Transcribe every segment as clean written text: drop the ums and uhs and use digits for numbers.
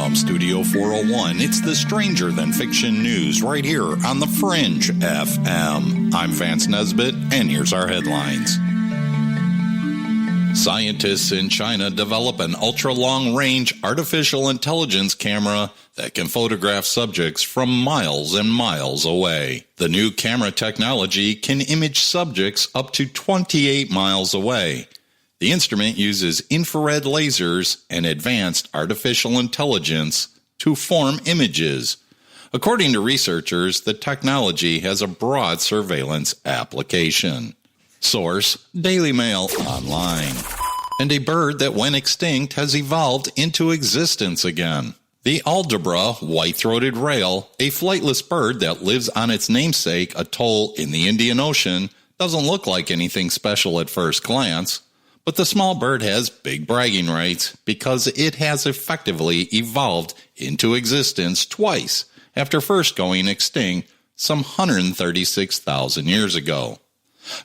From Studio 401, it's the Stranger Than Fiction News right here on the Fringe FM. I'm Vance Nesbitt, and here's our headlines. Scientists in China develop an ultra-long-range artificial intelligence camera that can photograph subjects from miles and miles away. The new camera technology can image subjects up to 28 miles away. The instrument uses infrared lasers and advanced artificial intelligence to form images. According to researchers, the technology has a broad surveillance application. Source, Daily Mail Online. And a bird that went extinct has evolved into existence again. The Aldabra white-throated rail, a flightless bird that lives on its namesake atoll in the Indian Ocean, doesn't look like anything special at first glance. But the small bird has big bragging rights because it has effectively evolved into existence twice after first going extinct some 136,000 years ago.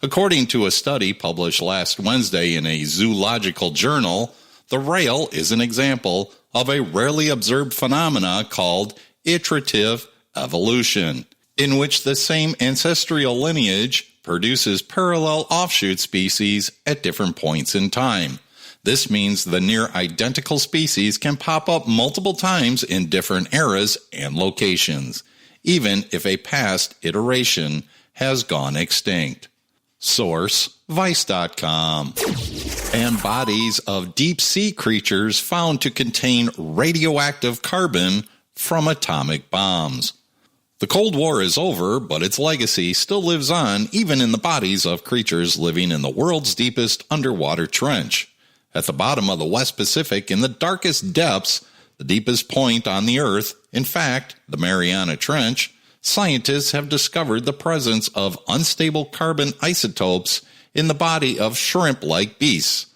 According to a study published last Wednesday in a zoological journal, the rail is an example of a rarely observed phenomena called iterative evolution, in which the same ancestral lineage produces parallel offshoot species at different points in time. This means the near identical species can pop up multiple times in different eras and locations, even if a past iteration has gone extinct. Source, Vice.com. And bodies of deep-sea creatures found to contain radioactive carbon from atomic bombs. The Cold War is over, but its legacy still lives on even in the bodies of creatures living in the world's deepest underwater trench. At the bottom of the West Pacific, in the darkest depths, the deepest point on the Earth, in fact, the Mariana Trench, scientists have discovered the presence of unstable carbon isotopes in the body of shrimp-like beasts.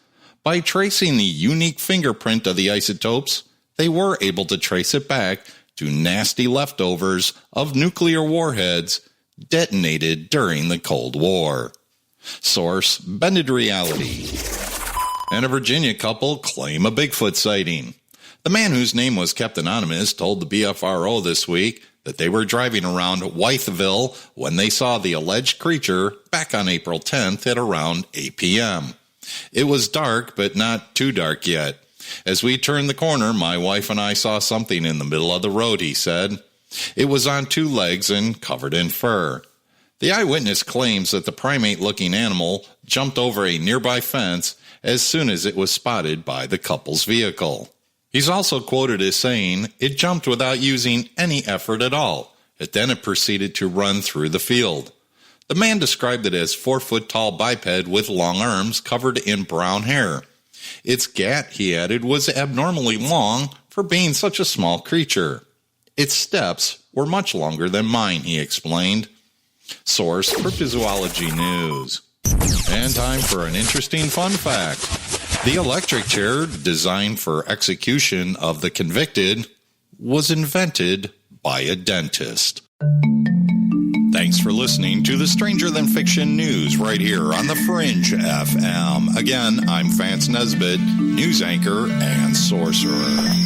By tracing the unique fingerprint of the isotopes, they were able to trace it back to nasty leftovers of nuclear warheads detonated during the Cold War. Source, Bended Reality. And a Virginia couple claim a Bigfoot sighting. The man whose name was kept anonymous told the BFRO this week that they were driving around Wytheville when they saw the alleged creature back on April 10th at around 8 p.m. It was dark, but not too dark yet. As we turned the corner, my wife and I saw something in the middle of the road, he said. It was on two legs and covered in fur. The eyewitness claims that the primate-looking animal jumped over a nearby fence as soon as it was spotted by the couple's vehicle. He's also quoted as saying, "It jumped without using any effort at all. Then it proceeded to run through the field." The man described it as 4-foot-tall biped with long arms covered in brown hair. Its gat, he added, was abnormally long for being such a small creature. Its steps were much longer than mine, he explained. Source, Cryptozoology News. And time for an interesting fun fact. The electric chair, designed for execution of the convicted, was invented by a dentist. Thanks for listening to the Stranger Than Fiction News right here on the Fringe FM. Again, I'm Vance Nesbitt, news anchor and sorcerer.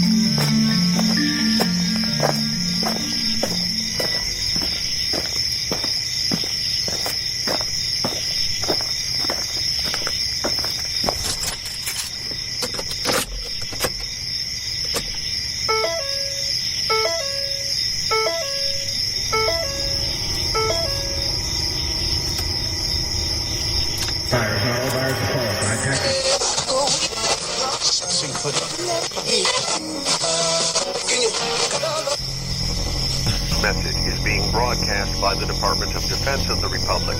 Message is being broadcast by the Department of Defense of the Republic.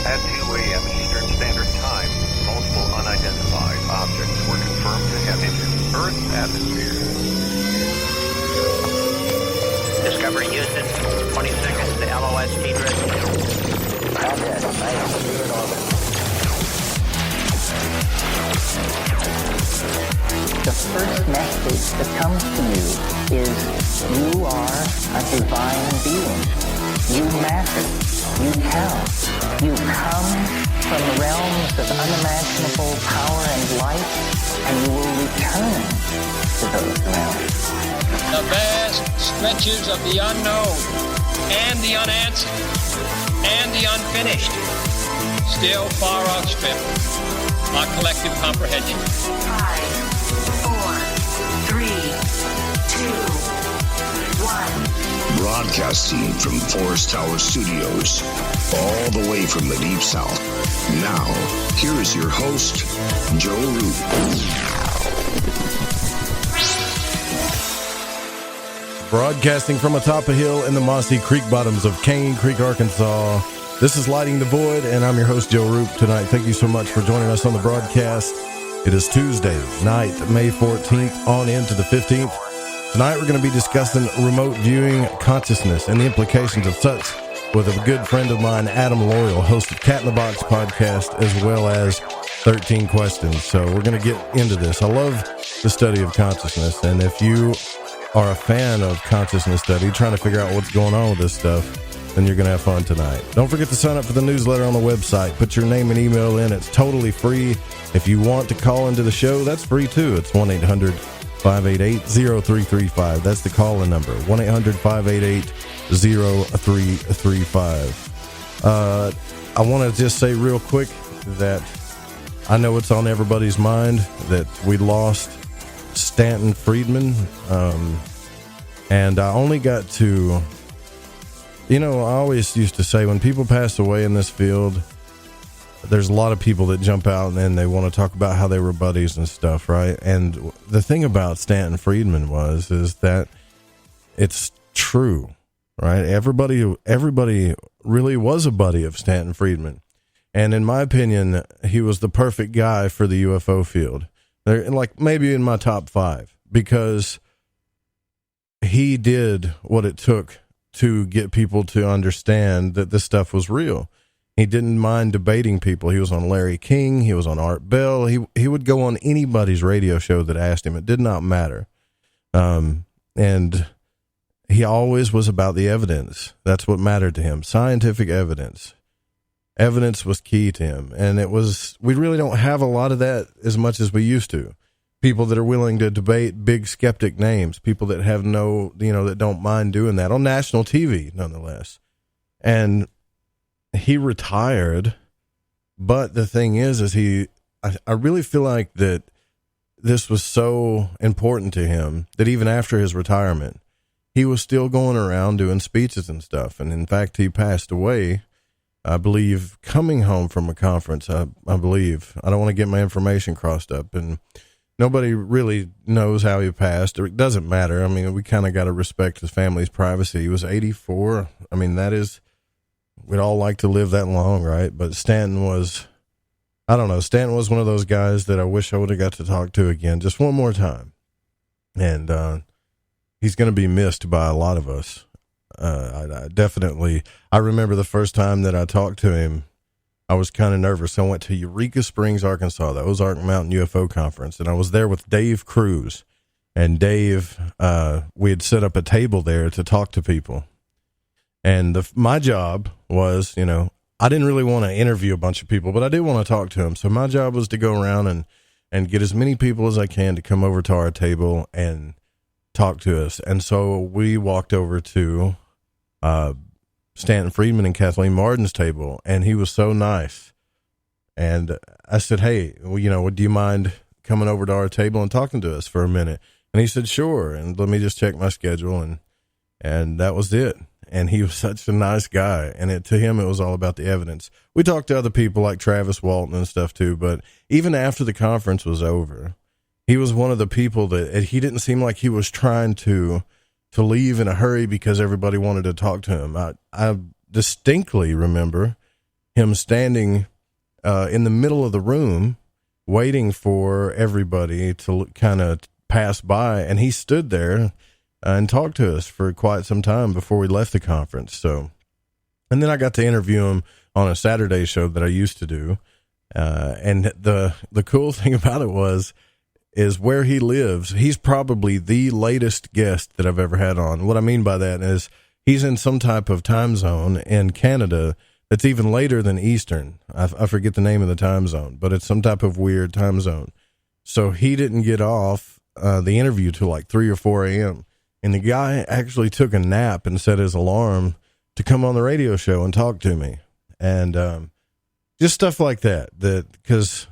At 2 a.m. Eastern Standard Time, multiple unidentified objects were confirmed to have entered Earth's atmosphere. Discovery Houston, 20 seconds to LOS speed rescue. Contact, nice, in orbit. The first message that comes to you is you are a divine being. You matter. You count. You come from realms of unimaginable power and light, and you will return to those around you. The vast stretches of the unknown and the unanswered and the unfinished still far outstrip our collective comprehension. 5, 4, 3, 2, 1. Broadcasting from Forest Tower Studios, all the way from the Deep South. Now, here is your host, Joe Root. Broadcasting from atop a hill in the mossy creek bottoms of Cane Creek, Arkansas. This is Lighting the Void, and I'm your host, Joe Roop. Tonight, thank you so much for joining us on the broadcast. It is Tuesday night, May 14th, on into the 15th. Tonight, we're going to be discussing remote viewing consciousness and the implications of such with a good friend of mine, Adam Loyal, host of Cat in the Box podcast, as well as 13 Questions. So we're going to get into this. I love the study of consciousness, and if you are a fan of consciousness study, trying to figure out what's going on with this stuff, then you're going to have fun tonight. Don't forget to sign up for the newsletter on the website. Put your name and email in. It's totally free. If you want to call into the show, that's free too. It's 1-800-588-0335. That's the call-in number, 1-800-588-0335. I want to just say real quick that I know it's on everybody's mind that we lost Stanton Friedman, and I only got to, I always used to say when people pass away in this field, there's a lot of people that jump out and then they want to talk about how they were buddies and stuff, right? And the thing about Stanton Friedman is that it's true, right? Everybody really was a buddy of Stanton Friedman, and in my opinion, he was the perfect guy for the UFO field. They're like maybe in my top 5, because he did what it took to get people to understand that this stuff was real. He didn't mind debating people. He was on Larry King. He was on Art Bell. He would go on anybody's radio show that asked him. It did not matter. And he always was about the evidence. That's what mattered to him. Scientific evidence. Evidence was key to him. And we really don't have a lot of that as much as we used to. People that are willing to debate big skeptic names, people that have that don't mind doing that on national TV, nonetheless. And he retired, but the thing is I really feel like that this was so important to him that even after his retirement, he was still going around doing speeches and stuff. And in fact, he passed away, I believe, coming home from a conference. I believe. I don't want to get my information crossed up, and nobody really knows how he passed. It doesn't matter. I mean, we kind of got to respect his family's privacy. He was 84. I mean, we'd all like to live that long, right? But Stanton was one of those guys that I wish I would have got to talk to again just one more time. And he's going to be missed by a lot of us. I remember the first time that I talked to him, I was kind of nervous. I went to Eureka Springs, Arkansas, the Ozark Mountain UFO Conference, and I was there with Dave Cruz. And Dave, we had set up a table there to talk to people. And my job was, I didn't really want to interview a bunch of people, but I did want to talk to them. So my job was to go around and get as many people as I can to come over to our table and talk to us. And so we walked over to Stanton Friedman and Kathleen Martin's table, and he was so nice. And I said, hey, do you mind coming over to our table and talking to us for a minute? And he said, sure. And let me just check my schedule. And that was it. And he was such a nice guy. And to him, it was all about the evidence. We talked to other people like Travis Walton and stuff too. But even after the conference was over, he was one of the people that he didn't seem like he was trying to leave in a hurry because everybody wanted to talk to him. I distinctly remember him standing in the middle of the room waiting for everybody to kind of pass by, and he stood there and talked to us for quite some time before we left the conference. So, and then I got to interview him on a Saturday show that I used to do. And the cool thing about it is where he lives. He's probably the latest guest that I've ever had on. What I mean by that is he's in some type of time zone in Canada that's even later than Eastern. I forget the name of the time zone, but it's some type of weird time zone. So he didn't get off the interview till like 3 or 4 a.m. And the guy actually took a nap and set his alarm to come on the radio show and talk to me. And just stuff like that, because,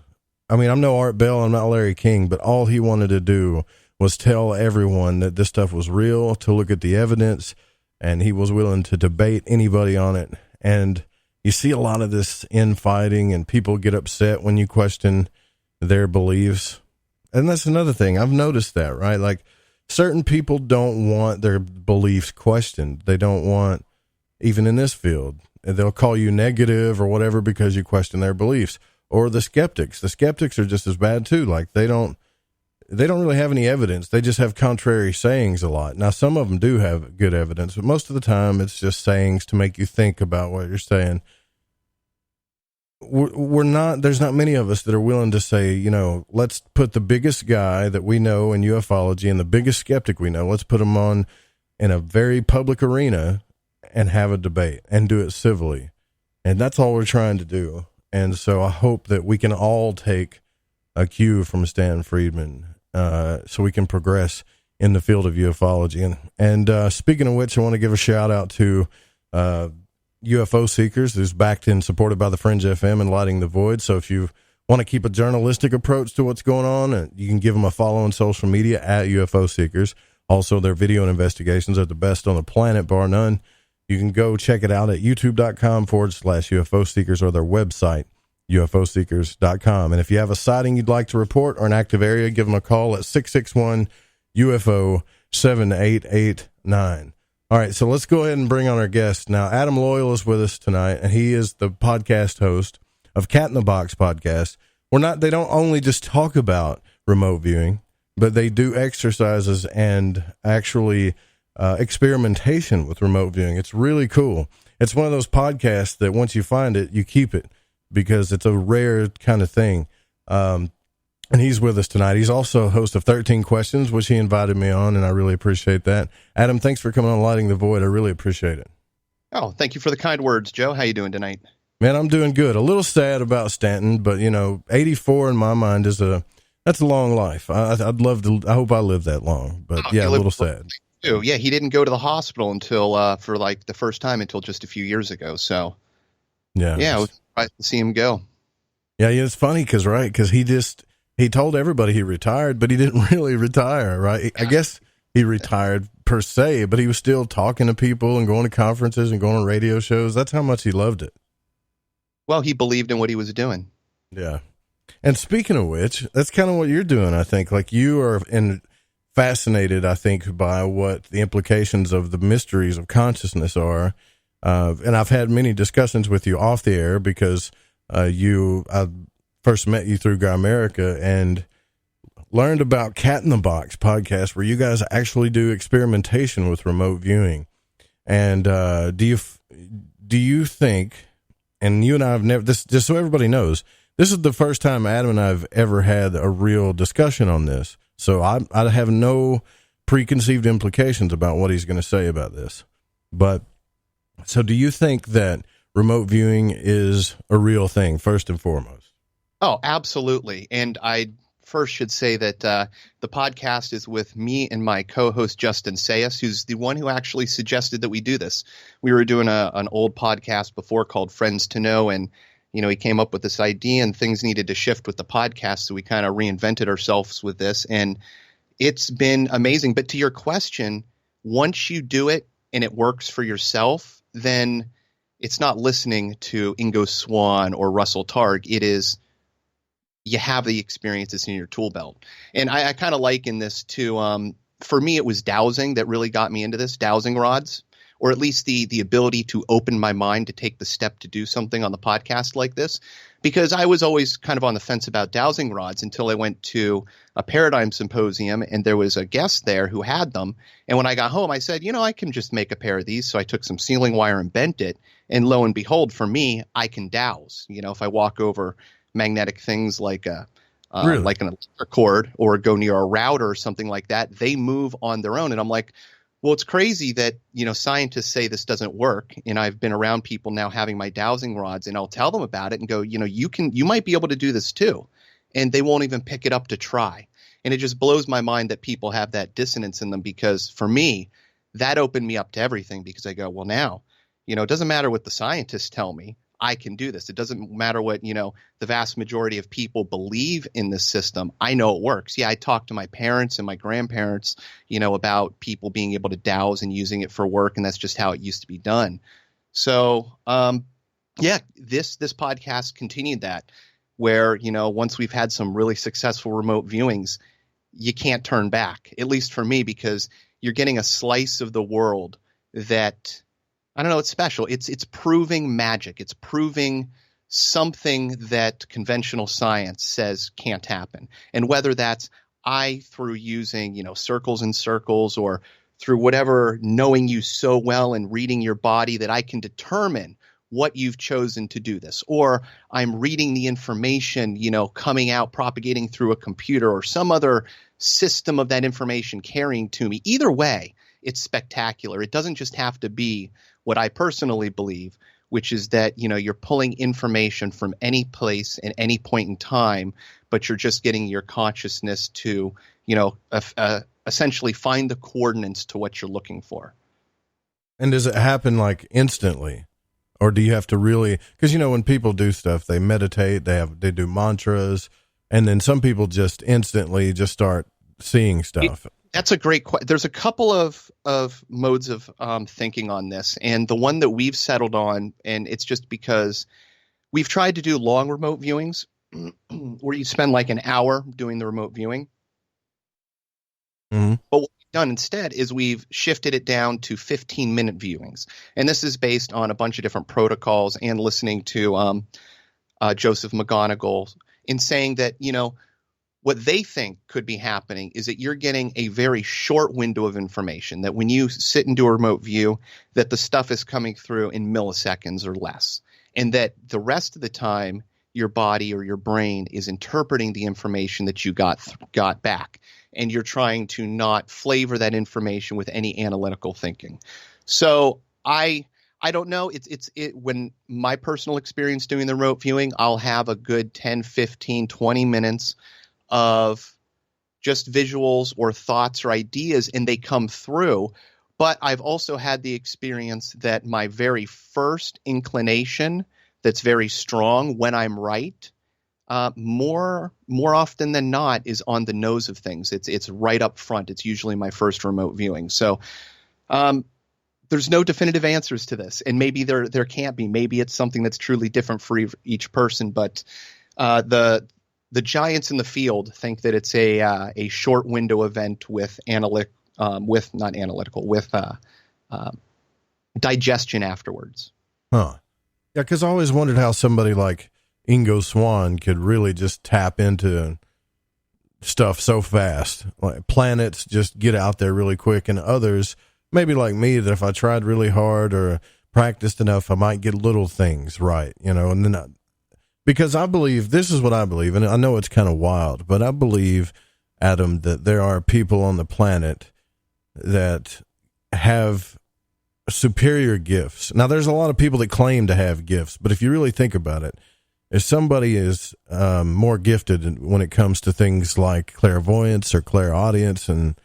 I mean, I'm no Art Bell, I'm not Larry King, but all he wanted to do was tell everyone that this stuff was real, to look at the evidence, and he was willing to debate anybody on it. And you see a lot of this infighting, and people get upset when you question their beliefs. And that's another thing. I've noticed that, right? Like, certain people don't want their beliefs questioned. They don't want, even in this field, they'll call you negative or whatever because you question their beliefs. Or the skeptics are just as bad too. Like, they don't really have any evidence. They just have contrary sayings a lot. Now, some of them do have good evidence, but most of the time it's just sayings to make you think about what you're saying. There's not many of us that are willing to say, you know, let's put the biggest guy that we know in ufology and the biggest skeptic we know, let's put them on in a very public arena and have a debate and do it civilly. And that's all we're trying to do. And so I hope that we can all take a cue from Stanton Friedman, so we can progress in the field of ufology. And speaking of which, I want to give a shout out to UFO Seekers, who's backed and supported by the Fringe FM and Lighting the Void. So if you want to keep a journalistic approach to what's going on, you can give them a follow on social media at UFO Seekers. Also, their video and investigations are the best on the planet, bar none. You can go check it out at youtube.com/UFO Seekers or their website, ufoseekers.com. And if you have a sighting you'd like to report or an active area, give them a call at 661-UFO-7889. All right, so let's go ahead and bring on our guest. Now, Adam Loyal is with us tonight, and he is the podcast host of Cat in the Box podcast. They don't only just talk about remote viewing, but they do exercises and actually experimentation with remote viewing. It's really cool. It's one of those podcasts that once you find it, you keep it because it's a rare kind of thing. And he's with us tonight. He's also a host of 13 Questions, which he invited me on, and I really appreciate that. Adam, thanks for coming on Lighting the Void. I really appreciate it. Oh, thank you for the kind words, Joe. How you doing tonight? Man, I'm doing good. A little sad about Stanton, but 84 in my mind that's a long life. I'd love to. I hope I live that long, but a little sad. Yeah, he didn't go to the hospital until for like the first time until just a few years ago. So yeah, it was nice to see him go. Yeah, it's funny because he told everybody he retired, but he didn't really retire, right? I guess he retired per se, but he was still talking to people and going to conferences and going on radio shows. That's how much he loved it. Well, he believed in what he was doing. Yeah. And speaking of which, that's kind of what you're doing, I think. Like, you are fascinated, I think, by what the implications of the mysteries of consciousness are. And I've had many discussions with you off the air because I first met you through Guy America and learned about Cat in the Box podcast, where you guys actually do experimentation with remote viewing. And do you think, and you and I have never, this, just so everybody knows, this is the first time Adam and I have ever had a real discussion on this. So I have no preconceived implications about what he's going to say about this. But so do you think that remote viewing is a real thing, first and foremost? Oh, absolutely. And I first should say that the podcast is with me and my co-host, Justin Sayas, who's the one who actually suggested that we do this. We were doing an old podcast before called Friends to Know, and he came up with this idea and things needed to shift with the podcast. So we kind of reinvented ourselves with this, and it's been amazing. But to your question, once you do it and it works for yourself, then it's not listening to Ingo Swann or Russell Targ. It is, you have the experiences in your tool belt. And I kind of liken this to, for me, it was dowsing that really got me into this, dowsing rods. Or at least the ability to open my mind to take the step to do something on the podcast like this, because I was always kind of on the fence about dowsing rods until I went to a Paradigm Symposium and there was a guest there who had them. And when I got home, I said, I can just make a pair of these. So I took some sealing wire and bent it. And lo and behold, for me, I can dowse. If I walk over magnetic things like like an electric cord or go near a router or something like that, they move on their own. And I'm like, well, it's crazy that, scientists say this doesn't work. And I've been around people now having my dowsing rods, and I'll tell them about it and go, you might be able to do this too. And they won't even pick it up to try. And it just blows my mind that people have that dissonance in them, because for me, that opened me up to everything, because I go, well, now, it doesn't matter what the scientists tell me. I can do this. It doesn't matter what, the vast majority of people believe in this system. I know it works. Yeah, I talked to my parents and my grandparents, about people being able to dowse and using it for work, and that's just how it used to be done. So, this podcast continued that, where, once we've had some really successful remote viewings, you can't turn back, at least for me, because you're getting a slice of the world that, I don't know, it's special. It's proving magic. It's proving something that conventional science says can't happen. And whether that's through using, circles and circles, or through whatever, knowing you so well and reading your body that I can determine what you've chosen to do this, or I'm reading the information, coming out, propagating through a computer or some other system of that information carrying to me. Either way, it's spectacular. It doesn't just have to be what I personally believe, which is that, you're pulling information from any place at any point in time, but you're just getting your consciousness to, essentially find the coordinates to what you're looking for. And does it happen like instantly? Or do you have to really, because, when people do stuff, they meditate, they do mantras, and then some people just instantly just start seeing stuff. That's a great question. There's a couple of modes of thinking on this. And the one that we've settled on, and it's just because we've tried to do long remote viewings where you spend like an hour doing the remote viewing. Mm-hmm. But what we've done instead is we've shifted it down to 15-minute viewings. And this is based on a bunch of different protocols and listening to Joseph McGonigal in saying that, what they think could be happening is that you're getting a very short window of information, that when you sit and do a remote view, that the stuff is coming through in milliseconds or less, and that the rest of the time your body or your brain is interpreting the information that you got back, and you're trying to not flavor that information with any analytical thinking. So I don't know. When my personal experience doing the remote viewing, I'll have a good 10, 15, 20 minutes of just visuals or thoughts or ideas, and they come through. But I've also had the experience that my very first inclination that's very strong when I'm right, more often than not, is on the nose of things. It's right up front. It's usually my first remote viewing. So there's no definitive answers to this, and maybe there can't be. Maybe it's something that's truly different for each person. But the giants in the field think that it's a short window event with digestion afterwards. Huh. Yeah, because I always wondered how somebody like Ingo Swann could really just tap into stuff so fast. Like planets just get out there really quick, and others, maybe like me, that if I tried really hard or practiced enough, I might get little things right, and then because I believe, this is what I believe, and I know it's kind of wild, but I believe, Adam, that there are people on the planet that have superior gifts. Now, there's a lot of people that claim to have gifts, but if you really think about it, if somebody is more gifted when it comes to things like clairvoyance or clairaudience, and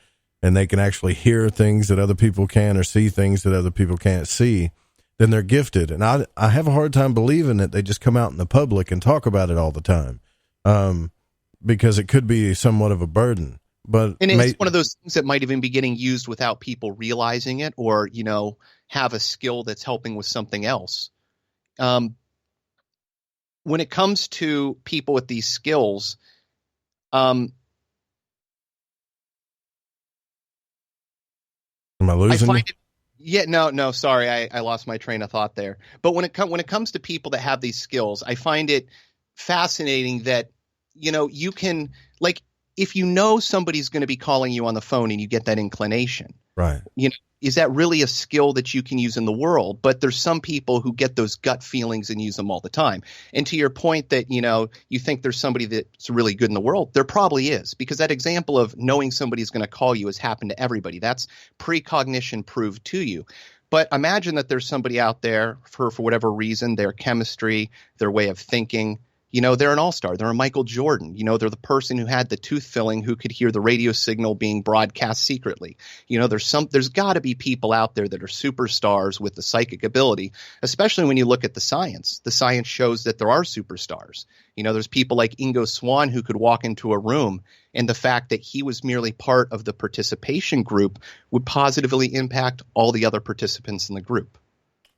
they can actually hear things that other people can, or see things that other people can't see, then they're gifted. And I have a hard time believing that they just come out in the public and talk about it all the time, because it could be somewhat of a burden. But it's one of those things that might even be getting used without people realizing it, or, have a skill that's helping with something else. When it comes to people with these skills, am I losing you? Yeah, no, sorry, I lost my train of thought there. But when it comes to people that have these skills, I find it fascinating that, you can, like, if somebody's going to be calling you on the phone and you get that inclination, right? Is that really a skill that you can use in the world? But there's some people who get those gut feelings and use them all the time. And to your point that, you think there's somebody that's really good in the world, there probably is, because that example of knowing somebody's going to call you has happened to everybody. That's precognition proved to you. But imagine that there's somebody out there for whatever reason, their chemistry, their way of thinking, They're an all-star. They're a Michael Jordan. They're the person who had the tooth filling who could hear the radio signal being broadcast secretly. There's got to be people out there that are superstars with the psychic ability, especially when you look at the science. The science shows that there are superstars. There's people like Ingo Swann who could walk into a room, and the fact that he was merely part of the participation group would positively impact all the other participants in the group.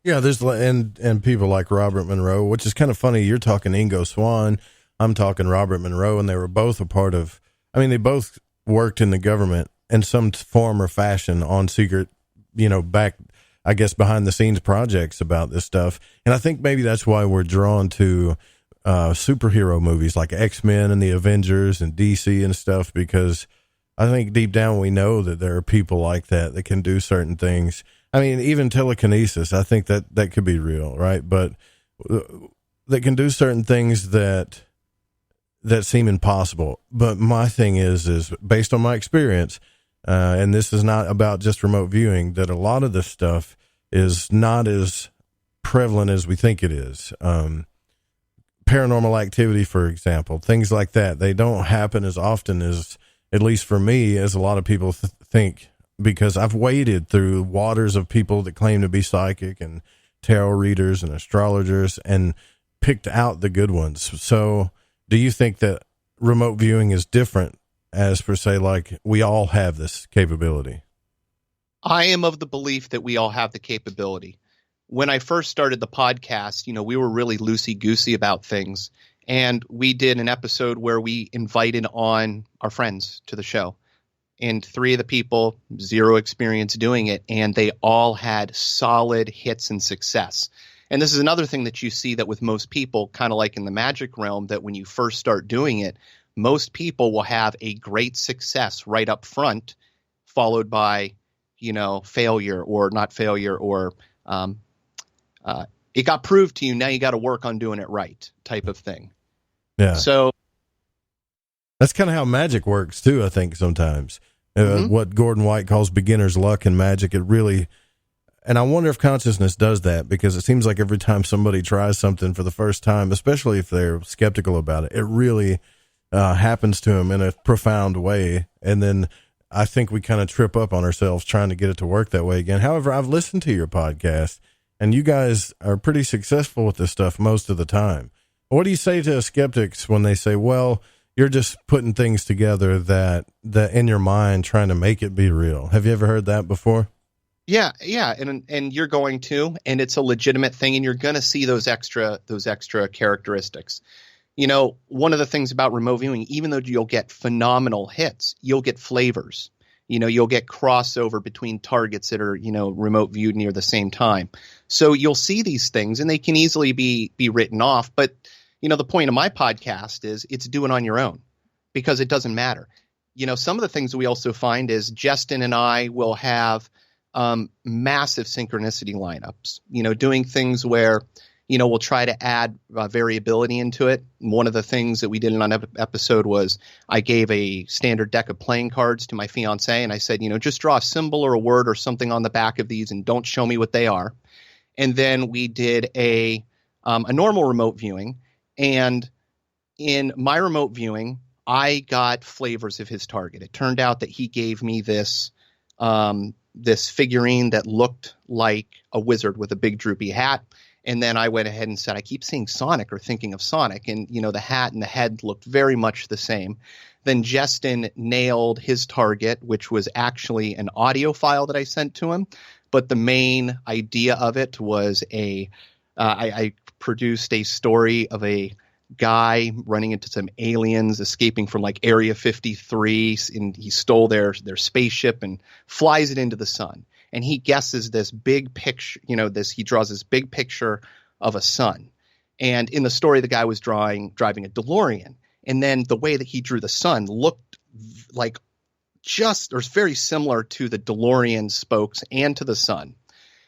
Yeah, there's and people like Robert Monroe, which is kind of funny. You're talking Ingo Swann, I'm talking Robert Monroe, and they were both a part of. They both worked in the government in some form or fashion on secret, back, I guess, behind the scenes projects about this stuff. And I think maybe that's why we're drawn to superhero movies like X-Men and the Avengers and DC and stuff, because I think deep down we know that there are people like that can do certain things. Even telekinesis, I think that could be real, right? But that can do certain things that seem impossible. But my thing is based on my experience, and this is not about just remote viewing, that a lot of this stuff is not as prevalent as we think it is. Paranormal activity, for example, things like that, they don't happen as often as, at least for me, as a lot of people think. Because I've waded through waters of people that claim to be psychic and tarot readers and astrologers and picked out the good ones. So do you think that remote viewing is different, as per se, like we all have this capability? I am of the belief that we all have the capability. When I first started the podcast, we were really loosey-goosey about things. And we did an episode where we invited on our friends to the show. And 3 of the people, 0 experience doing it, and they all had solid hits and success. And this is another thing that you see that with most people, kind of like in the magic realm, that when you first start doing it, most people will have a great success right up front, followed by, failure or not failure, or it got proved to you, now you got to work on doing it right type of thing. Yeah. So that's kind of how magic works too, I think, sometimes. What Gordon White calls beginner's luck in magic, it really, and I wonder if consciousness does that, because it seems like every time somebody tries something for the first time, especially if they're skeptical about it, it really happens to them in a profound way. And then I think we kind of trip up on ourselves trying to get it to work that way again. However, I've listened to your podcast, and you guys are pretty successful with this stuff most of the time. What do you say to skeptics when they say, well, you're just putting things together that in your mind, trying to make it be real? Have you ever heard that before? Yeah. And you're going to, and it's a legitimate thing, and you're going to see those extra characteristics. One of the things about remote viewing, even though you'll get phenomenal hits, you'll get flavors. You'll get crossover between targets that are, remote viewed near the same time. So you'll see these things, and they can easily be written off. But the point of my podcast is it's do it on your own, because it doesn't matter. Some of the things that we also find is Justin and I will have massive synchronicity lineups, doing things where, we'll try to add variability into it. One of the things that we did in an episode was I gave a standard deck of playing cards to my fiance, and I said, just draw a symbol or a word or something on the back of these and don't show me what they are. And then we did a normal remote viewing. And in my remote viewing, I got flavors of his target. It turned out that he gave me this figurine that looked like a wizard with a big droopy hat. And then I went ahead and said, I keep seeing Sonic or thinking of Sonic. And, the hat and the head looked very much the same. Then Justin nailed his target, which was actually an audio file that I sent to him. But the main idea of it was I produced a story of a guy running into some aliens escaping from like Area 53, and he stole their spaceship and flies it into the sun. And he guesses this big picture, he draws this big picture of a sun. And in the story, the guy was driving a DeLorean. And then the way that he drew the sun looked like very similar to the DeLorean spokes and to the sun.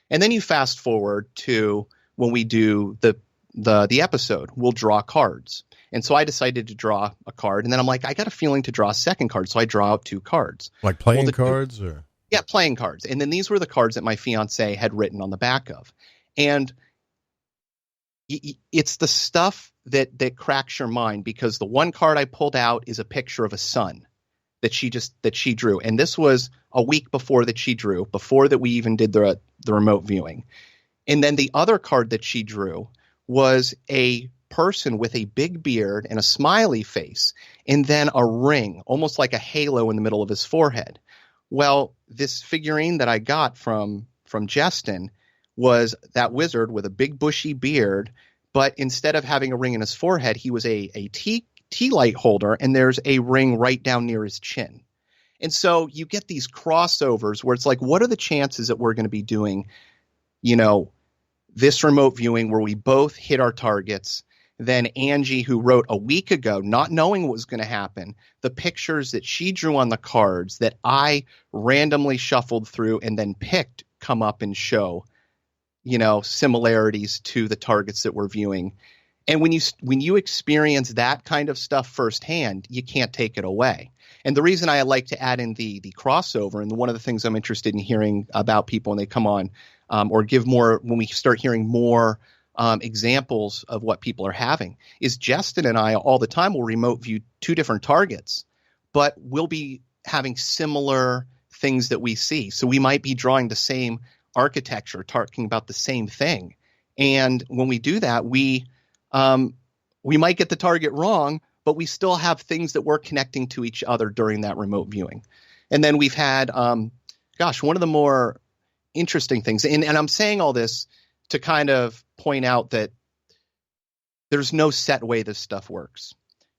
And then you fast forward to when we do the episode, we'll draw cards. And so I decided to draw a card, and then I'm like, I got a feeling to draw a second card. So I draw out 2 cards. Like playing cards or? Yeah, playing cards. And then these were the cards that my fiance had written on the back of. And it's the stuff that cracks your mind, because the one card I pulled out is a picture of a sun that she drew. And this was a week before that she drew, before that we even did the remote viewing. And then the other card that she drew was a person with a big beard and a smiley face, and then a ring, almost like a halo in the middle of his forehead. Well, this figurine that I got from Justin was that wizard with a big bushy beard, but instead of having a ring in his forehead, he was a tea light holder, and there's a ring right down near his chin. And so you get these crossovers where it's like, what are the chances that we're going to be doing, this remote viewing where we both hit our targets? Then Angie, who wrote a week ago, not knowing what was going to happen, the pictures that she drew on the cards that I randomly shuffled through and then picked come up and show, similarities to the targets that we're viewing. And when you experience that kind of stuff firsthand, you can't take it away. And the reason I like to add in the crossover, and one of the things I'm interested in hearing about people when they come on, or give more when we start hearing more examples of what people are having, is Justin and I all the time will remote view two different targets, but we'll be having similar things that we see. So we might be drawing the same architecture, talking about the same thing. And when we do that, we might get the target wrong, but we still have things that we're connecting to each other during that remote viewing. And then we've had, one of the more interesting things, and I'm saying all this to kind of point out that there's no set way this stuff works.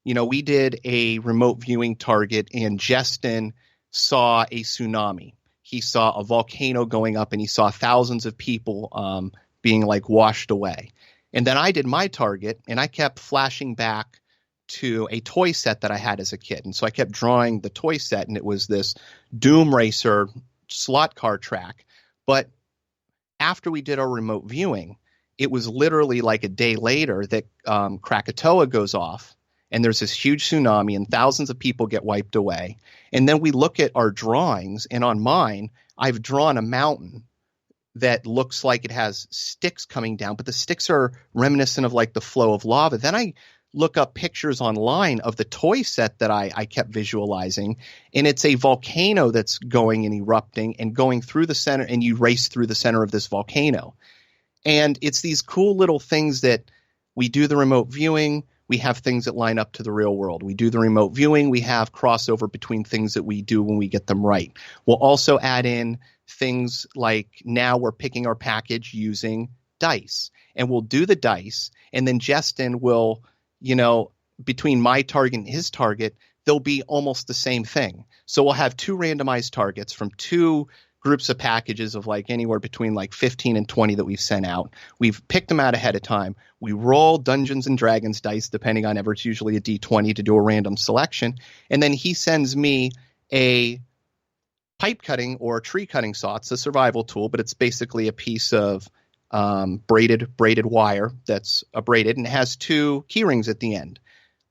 We did a remote viewing target, and Justin saw a tsunami. He saw a volcano going up, and he saw thousands of people being like washed away. And then I did my target, and I kept flashing back to a toy set that I had as a kid. And so I kept drawing the toy set, and it was this Doom Racer slot car track. But after we did our remote viewing, it was literally like a day later that Krakatoa goes off, and there's this huge tsunami, and thousands of people get wiped away. And then we look at our drawings, and on mine, I've drawn a mountain that looks like it has sticks coming down, but the sticks are reminiscent of like the flow of lava. Then I look up pictures online of the toy set that I kept visualizing, and it's a volcano that's going and erupting and going through the center, and you race through the center of this volcano. And it's these cool little things that we do the remote viewing. We have things that line up to the real world. We do the remote viewing. We have crossover between things that we do when we get them right. We'll also add in things like now we're picking our package using dice, and we'll do the dice, and then Justin will, between my target and his target, they'll be almost the same thing. So we'll have two randomized targets from two groups of packages of like anywhere between like 15 and 20 that we've sent out. We've picked them out ahead of time. We roll Dungeons and Dragons dice, depending on it's usually a D20 to do a random selection. And then he sends me a pipe cutting or tree cutting saw. It's a survival tool, but it's basically a piece of braided wire that's braided, and it has two key rings at the end.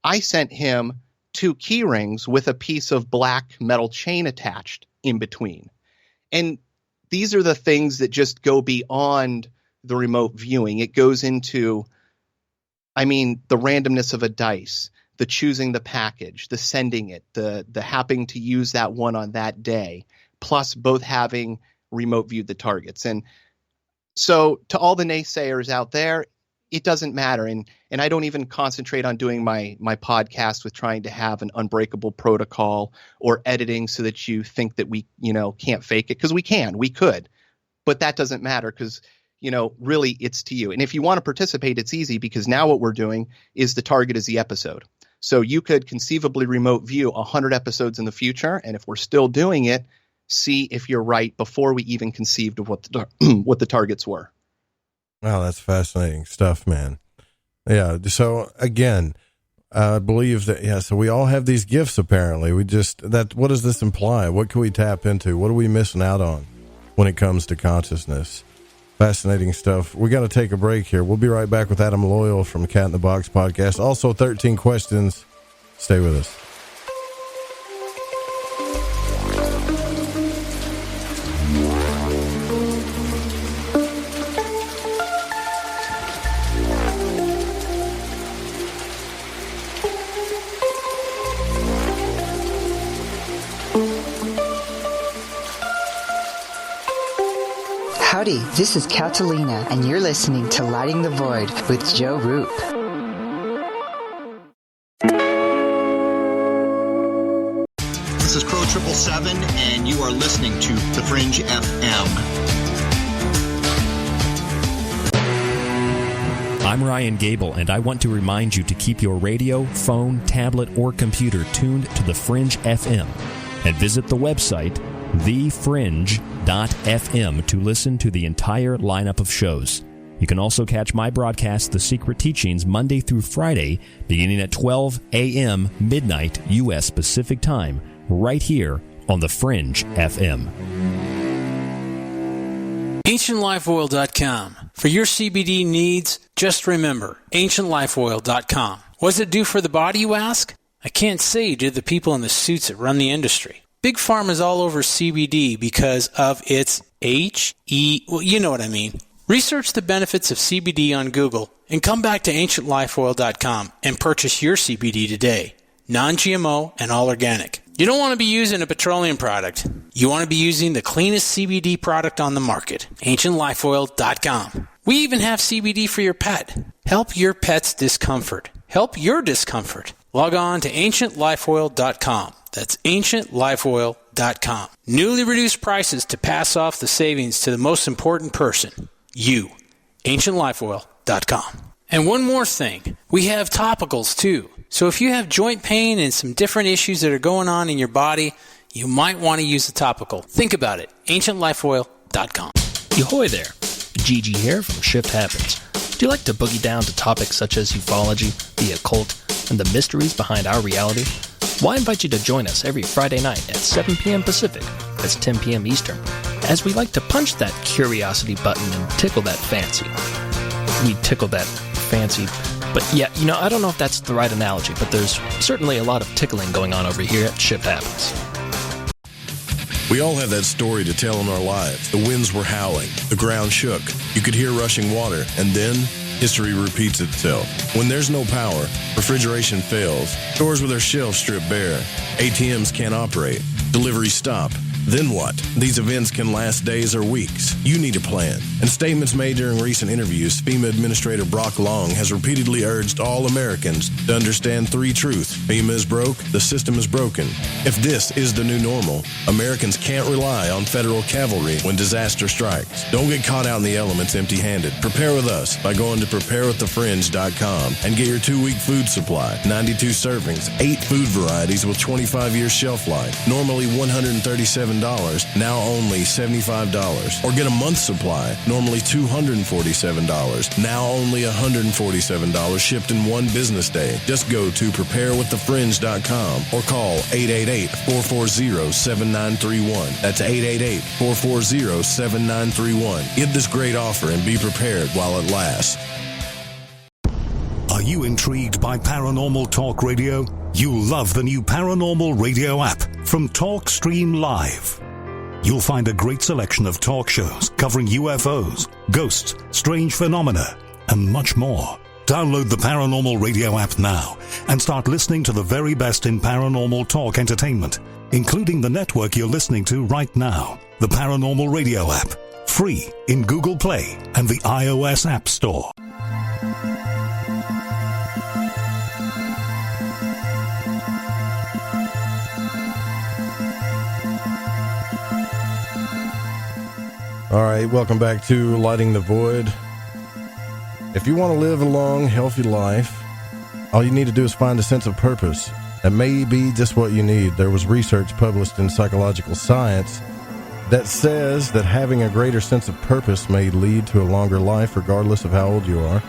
I sent him two key rings with a piece of black metal chain attached in between. And these are the things that just go beyond the remote viewing. It goes into, the randomness of a dice, the choosing the package, the sending it, the happening to use that one on that day, plus both having remote viewed the targets. And so to all the naysayers out there, it doesn't matter. And I don't even concentrate on doing my podcast with trying to have an unbreakable protocol or editing so that you think that we, can't fake it, because we could, but that doesn't matter, because, really it's to you. And if you want to participate, it's easy, because now what we're doing is the target is the episode. So you could conceivably remote view 100 episodes in the future. And if we're still doing it, see if you're right before we even conceived of what the targets were. Wow, that's fascinating stuff, man. Yeah. So again, I believe that, so we all have these gifts apparently. What does this imply? What can we tap into? What are we missing out on when it comes to consciousness? Fascinating stuff. We got to take a break here. We'll be right back with Adam Loyal from Cat in the Box podcast. Also 13 questions. Stay with us. Howdy, this is Catalina, and you're listening to Lighting the Void with Joe Roop. This is Crow 777, and you are listening to The Fringe FM. I'm Ryan Gable, and I want to remind you to keep your radio, phone, tablet, or computer tuned to the Fringe FM, and visit the website thefringe.fm to listen to the entire lineup of shows. You can also catch my broadcast, The Secret Teachings, Monday through Friday, beginning at 12 a.m. midnight U.S. Pacific Time, right here on the Fringe FM. AncientLifeOil.com. For your CBD needs, just remember, AncientLifeOil.com. What does it do for the body, you ask? I can't say due to the people in the suits that run the industry. Big Pharma is all over CBD because of its well, you know what I mean. Research the benefits of CBD on Google and come back to AncientLifeOil.com and purchase your CBD today. Non-GMO and all organic. You don't want to be using a petroleum product. You want to be using the cleanest CBD product on the market. AncientLifeOil.com. We even have CBD for your pet. Help your pet's discomfort. Help your discomfort. Log on to AncientLifeOil.com. That's AncientLifeOil.com. Newly reduced prices to pass off the savings to the most important person. You. AncientLifeOil.com. And one more thing. We have topicals too. So if you have joint pain and some different issues that are going on in your body, you might want to use a topical. Think about it. AncientLifeOil.com. Yohoy there. Gigi here from Shift Happens. Do you like to boogie down to topics such as ufology, the occult, and the mysteries behind our reality? Well, I invite you to join us every Friday night at 7 p.m. Pacific, that's 10 p.m. Eastern, as we like to punch that curiosity button and tickle that fancy. We tickle that fancy, but yeah, I don't know if that's the right analogy, but there's certainly a lot of tickling going on over here at Shift Happens. We all have that story to tell in our lives. The winds were howling, the ground shook, you could hear rushing water, and then history repeats itself. When there's no power, refrigeration fails, stores with their shelves stripped bare, ATMs can't operate, deliveries stop. Then what? These events can last days or weeks. You need a plan. In statements made during recent interviews, FEMA Administrator Brock Long has repeatedly urged all Americans to understand three truths. FEMA is broke, the system is broken. If this is the new normal, Americans can't rely on federal cavalry when disaster strikes. Don't get caught out in the elements empty-handed. Prepare with us by going to preparewiththefringe.com and get your 2-week food supply. 92 servings, 8 food varieties with 25 years shelf life. Normally $137, now only $75. Or get a month's supply, normally $247, now only $147, shipped in one business day. Just go to preparewiththefringe.com or call 888-440-7931. That's 888-440-7931. Get this great offer and be prepared while it lasts. Are you intrigued by Paranormal Talk Radio? You'll love the new Paranormal Radio app from TalkStream Live. You'll find a great selection of talk shows covering UFOs, ghosts, strange phenomena, and much more. Download the Paranormal Radio app now and start listening to the very best in paranormal talk entertainment, including the network you're listening to right now. The Paranormal Radio app, free in Google Play and the iOS App Store. All right, welcome back to Lighting the Void. If you want to live a long, healthy life, all you need to do is find a sense of purpose. That may be just what you need. There was research published in Psychological Science that says that having a greater sense of purpose may lead to a longer life regardless of how old you are.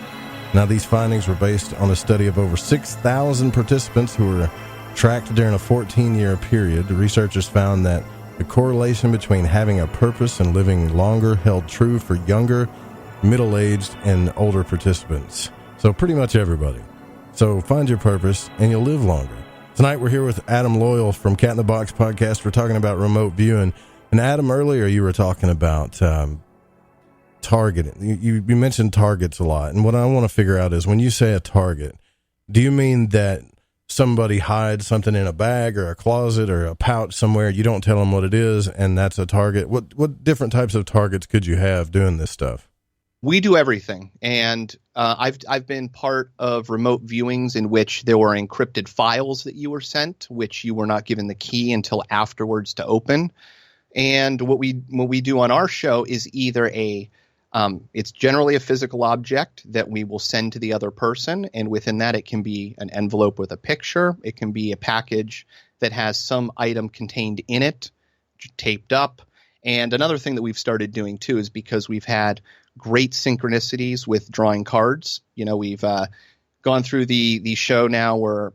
Now, these findings were based on a study of over 6,000 participants who were tracked during a 14-year period. The researchers found that the correlation between having a purpose and living longer held true for younger, middle-aged, and older participants. So pretty much everybody. So find your purpose and you'll live longer. Tonight we're here with Adam Loyal from Cat in the Box podcast. We're talking about remote viewing. And Adam, earlier you were talking about targeting. You mentioned targets a lot. And what I want to figure out is when you say a target, do you mean that somebody hides something in a bag or a closet or a pouch somewhere. You don't tell them what it is, and that's a target. What different types of targets could you have doing this stuff? We do everything, and I've been part of remote viewings in which there were encrypted files that you were sent, which you were not given the key until afterwards to open. And what we do on our show is either it's generally a physical object that we will send to the other person, and within that it can be an envelope with a picture. It can be a package that has some item contained in it, taped up. And another thing that we've started doing too is because we've had great synchronicities with drawing cards. You know, we've gone through the show now where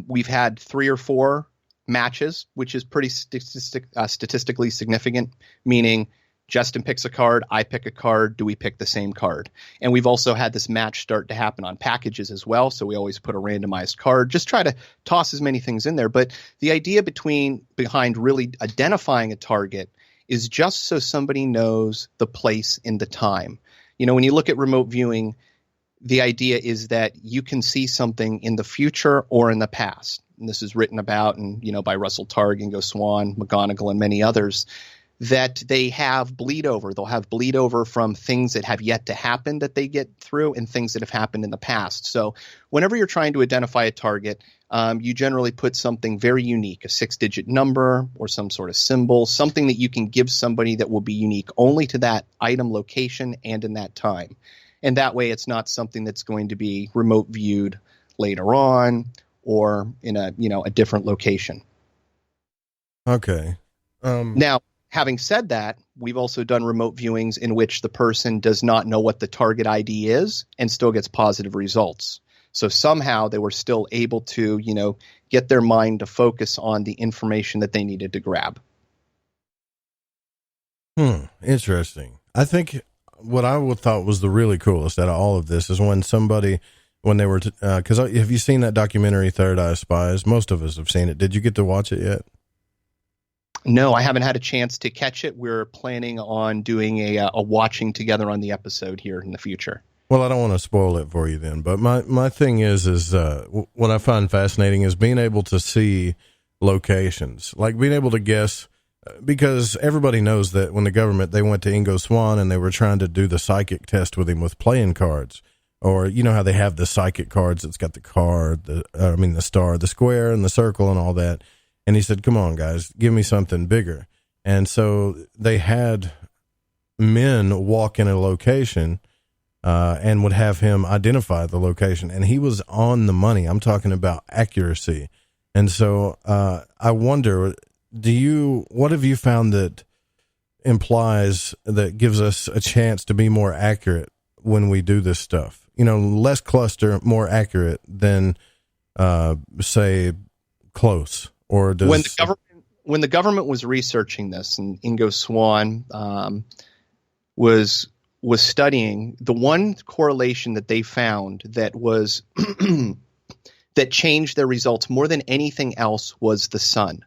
we've had 3 or 4 matches, which is pretty statistically significant, meaning Justin picks a card, I pick a card, do we pick the same card? And we've also had this match start to happen on packages as well, so we always put a randomized card, just try to toss as many things in there. But the idea behind really identifying a target is just so somebody knows the place and the time. You know, when you look at remote viewing, the idea is that you can see something in the future or in the past. And this is written about by Russell Targ, Ingo Swann, McGonigal, and many others, that they have bleed over. They'll have bleed over from things that have yet to happen that they get through and things that have happened in the past. So whenever you're trying to identify a target, you generally put something very unique, a 6-digit number or some sort of symbol, something that you can give somebody that will be unique only to that item location and in that time. And that way it's not something that's going to be remote viewed later on or in a different location. Okay. Now, having said that, we've also done remote viewings in which the person does not know what the target ID is and still gets positive results. So somehow they were still able to, get their mind to focus on the information that they needed to grab. Interesting. I think what I thought was the really coolest out of all of this is when they were, because have you seen that documentary, Third Eye Spies? Most of us have seen it. Did you get to watch it yet? No, I haven't had a chance to catch it. We're planning on doing a watching together on the episode here in the future. Well, I don't want to spoil it for you then, but my thing is what I find fascinating is being able to see locations, like being able to guess, because everybody knows that when the government, they went to Ingo Swann and they were trying to do the psychic test with him with playing cards, or you know how they have the psychic cards, it's got the card, the star, the square, and the circle and all that. And he said, come on, guys, give me something bigger. And so they had men walk in a location and would have him identify the location. And he was on the money. I'm talking about accuracy. And so I wonder, what have you found that implies that gives us a chance to be more accurate when we do this stuff? Less cluster, more accurate than, say, close. Or does when the government was researching this, and Ingo Swann was studying, the one correlation that they found that was that changed their results more than anything else was the sun,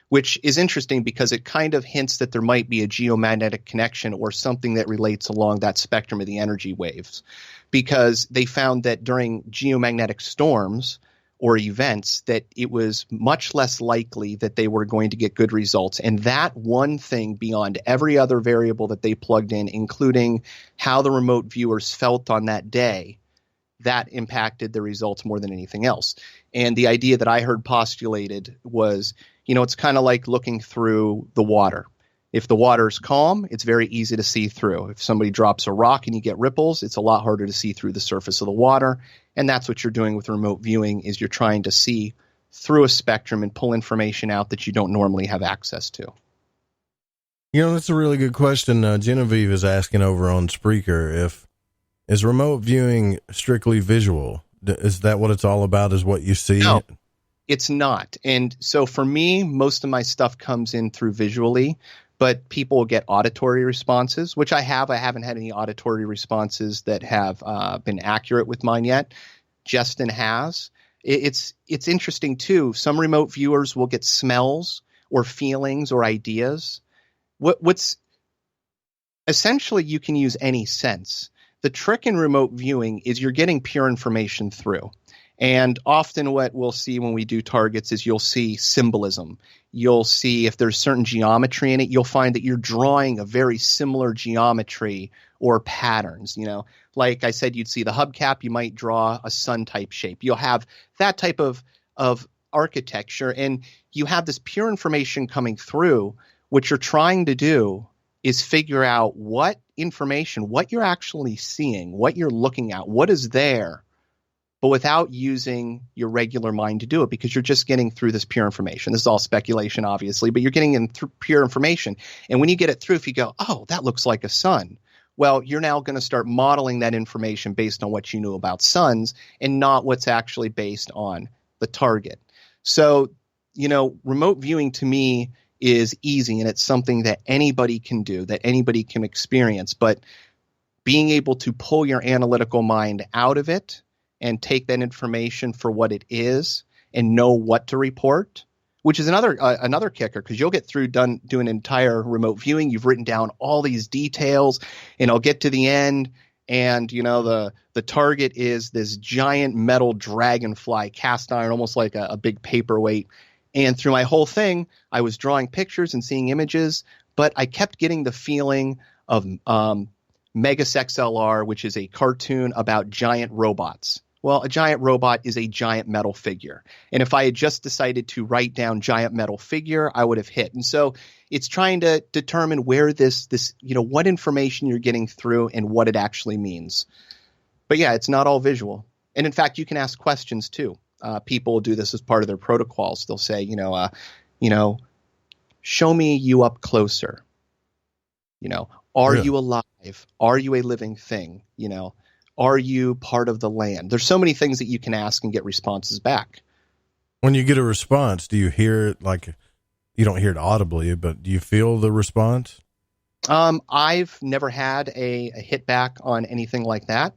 which is interesting because it kind of hints that there might be a geomagnetic connection or something that relates along that spectrum of the energy waves, because they found that during geomagnetic storms or events that it was much less likely that they were going to get good results. And that one thing, beyond every other variable that they plugged in, including how the remote viewers felt on that day, that impacted the results more than anything else. And the idea that I heard postulated was, it's kind of like looking through the water. If the water's calm, it's very easy to see through. If somebody drops a rock and you get ripples, it's a lot harder to see through the surface of the water. And that's what you're doing with remote viewing, is you're trying to see through a spectrum and pull information out that you don't normally have access to. That's a really good question. Genevieve is asking over on Spreaker, is remote viewing strictly visual? Is that what it's all about, is what you see? No, it's not. And so for me, most of my stuff comes in through visually. But people will get auditory responses, which I have. I haven't had any auditory responses that have been accurate with mine yet. Justin has. It's interesting, too. Some remote viewers will get smells or feelings or ideas. What's essentially, you can use any sense. The trick in remote viewing is you're getting pure information through. And often what we'll see when we do targets is you'll see symbolism. You'll see if there's certain geometry in it, you'll find that you're drawing a very similar geometry or patterns. Like I said, you'd see the hubcap, you might draw a sun type shape. You'll have that type of architecture, and you have this pure information coming through. What you're trying to do is figure out what information, what you're actually seeing, what you're looking at, what is there, but without using your regular mind to do it, because you're just getting through this pure information. This is all speculation, obviously, but you're getting in through pure information. And when you get it through, if you go, oh, that looks like a sun, well, you're now going to start modeling that information based on what you knew about suns and not what's actually based on the target. So, remote viewing to me is easy, and it's something that anybody can do, that anybody can experience. But being able to pull your analytical mind out of it and take that information for what it is and know what to report, which is another kicker, because you'll get through doing entire remote viewing. You've written down all these details, and I'll get to the end, and the target is this giant metal dragonfly cast iron, almost like a big paperweight. And through my whole thing, I was drawing pictures and seeing images, but I kept getting the feeling of Megas XLR, which is a cartoon about giant robots. Well, a giant robot is a giant metal figure. And if I had just decided to write down giant metal figure, I would have hit. And so it's trying to determine where this what information you're getting through and what it actually means. But yeah, it's not all visual. And in fact, you can ask questions too. People do this as part of their protocols. They'll say, show me you up closer. Are you alive? Are you a living thing? Are you part of the land? There's so many things that you can ask and get responses back. When you get a response, do you hear it like you don't hear it audibly, but do you feel the response? I've never had a hit back on anything like that.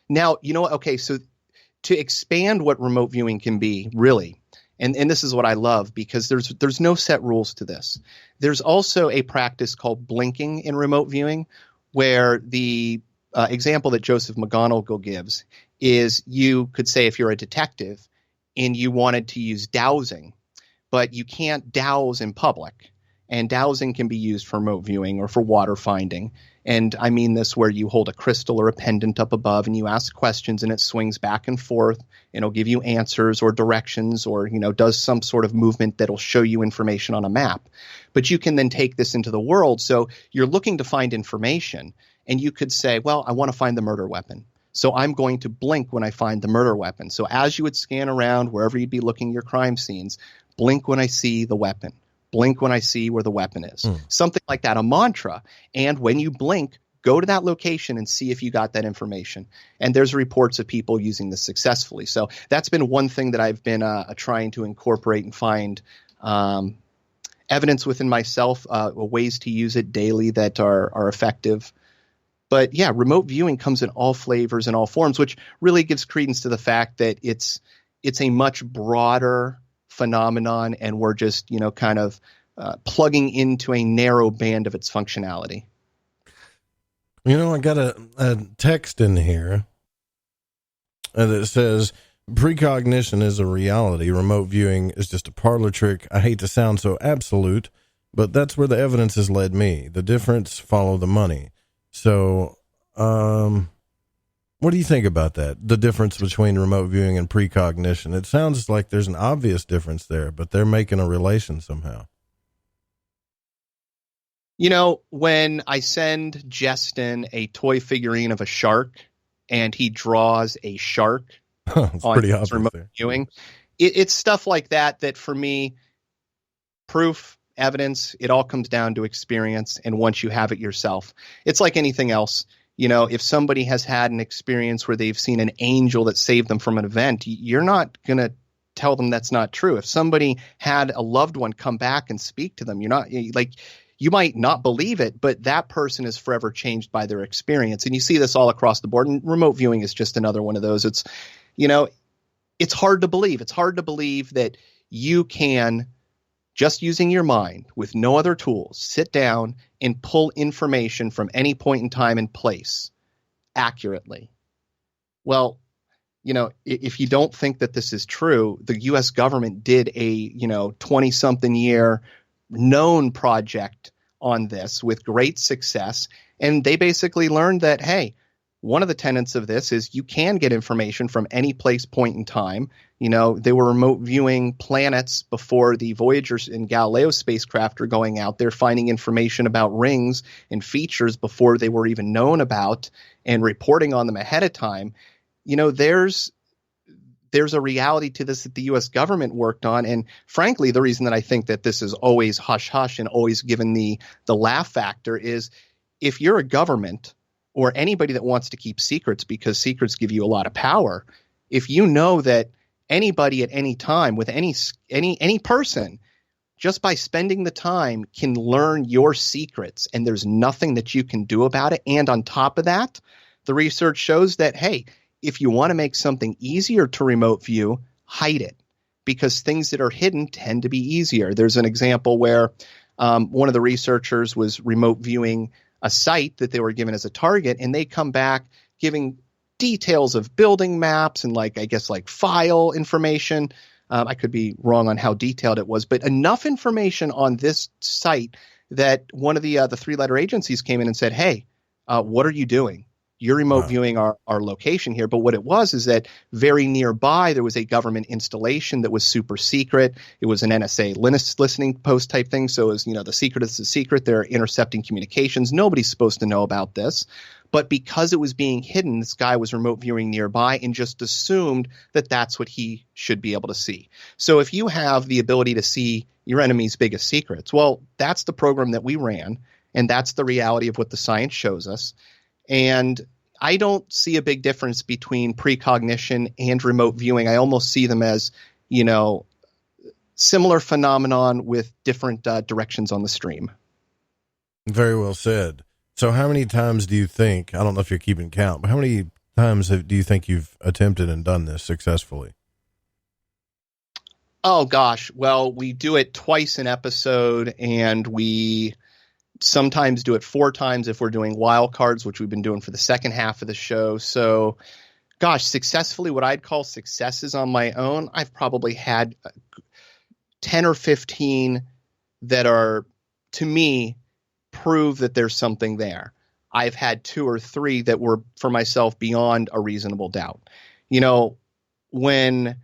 Now, okay, so to expand what remote viewing can be, really, and this is what I love, because there's no set rules to this. There's also a practice called blinking in remote viewing, where the example that Joseph McGonigal gives is, you could say if you're a detective and you wanted to use dowsing, but you can't douse in public. And dowsing can be used for remote viewing or for water finding. And I mean this where you hold a crystal or a pendant up above and you ask questions and it swings back and forth and it'll give you answers or directions or, does some sort of movement that'll show you information on a map. But you can then take this into the world. So you're looking to find information and you could say, well, I want to find the murder weapon. So I'm going to blink when I find the murder weapon. So as you would scan around wherever you'd be looking your crime scenes, blink when I see the weapon. Blink when I see where the weapon is. Something like that, a mantra. And when you blink, go to that location and see if you got that information. And there's reports of people using this successfully. So that's been one thing that I've been trying to incorporate and find evidence within myself, ways to use it daily that are effective. But yeah, remote viewing comes in all flavors and all forms, which really gives credence to the fact that it's a much broader phenomenon, and we're just kind of plugging into a narrow band of its functionality. I got a text in here that says precognition is a reality, remote viewing is just a parlor trick. I hate to sound so absolute, but that's where the evidence has led me. The difference, follow the money. So what do you think about that? The difference between remote viewing and precognition? It sounds like there's an obvious difference there, but they're making a relation somehow. When I send Justin a toy figurine of a shark and he draws a shark it's pretty obvious remote there. viewing, it's stuff like that for me, proof, evidence, it all comes down to experience. And once you have it yourself, it's like anything else. If somebody has had an experience where they've seen an angel that saved them from an event, you're not going to tell them that's not true. If somebody had a loved one come back and speak to them, you might not believe it, but that person is forever changed by their experience. And you see this all across the board. And remote viewing is just another one of those. It's hard to believe. It's hard to believe that you can, just using your mind with no other tools, sit down and pull information from any point in time and place accurately. Well, if you don't think that this is true, the U.S. government did a 20-something year known project on this with great success, and they basically learned that, hey, one of the tenets of this is you can get information from any place, point in time. They were remote viewing planets before the Voyagers and Galileo spacecraft are going out there, finding information about rings and features before they were even known about, and reporting on them ahead of time. There's a reality to this that the U.S. government worked on. And frankly, the reason that I think that this is always hush hush and always given the laugh factor is if you're a government or anybody that wants to keep secrets, because secrets give you a lot of power, if you know that anybody at any time with any person, just by spending the time, can learn your secrets and there's nothing that you can do about it. And on top of that, the research shows that, hey, if you want to make something easier to remote view, hide it, because things that are hidden tend to be easier. There's an example where one of the researchers was remote viewing a site that they were given as a target, and they come back giving details of building maps and file information. I could be wrong on how detailed it was, but enough information on this site that one of the 3-letter agencies came in and said, hey, what are you doing? You're remote viewing our location here. But what it was is that very nearby, there was a government installation that was super secret. It was an NSA listening post type thing. So it was, the secret is the secret. They're intercepting communications. Nobody's supposed to know about this. But because it was being hidden, this guy was remote viewing nearby and just assumed that that's what he should be able to see. So if you have the ability to see your enemy's biggest secrets, well, that's the program that we ran. And that's the reality of what the science shows us. And I don't see a big difference between precognition and remote viewing. I almost see them as, similar phenomenon with different directions on the stream. Very well said. So how many times do you think, I don't know if you're keeping count, but how many times do you think you've attempted and done this successfully? Oh, gosh. Well, we do it twice an episode, and we sometimes do it 4 times if we're doing wild cards, which we've been doing for the second half of the show. So, gosh, successfully, what I'd call successes on my own, I've probably had 10 or 15 that are, to me, prove that there's something there. I've had 2 or 3 that were, for myself, beyond a reasonable doubt. When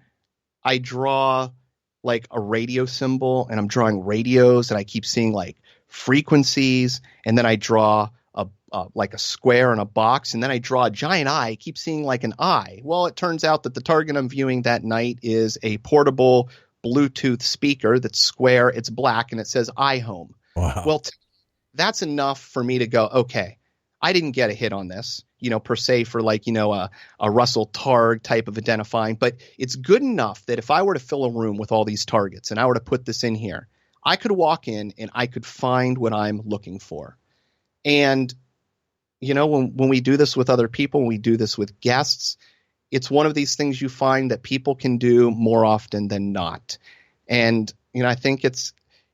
I draw like a radio symbol and I'm drawing radios and I keep seeing like frequencies, and then I draw like a square and a box, and then I draw a giant eye, I keep seeing like an eye. Well, it turns out that the target I'm viewing that night is a portable Bluetooth speaker that's square, it's black, and it says iHome. Wow. Well, that's enough for me to go, okay, I didn't get a hit on this, per se for like, a Russell Targ type of identifying, but it's good enough that if I were to fill a room with all these targets and I were to put this in here, I could walk in and I could find what I'm looking for. And, when we do this with other people, when we do this with guests, it's one of these things you find that people can do more often than not. And, I think it's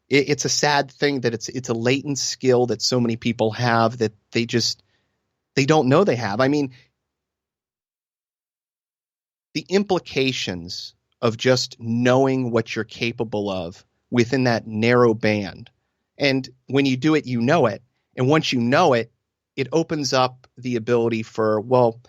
a sad thing that it's a latent skill that so many people have that they don't know they have. I mean, the implications of just knowing what you're capable of within that narrow band. And when you do it, you know it. And once you know it, it opens up the ability for, well,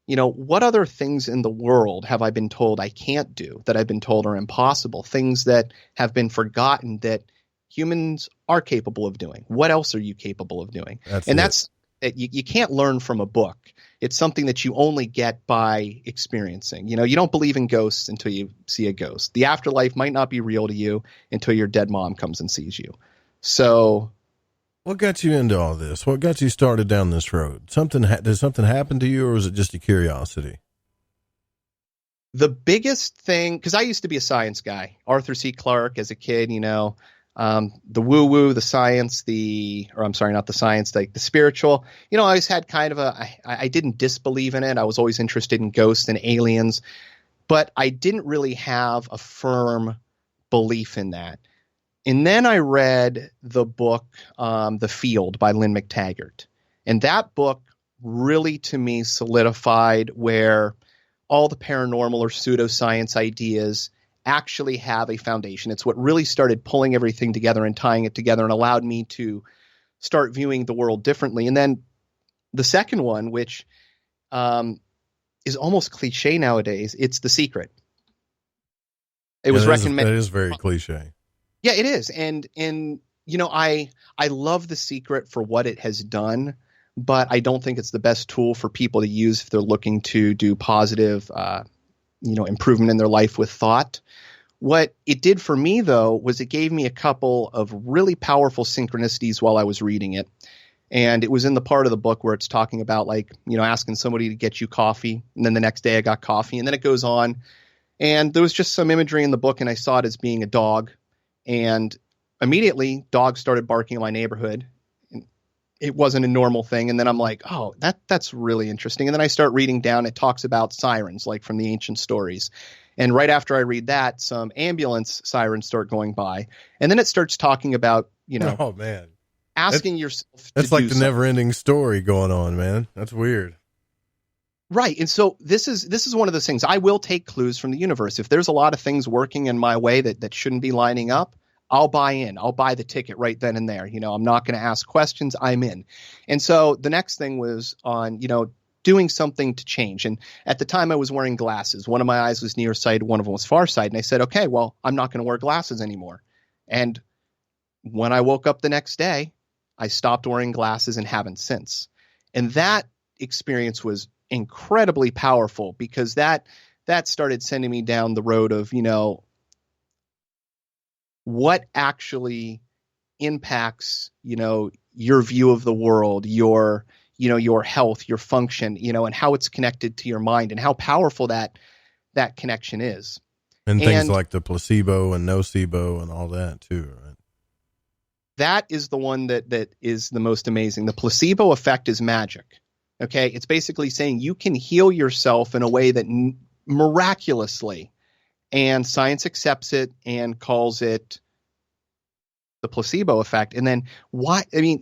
what other things in the world have I been told I can't do, that I've been told are impossible, things that have been forgotten that humans are capable of doing? What else are you capable of doing? You can't learn from a book. It's something that you only get by experiencing. You don't believe in ghosts until you see a ghost. The afterlife might not be real to you until your dead mom comes and sees you. So, what got you into all this? What got you started down this road? Did something happen to you, or was it just a curiosity? The biggest thing, because I used to be a science guy, Arthur C. Clarke as a kid, the woo-woo, the science, not the science, like the spiritual. I always had kind of I didn't disbelieve in it. I was always interested in ghosts and aliens, but I didn't really have a firm belief in that. And then I read the book, The Field by Lynn McTaggart. And that book really, to me, solidified where all the paranormal or pseudoscience ideas actually have a foundation. It's what really started pulling everything together and tying it together and allowed me to start viewing the world differently. And then the second one, which is almost cliche nowadays, it's The Secret. It was recommended. It is very cliche. Yeah, it is. And you know, I love The Secret for what it has done, but I don't think it's the best tool for people to use if they're looking to do positive, improvement in their life with thought. What it did for me, though, was it gave me a couple of really powerful synchronicities while I was reading it. And it was in the part of the book where it's talking about, like, you know, asking somebody to get you coffee. And then the next day I got coffee. And then it goes on. And there was just some imagery in the book, and I saw it as being a dog. And immediately, dogs started barking in my neighborhood. And it wasn't a normal thing. And then I'm like, oh, that's really interesting. And then I start reading down. It talks about sirens, like from the ancient stories. And right after I read that, some ambulance sirens start going by. And then it starts talking about, you know, oh man, asking yourself. That's like the never-ending story going on, man. That's weird. Right. And so this is one of those things. I will take clues from the universe. If there's a lot of things working in my way that shouldn't be lining up, I'll buy in. I'll buy the ticket right then and there. You know, I'm not going to ask questions. I'm in. And so the next thing was on, you know, doing something to change. And at the time I was wearing glasses. One of my eyes was nearsighted, one of them was farsighted. And I said, okay, well, I'm not going to wear glasses anymore. And when I woke up the next day, I stopped wearing glasses and haven't since. And that experience was incredibly powerful because that started sending me down the road of, you know, what actually impacts, you know, your view of the world, your health, your function, you know, and how it's connected to your mind and how powerful that connection is. And things like the placebo and nocebo and all that too, right? That is the one that is the most amazing. The placebo effect is magic. Okay. It's basically saying you can heal yourself in a way that miraculously, and science accepts it and calls it the placebo effect. And then why, I mean,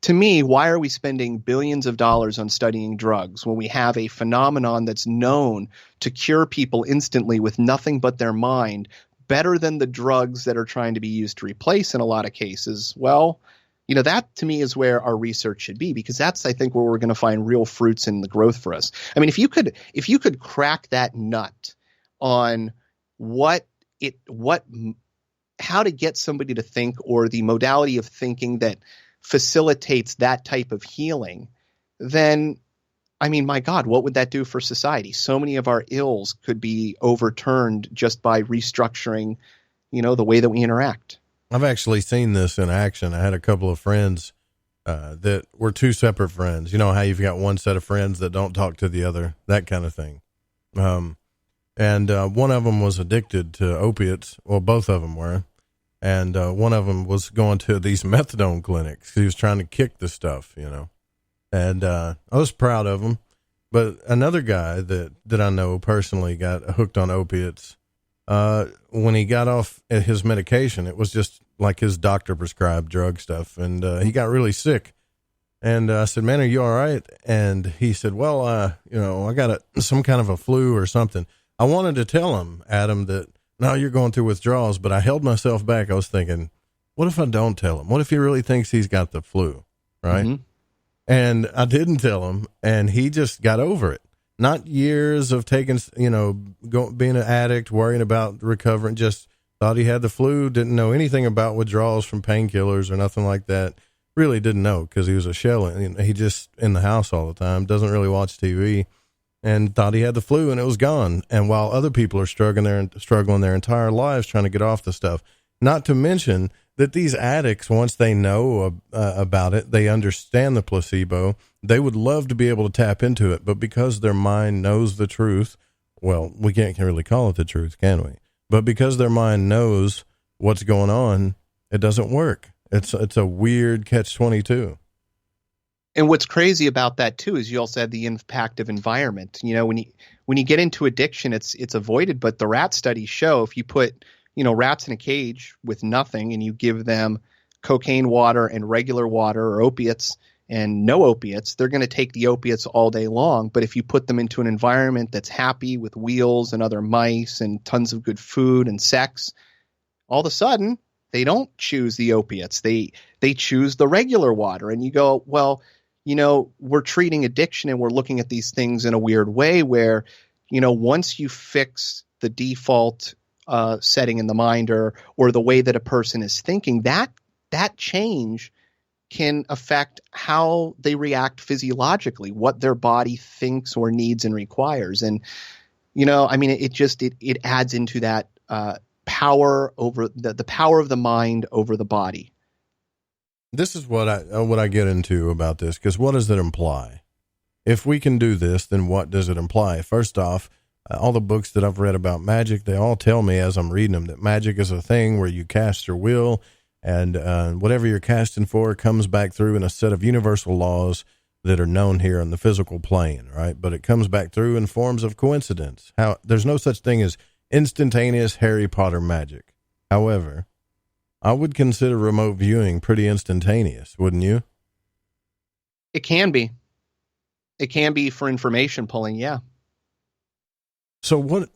to me, why are we spending billions of dollars on studying drugs when we have a phenomenon that's known to cure people instantly with nothing but their mind, better than the drugs that are trying to be used to replace in a lot of cases? Well, you know, that to me is where our research should be, because that's, I think, where we're going to find real fruits in the growth for us. I mean, if you could crack that nut on how to get somebody to think, or the modality of thinking that facilitates that type of healing, then, I mean, my God, what would that do for society? So many of our ills could be overturned just by restructuring, you know, the way that we interact. I've actually seen this in action. I had a couple of friends that were two separate friends. You know how you've got one set of friends that don't talk to the other, that kind of thing. And one of them was addicted to opiates. Well, both of them were. And one of them was going to these methadone clinics. He was trying to kick the stuff, you know. And I was proud of him. But another guy that I know personally got hooked on opiates. When he got off his medication, it was just like his doctor prescribed drug stuff. And he got really sick. And I said, man, are you all right? And he said, well, I got some kind of a flu or something. I wanted to tell him, Adam, that no, you're going through withdrawals, but I held myself back. I was thinking, what if I don't tell him? What if he really thinks he's got the flu? Right. Mm-hmm. And I didn't tell him, and he just got over it. Not years of taking, being an addict, worrying about recovering, just thought he had the flu, didn't know anything about withdrawals from painkillers or nothing like that. Really didn't know, because he was a shell. He just in the house all the time, doesn't really watch TV, and thought he had the flu, and it was gone. And while other people are struggling their entire lives trying to get off the stuff, not to mention that these addicts, once they know about it, they understand the placebo, they would love to be able to tap into it. But because their mind knows the truth, well, we can't really call it the truth, can we? But because their mind knows what's going on, it doesn't work. It's a weird catch-22. And what's crazy about that too is you also have the impact of environment. You know, when you get into addiction, it's avoided. But the rat studies show if you put, rats in a cage with nothing and you give them cocaine water and regular water or opiates, and no opiates, they're going to take the opiates all day long. But if you put them into an environment that's happy with wheels and other mice and tons of good food and sex, all of a sudden they don't choose the opiates. They choose the regular water. And you go, well, you know, we're treating addiction and we're looking at these things in a weird way where, you know, once you fix the default setting in the mind or the way that a person is thinking, that change can affect how they react physiologically, what their body thinks or needs and requires. And, you know, I mean, it adds into that power over the power of the mind over the body. This is what I get into about this, because what does it imply? If we can do this, then what does it imply? First off, all the books that I've read about magic, they all tell me as I'm reading them that magic is a thing where you cast your will, and whatever you're casting for comes back through in a set of universal laws that are known here on the physical plane, right? But it comes back through in forms of coincidence. There's no such thing as instantaneous Harry Potter magic. However, I would consider remote viewing pretty instantaneous, wouldn't you? It can be. It can be for information pulling, yeah. So what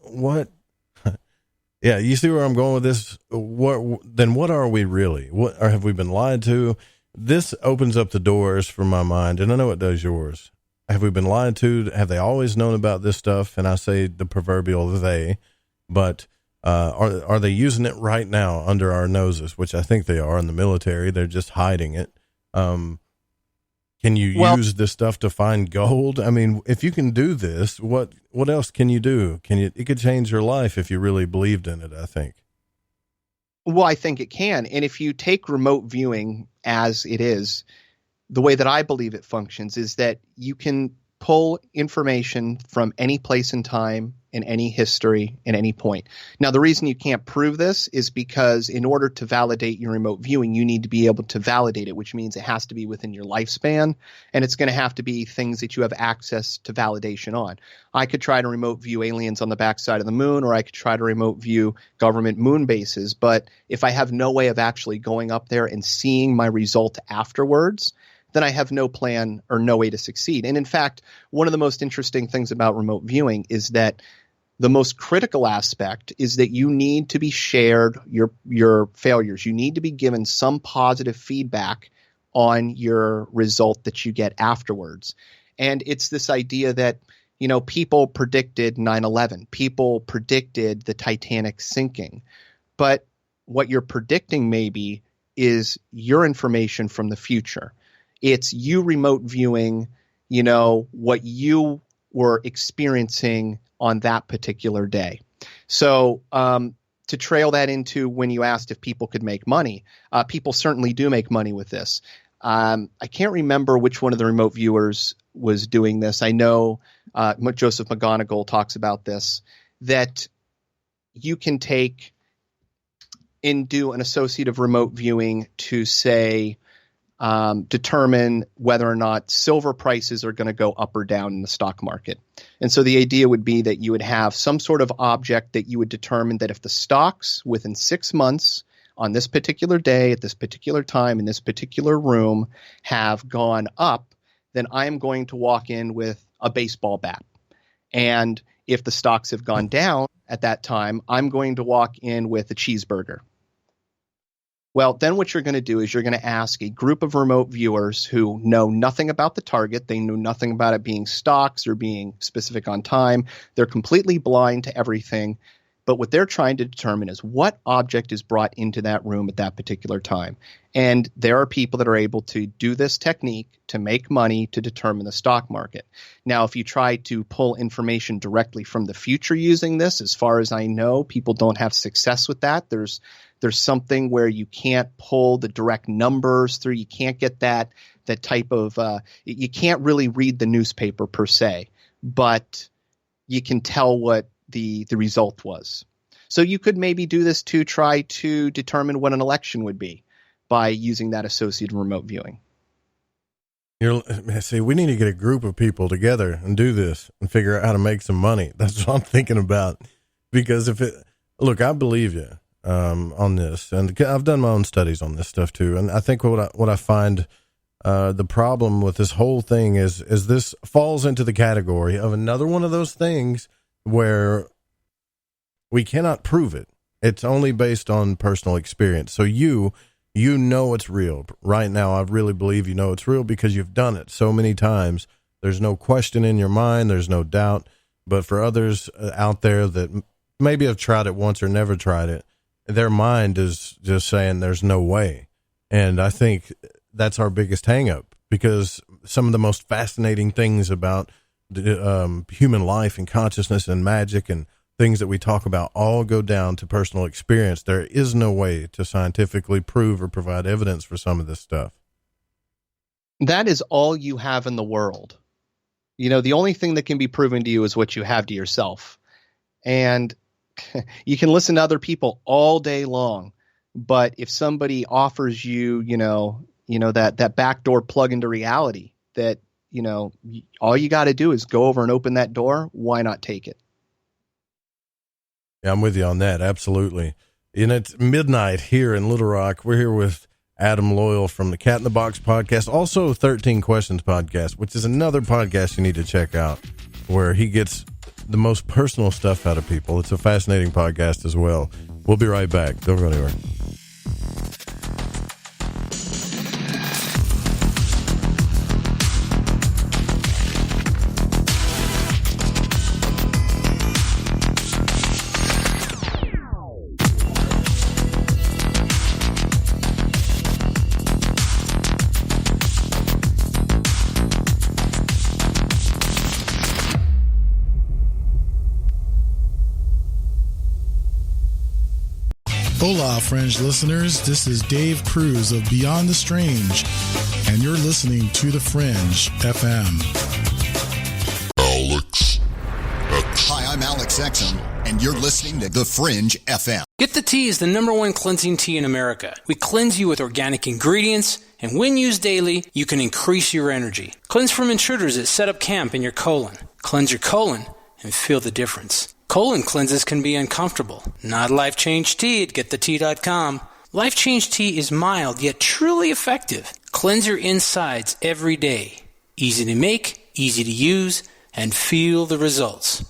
yeah, you see where I'm going with this? What are we really? What, or have we been lied to? This opens up the doors for my mind, and I know it does yours. Have we been lied to? Have they always known about this stuff? And I say the proverbial they, but are they using it right now under our noses, which I think they are in the military. They're just hiding it. Can you use this stuff to find gold? I mean, if you can do this, what else can you do? It could change your life if you really believed in it, I think. Well, I think it can. And if you take remote viewing as it is, the way that I believe it functions is that you can pull information from any place and time in any history at any point. Now, the reason you can't prove this is because in order to validate your remote viewing, you need to be able to validate it, which means it has to be within your lifespan, and it's going to have to be things that you have access to validation on. I could try to remote view aliens on the backside of the moon, or I could try to remote view government moon bases, but if I have no way of actually going up there and seeing my result afterwards, then I have no plan or no way to succeed. And in fact, one of the most interesting things about remote viewing is that the most critical aspect is that you need to be shared your failures. You need to be given some positive feedback on your result that you get afterwards. And it's this idea that, you know, people predicted 9/11. People predicted the Titanic sinking. But what you're predicting maybe is your information from the future. It's you remote viewing, you know, what you were experiencing on that particular day. So to trail that into when you asked if people could make money, people certainly do make money with this. I can't remember which one of the remote viewers was doing this. I know Joseph McGonigal talks about this, that you can take and do an associative remote viewing to say, determine whether or not silver prices are going to go up or down in the stock market. And so the idea would be that you would have some sort of object that you would determine that if the stocks within 6 months on this particular day, at this particular time, in this particular room have gone up, then I'm going to walk in with a baseball bat. And if the stocks have gone down at that time, I'm going to walk in with a cheeseburger. Well, then what you're going to do is you're going to ask a group of remote viewers who know nothing about the target. They know nothing about it being stocks or being specific on time. They're completely blind to everything. But what they're trying to determine is what object is brought into that room at that particular time. And there are people that are able to do this technique to make money to determine the stock market. Now, if you try to pull information directly from the future using this, as far as I know, people don't have success with that. There's something where you can't pull the direct numbers through. You can't get that type of you can't really read the newspaper per se, but you can tell what the result was. So you could maybe do this to try to determine what an election would be by using that associated remote viewing. See, we need to get a group of people together and do this and figure out how to make some money. That's what I'm thinking about. Because look, I believe you on this, and I've done my own studies on this stuff too. And I think what I find The problem with this whole thing is this falls into the category of another one of those things where we cannot prove it. It's only based on personal experience. So you know it's real. Right now, I really believe you know it's real because you've done it so many times. There's no question in your mind. There's no doubt. But for others out there that maybe have tried it once or never tried it, their mind is just saying there's no way. And I think that's our biggest hang up, because some of the most fascinating things about human life and consciousness and magic and things that we talk about all go down to personal experience. There is no way to scientifically prove or provide evidence for some of this stuff. That is all you have in the world. You know, the only thing that can be proven to you is what you have to yourself. And you can listen to other people all day long, but if somebody offers you, that backdoor plug into reality that, all you got to do is go over and open that door, why not take it? Yeah, I'm with you on that. Absolutely. And it's midnight here in Little Rock. We're here with Adam Loyal from the Cat in the Box podcast, also 13 Questions podcast, which is another podcast you need to check out, where he gets the most personal stuff out of people. It's a fascinating podcast as well. We'll be right back. Don't go anywhere. Hola, Fringe listeners. This is Dave Cruz of Beyond the Strange, and you're listening to The Fringe FM. Alex X. Hi, I'm Alex Exum, and you're listening to The Fringe FM. Get the Tea is the #1 cleansing tea in America. We cleanse you with organic ingredients, and when used daily, you can increase your energy. Cleanse from intruders that set up camp in your colon. Cleanse your colon and feel the difference. Colon cleanses can be uncomfortable. Not Life Change Tea at GetTheTea.com. Life Change Tea is mild yet truly effective. Cleanse your insides every day. Easy to make, easy to use, and feel the results.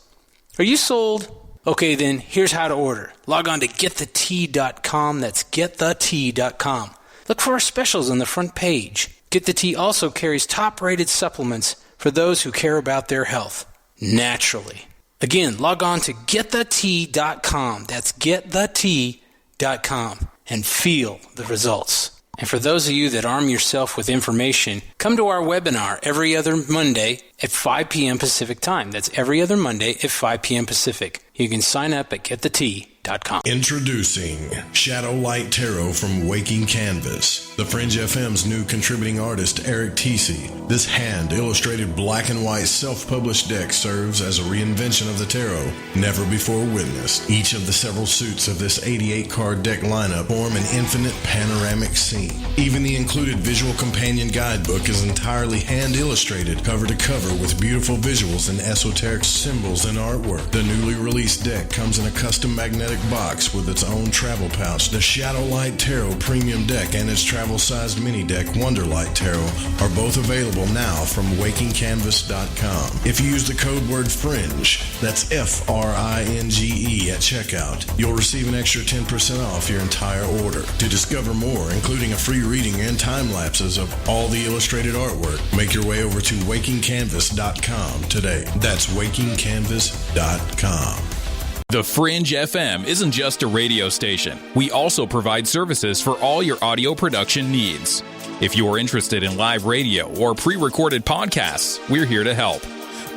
Are you sold? Okay, then here's how to order. Log on to GetTheTea.com. That's GetTheTea.com. Look for our specials on the front page. Get the Tea also carries top-rated supplements for those who care about their health. Naturally. Again, log on to GetTheTea.com. That's GetTheTea.com and feel the results. And for those of you that arm yourself with information, come to our webinar every other Monday at 5 p.m. Pacific time. That's every other Monday at 5 p.m. Pacific. You can sign up at GetTheTea.com. Introducing Shadow Light Tarot from Waking Canvas, the Fringe FM's new contributing artist, Eric Tisi. This hand-illustrated black and white self-published deck serves as a reinvention of the tarot, never before witnessed. Each of the several suits of this 88-card deck lineup form an infinite panoramic scene. Even the included visual companion guidebook is entirely hand-illustrated, cover to cover, with beautiful visuals and esoteric symbols and artwork. The newly released deck comes in a custom magnetic box with its own travel pouch. The Shadow Light Tarot Premium Deck and its travel-sized mini deck Wonderlight Tarot are both available now from WakingCanvas.com. If you use the code word FRINGE, that's F-R-I-N-G-E at checkout, you'll receive an extra 10% off your entire order. To discover more, including a free reading and time lapses of all the illustrated artwork, make your way over to WakingCanvas.com today. That's WakingCanvas.com. The Fringe FM isn't just a radio station. We also provide services for all your audio production needs. If you are interested in live radio or pre-recorded podcasts, we're here to help.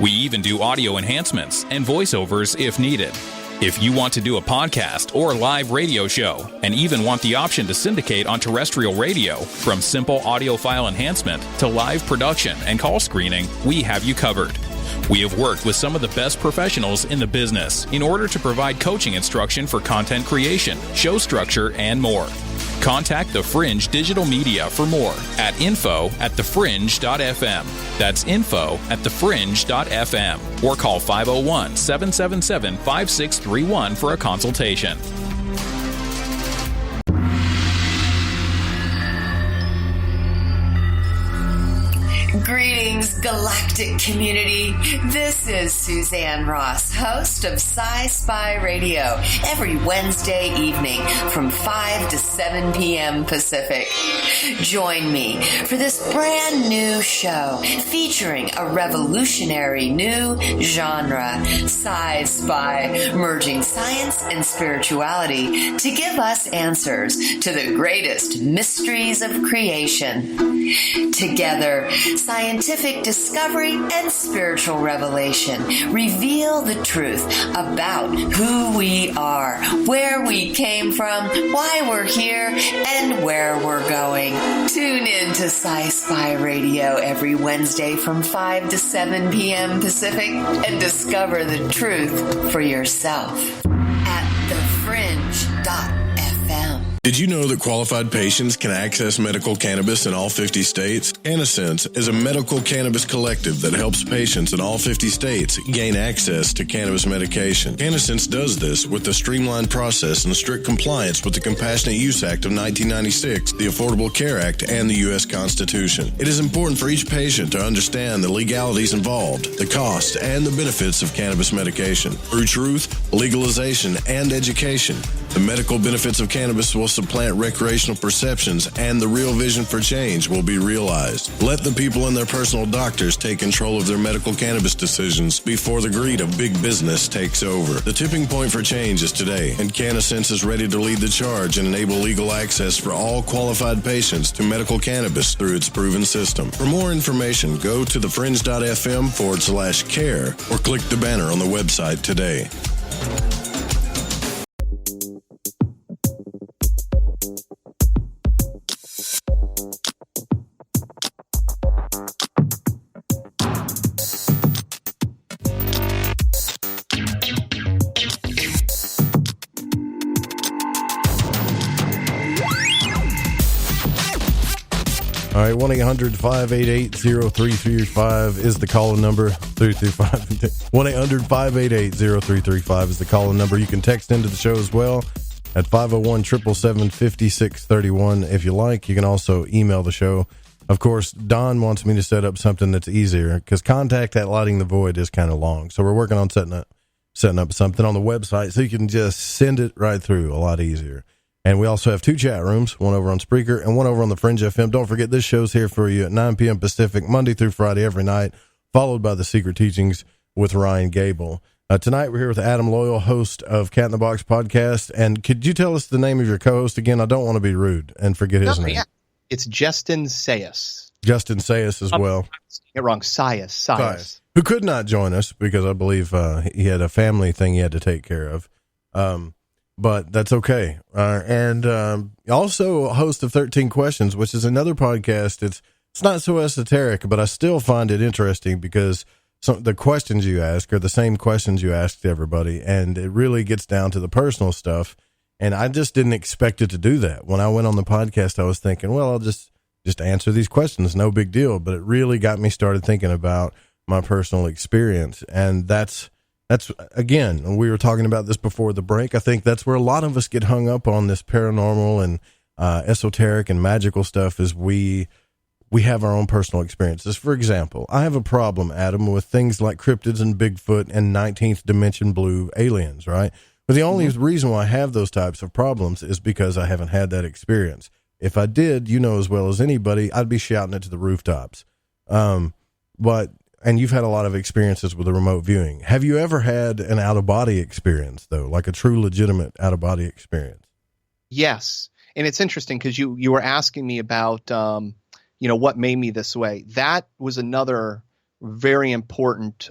We even do audio enhancements and voiceovers if needed. If you want to do a podcast or live radio show and even want the option to syndicate on terrestrial radio, from simple audio file enhancement to live production and call screening, we have you covered. We have worked with some of the best professionals in the business in order to provide coaching instruction for content creation, show structure, and more. Contact The Fringe Digital Media for more at info@thefringe.fm. That's info@thefringe.fm. Or call 501-777-5631 for a consultation. Greetings, galactic community. This is Suzanne Ross, host of Sci-Spy Radio, every Wednesday evening from 5 to 7 p.m. Pacific. Join me for this brand new show featuring a revolutionary new genre, Sci-Spy, merging science and spirituality to give us answers to the greatest mysteries of creation. Together, scientific discovery and spiritual revelation reveal the truth about who we are, where we came from, why we're here, and where we're going. Tune in to Sci-Spy Radio every Wednesday from 5 to 7 p.m. Pacific and discover the truth for yourself at thefringe.fm. Did you know that qualified patients can access medical cannabis in all 50 states? CannaSense is a medical cannabis collective that helps patients in all 50 states gain access to cannabis medication. CannaSense does this with a streamlined process and strict compliance with the Compassionate Use Act of 1996, the Affordable Care Act, and the U.S. Constitution. It is important for each patient to understand the legalities involved, the costs, and the benefits of cannabis medication. Through truth, legalization, and education, the medical benefits of cannabis will supplant recreational perceptions, and the real vision for change will be realized. Let the people and their personal doctors take control of their medical cannabis decisions before the greed of big business takes over. The tipping point for change is today, and CannaSense is ready to lead the charge and enable legal access for all qualified patients to medical cannabis through its proven system. For more information, go to thefringe.fm/care or click the banner on the website today. All right, 1-800-588-0335 is the call-in number. 1-800-588-0335 is the call-in number. You can text into the show as well at 501-777-5631 if you like. You can also email the show. Of course, Don wants me to set up something that's easier because contact at Lighting the Void is kind of long. So we're working on setting up something on the website so you can just send it right through a lot easier. And we also have 2 chat rooms, one over on Spreaker and one over on the Fringe FM. Don't forget, this show's here for you at 9 p.m. Pacific, Monday through Friday, every night, followed by The Secret Teachings with Ryan Gable. Tonight, we're here with Adam Loyal, host of Cat in the Box podcast. And could you tell us the name of your co-host again? I don't want to be rude and forget his name. Yeah. It's Justin Sayas. Justin Sayas as well. You're wrong. Sayas. Who could not join us because I believe he had a family thing he had to take care of. But that's okay. And also a host of 13 Questions, which is another podcast. It's not so esoteric, but I still find it interesting because the questions you ask are the same questions you ask to everybody, and it really gets down to the personal stuff. And I just didn't expect it to do that. When I went on the podcast, I was thinking, well, I'll just answer these questions, no big deal. But it really got me started thinking about my personal experience, and that's again, we were talking about this before the break. I think that's where a lot of us get hung up on this paranormal and esoteric and magical stuff is we have our own personal experiences. For example, I have a problem, Adam, with things like cryptids and Bigfoot and 19th dimension blue aliens, right? But the only reason why I have those types of problems is because I haven't had that experience. If I did, you know as well as anybody, I'd be shouting it to the rooftops. And you've had a lot of experiences with the remote viewing. Have you ever had an out-of-body experience, though, like a true legitimate out-of-body experience? Yes. And it's interesting because you were asking me about, what made me this way. That was another very important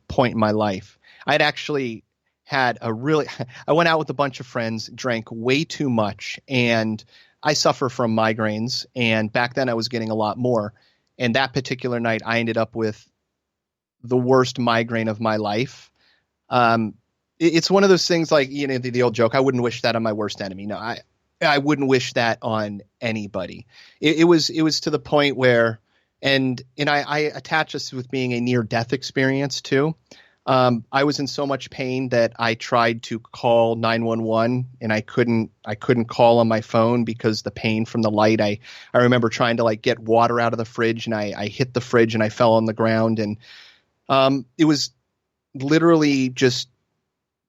point in my life. I'd actually had I went out with a bunch of friends, drank way too much, and I suffer from migraines. And back then I was getting a lot more. And that particular night I ended up with the worst migraine of my life. It's one of those things like, the old joke, I wouldn't wish that on my worst enemy. No, I wouldn't wish that on anybody. It was to the point where, and I attach this with being a near death experience too. I was in so much pain that I tried to call 911 and I couldn't call on my phone because the pain from the light. I remember trying to like get water out of the fridge, and I hit the fridge and I fell on the ground, and it was literally just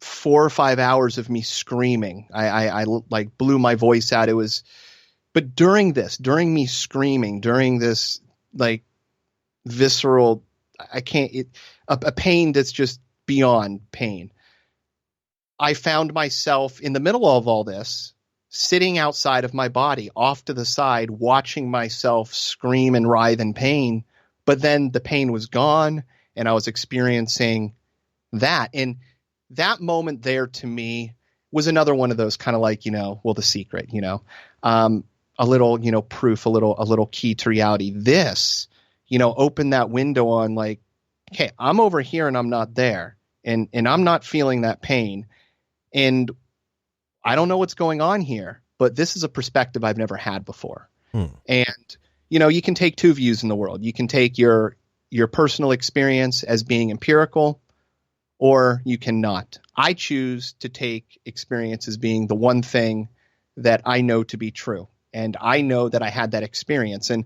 4 or 5 hours of me screaming. I like blew my voice out. But during me screaming, during this like visceral, a pain that's just beyond pain, I found myself in the middle of all this, sitting outside of my body, off to the side, watching myself scream and writhe in pain. But then the pain was gone, and I was experiencing that. And that moment there to me was another one of those kind of like, The Secret, a little, proof, a little key to reality. This, opened that window on like, okay, I'm over here and I'm not there, and I'm not feeling that pain, and I don't know what's going on here, but this is a perspective I've never had before. And, you can take two views in the world. You can take your personal experience as being empirical, or you cannot. I choose to take experience as being the one thing that I know to be true. And I know that I had that experience. And,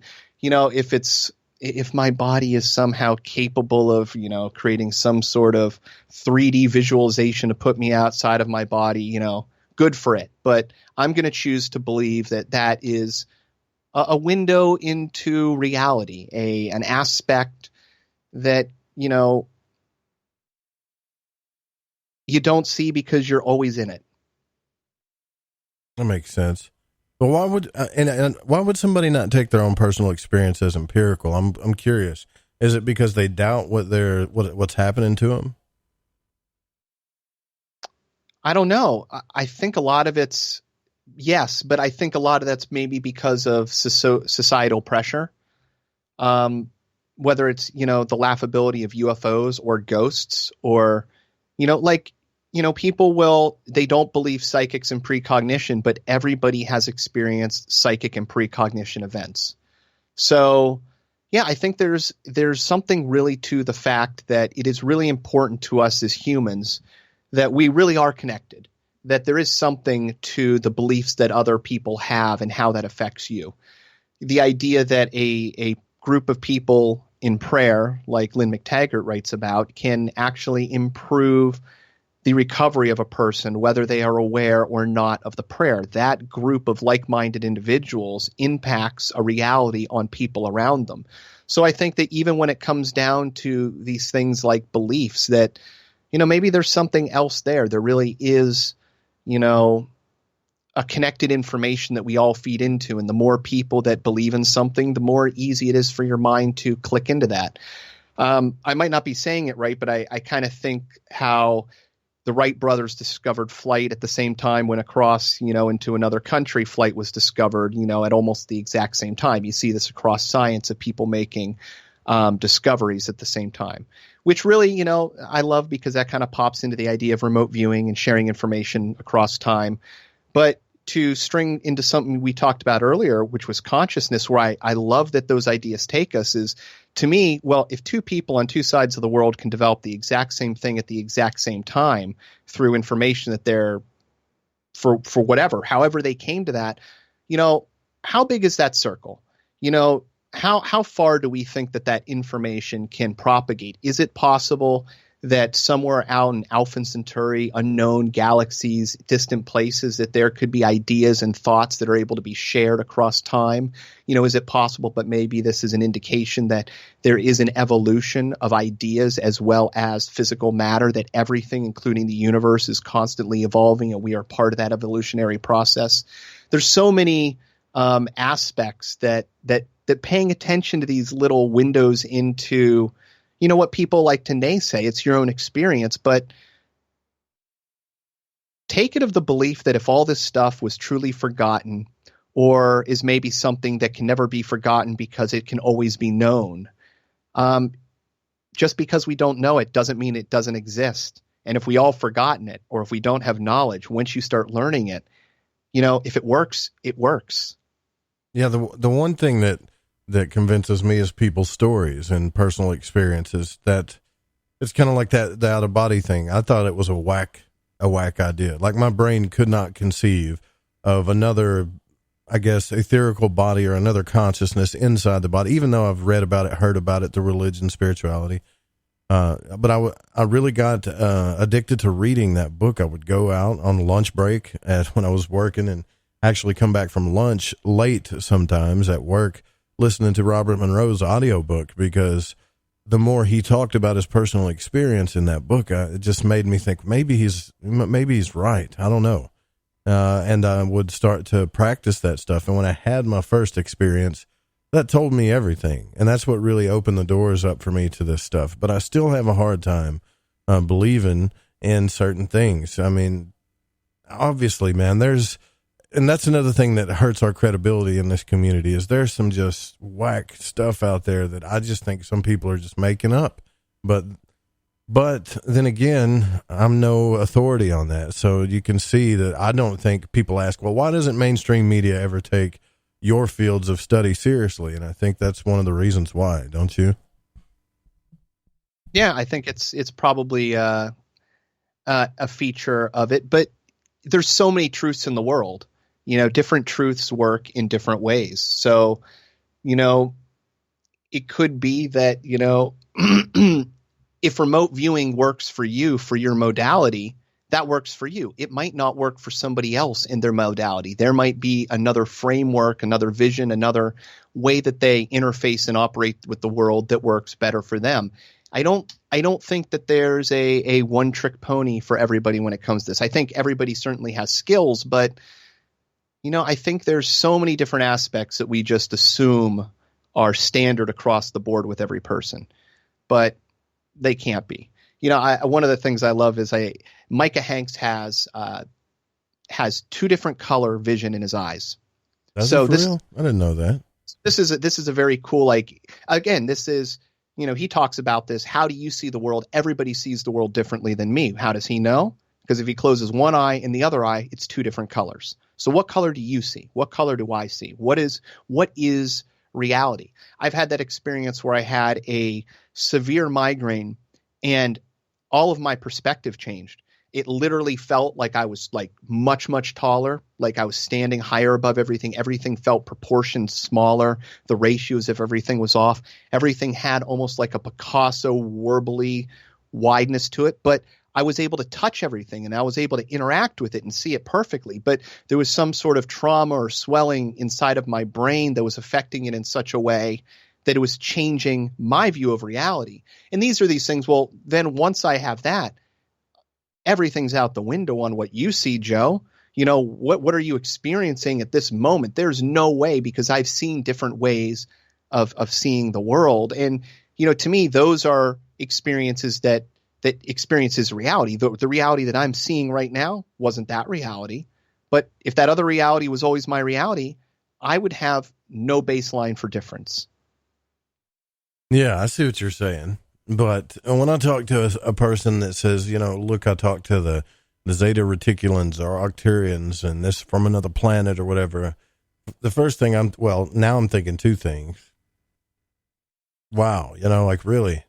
if my body is somehow capable of, creating some sort of 3D visualization to put me outside of my body, good for it. But I'm going to choose to believe that is a window into reality, an aspect that, you don't see because you're always in it. That makes sense. But why would and why would somebody not take their own personal experience as empirical? I'm curious. Is it because they doubt what's happening to them? I don't know. I think a lot of it's yes, but I think a lot of that's maybe because of societal pressure. Whether it's the laughability of UFOs or ghosts, or people they don't believe psychics and precognition, but everybody has experienced psychic and precognition events. So, yeah, I think there's something really to the fact that it is really important to us as humans that we really are connected, that there is something to the beliefs that other people have and how that affects you. The idea that a group of people in prayer, like Lynn McTaggart writes about, can actually improve the recovery of a person, whether they are aware or not of the prayer. That group of like-minded individuals impacts a reality on people around them. So I think that even when it comes down to these things like beliefs, that, maybe there's something else there. There really is, a connected information that we all feed into. And the more people that believe in something, the more easy it is for your mind to click into that. I might not be saying it right, but I kind of think how the Wright brothers discovered flight at the same time when across, into another country, flight was discovered, at almost the exact same time. You see this across science of people making discoveries at the same time, which really, I love, because that kind of pops into the idea of remote viewing and sharing information across time. But to string into something we talked about earlier, which was consciousness, where I love that those ideas take us, is, to me, well, if two people on two sides of the world can develop the exact same thing at the exact same time through information that they're, for whatever, however they came to that, how big is that circle? How far do we think that information can propagate? Is it possible that somewhere out in Alpha Centauri, unknown galaxies, distant places, that there could be ideas and thoughts that are able to be shared across time? Is it possible, but maybe this is an indication that there is an evolution of ideas as well as physical matter, that everything, including the universe, is constantly evolving, and we are part of that evolutionary process? There's so many aspects that paying attention to these little windows into, what people like to naysay, it's your own experience, but take it of the belief that if all this stuff was truly forgotten, or is maybe something that can never be forgotten because it can always be known, just because we don't know it doesn't mean it doesn't exist. And if we all forgotten it, or if we don't have knowledge, once you start learning it, if it works, it works. Yeah. The one thing that convinces me is people's stories and personal experiences, that It's kind of like the out of body thing. I thought it was a whack idea. Like my brain could not conceive of another, I guess, etherical body or another consciousness inside the body, even though I've read about it, heard about it, through religion, spirituality. But I really got addicted to reading that book. I would go out on lunch break when I was working and actually come back from lunch late sometimes at work, listening to Robert Monroe's audiobook, because the more he talked about his personal experience in that book, it just made me think maybe he's right. I don't know. And I would start to practice that stuff. And when I had my first experience, that told me everything. And that's what really opened the doors up for me to this stuff. But I still have a hard time believing in certain things. I mean, obviously, man, and that's another thing that hurts our credibility in this community, is there's some just whack stuff out there that I just think some people are just making up. But then again, I'm no authority on that. So you can see that I don't think people ask, well, why doesn't mainstream media ever take your fields of study seriously? And I think that's one of the reasons why, don't you? Yeah, I think it's probably a feature of it, but there's so many truths in the world. Different truths work in different ways. So, it could be that, if remote viewing works for you, for your modality, that works for you. It might not work for somebody else in their modality. There might be another framework, another vision, another way that they interface and operate with the world that works better for them. I don't think that there's a one trick pony for everybody when it comes to this. I think everybody certainly has skills, but I think there's so many different aspects that we just assume are standard across the board with every person, but they can't be. One of the things I love is Micah Hanks has two different color vision in his eyes. So real? I didn't know that. This is a very cool, this is, he talks about this. How do you see the world? Everybody sees the world differently than me. How does he know? Because if he closes one eye and the other eye, it's two different colors. So what color do you see? What color do I see? What is reality? I've had that experience where I had a severe migraine and all of my perspective changed. It literally felt like I was much, much taller, like I was standing higher above everything. Everything felt proportioned smaller. The ratios of everything was off. Everything had almost like a Picasso warbly wideness to it, but I was able to touch everything and I was able to interact with it and see it perfectly. But there was some sort of trauma or swelling inside of my brain that was affecting it in such a way that it was changing my view of reality. And these are these things. Well, then once I have that, everything's out the window on what you see, Joe. What are you experiencing at this moment? There's no way, because I've seen different ways of seeing the world. And, to me, those are experiences that experiences reality. The reality that I'm seeing right now wasn't that reality. But if that other reality was always my reality, I would have no baseline for difference. Yeah, I see what you're saying. But when I talk to a person that says, look, I talked to the Zeta Reticulans or Arcturians and this from another planet or whatever, the first thing now I'm thinking two things. Wow, really?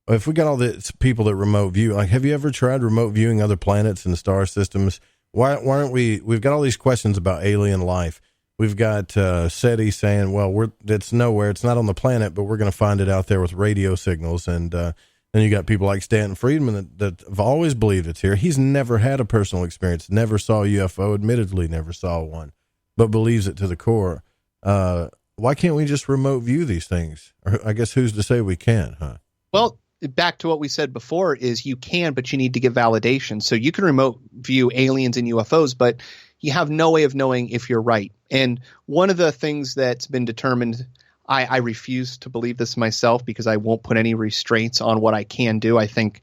If we got all the people that remote view, have you ever tried remote viewing other planets and star systems? Why aren't we've got all these questions about alien life. We've got SETI saying, it's nowhere. It's not on the planet, but we're going to find it out there with radio signals. And then you got people like Stanton Friedman that have always believed it's here. He's never had a personal experience, never saw a UFO, admittedly never saw one, but believes it to the core. Why can't we just remote view these things? Or I guess who's to say we can't, huh? Well, back to what we said before is you can, but you need to give validation. So you can remote view aliens and UFOs, but you have no way of knowing if you're right. And one of the things that's been determined, I refuse to believe this myself because I won't put any restraints on what I can do. I think,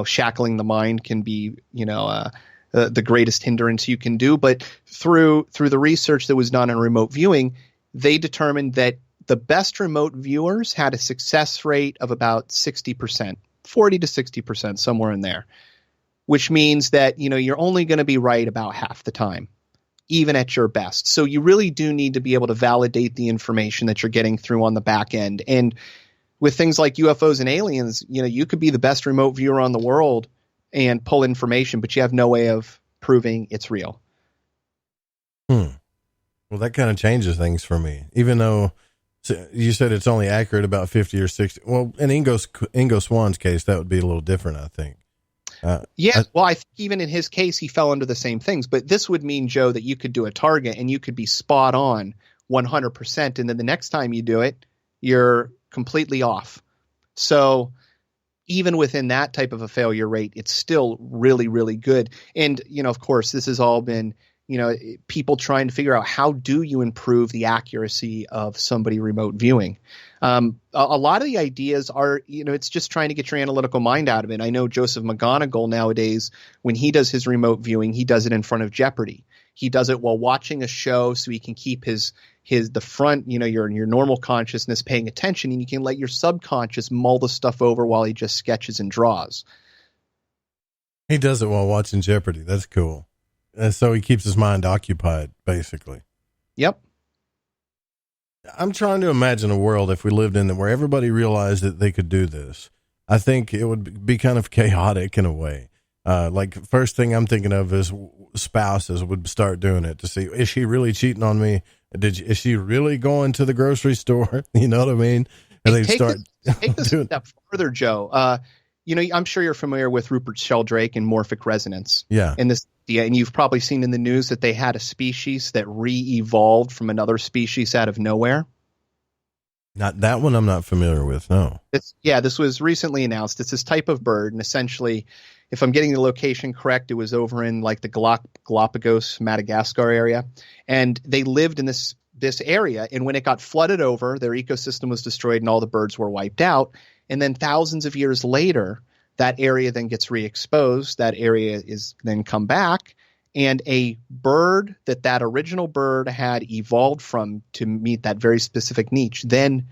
shackling the mind can be, the greatest hindrance you can do. But through the research that was done on remote viewing, they determined that the best remote viewers had a success rate of about 60%, 40 to 60%, somewhere in there, which means that, you're only going to be right about half the time, even at your best. So you really do need to be able to validate the information that you're getting through on the back end. And with things like UFOs and aliens, you could be the best remote viewer on the world and pull information, but you have no way of proving it's real. Well, that kind of changes things for me, even though you said it's only accurate about 50 or 60. Well, in Ingo Swan's case, that would be a little different, I think. Well, I think even in his case, he fell under the same things. But this would mean, Joe, that you could do a target and you could be spot on 100%. And then the next time you do it, you're completely off. So even within that type of a failure rate, it's still really, really good. And, of course, this has all been, people trying to figure out how do you improve the accuracy of somebody remote viewing. A lot of the ideas are, it's just trying to get your analytical mind out of it. I know Joseph McGonigal nowadays, when he does his remote viewing, he does it in front of Jeopardy. He does it while watching a show so he can keep the front, your normal consciousness paying attention, and you can let your subconscious mull the stuff over while he just sketches and draws. He does it while watching Jeopardy. That's cool. And so he keeps his mind occupied, basically. Yep. I'm trying to imagine a world if we lived in it where everybody realized that they could do this. I think it would be kind of chaotic in a way. Like first thing I'm thinking of is spouses would start doing it to see, is she really cheating on me? Is she really going to the grocery store? You know what I mean? And they start take this a step further, Joe. I'm sure you're familiar with Rupert Sheldrake and morphic resonance. Yeah. And you've probably seen in the news that they had a species that re-evolved from another species out of nowhere. Not that one I'm not familiar with, no. This was recently announced. It's this type of bird, and essentially, if I'm getting the location correct, it was over in like the Galapagos, Madagascar area. And they lived in this area, and when it got flooded over, their ecosystem was destroyed and all the birds were wiped out. And then thousands of years later, that area then gets re-exposed. That area is then come back, and a bird that original bird had evolved from to meet that very specific niche then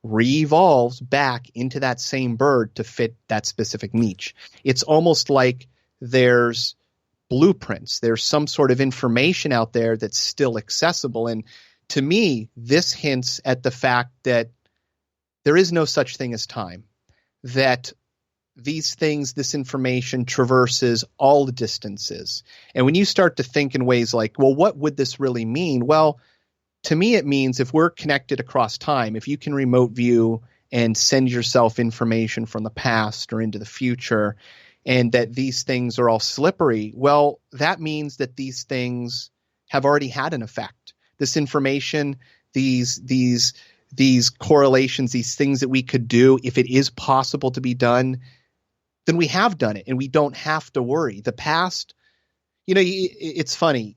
re-evolves back into that same bird to fit that specific niche. It's almost like there's blueprints. There's some sort of information out there that's still accessible. And to me, this hints at the fact that there is no such thing as time, that these things, this information traverses all the distances. And when you start to think in ways like, well, what would this really mean? Well, to me, it means if we're connected across time, if you can remote view and send yourself information from the past or into the future, and that these things are all slippery, well, that means that these things have already had an effect. This information, these correlations, these things that we could do, if it is possible to be done, then we have done it and we don't have to worry. The past, it's funny.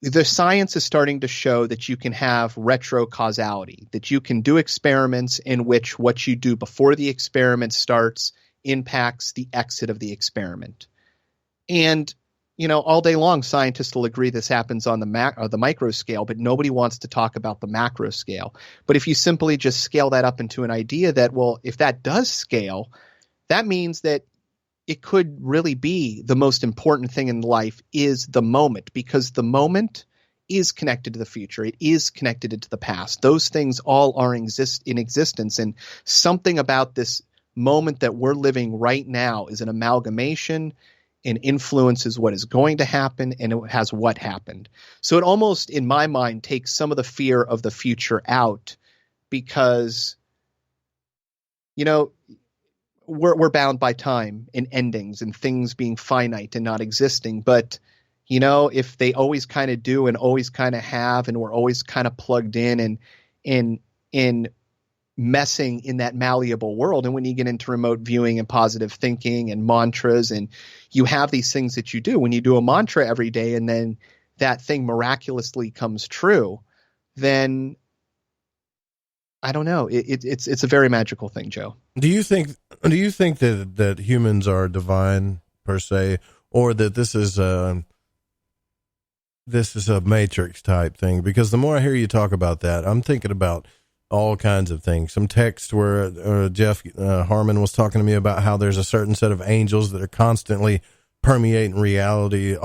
The science is starting to show that you can have retrocausality, that you can do experiments in which what you do before the experiment starts impacts the exit of the experiment. And all day long, scientists will agree this happens on the micro scale, but nobody wants to talk about the macro scale. But if you simply just scale that up into an idea that, well, if that does scale, that means that it could really be the most important thing in life is the moment, because the moment is connected to the future. It is connected to the past. Those things all are in existence. And something about this moment that we're living right now is an amalgamation and influences what is going to happen, and it has what happened. So it almost, in my mind, takes some of the fear of the future out, because, we're bound by time and endings and things being finite and not existing. But, if they always kind of do and always kind of have, and we're always kind of plugged in and messing in that malleable world. And when you get into remote viewing and positive thinking and mantras, and you have these things that you do, when you do a mantra every day and then that thing miraculously comes true, then I don't know. It's a very magical thing, Joe. Do you think that humans are divine per se, or that this is a Matrix type thing? Because the more I hear you talk about that, I'm thinking about all kinds of things. Some text where Jeff Harmon was talking to me about how there's a certain set of angels that are constantly permeating reality,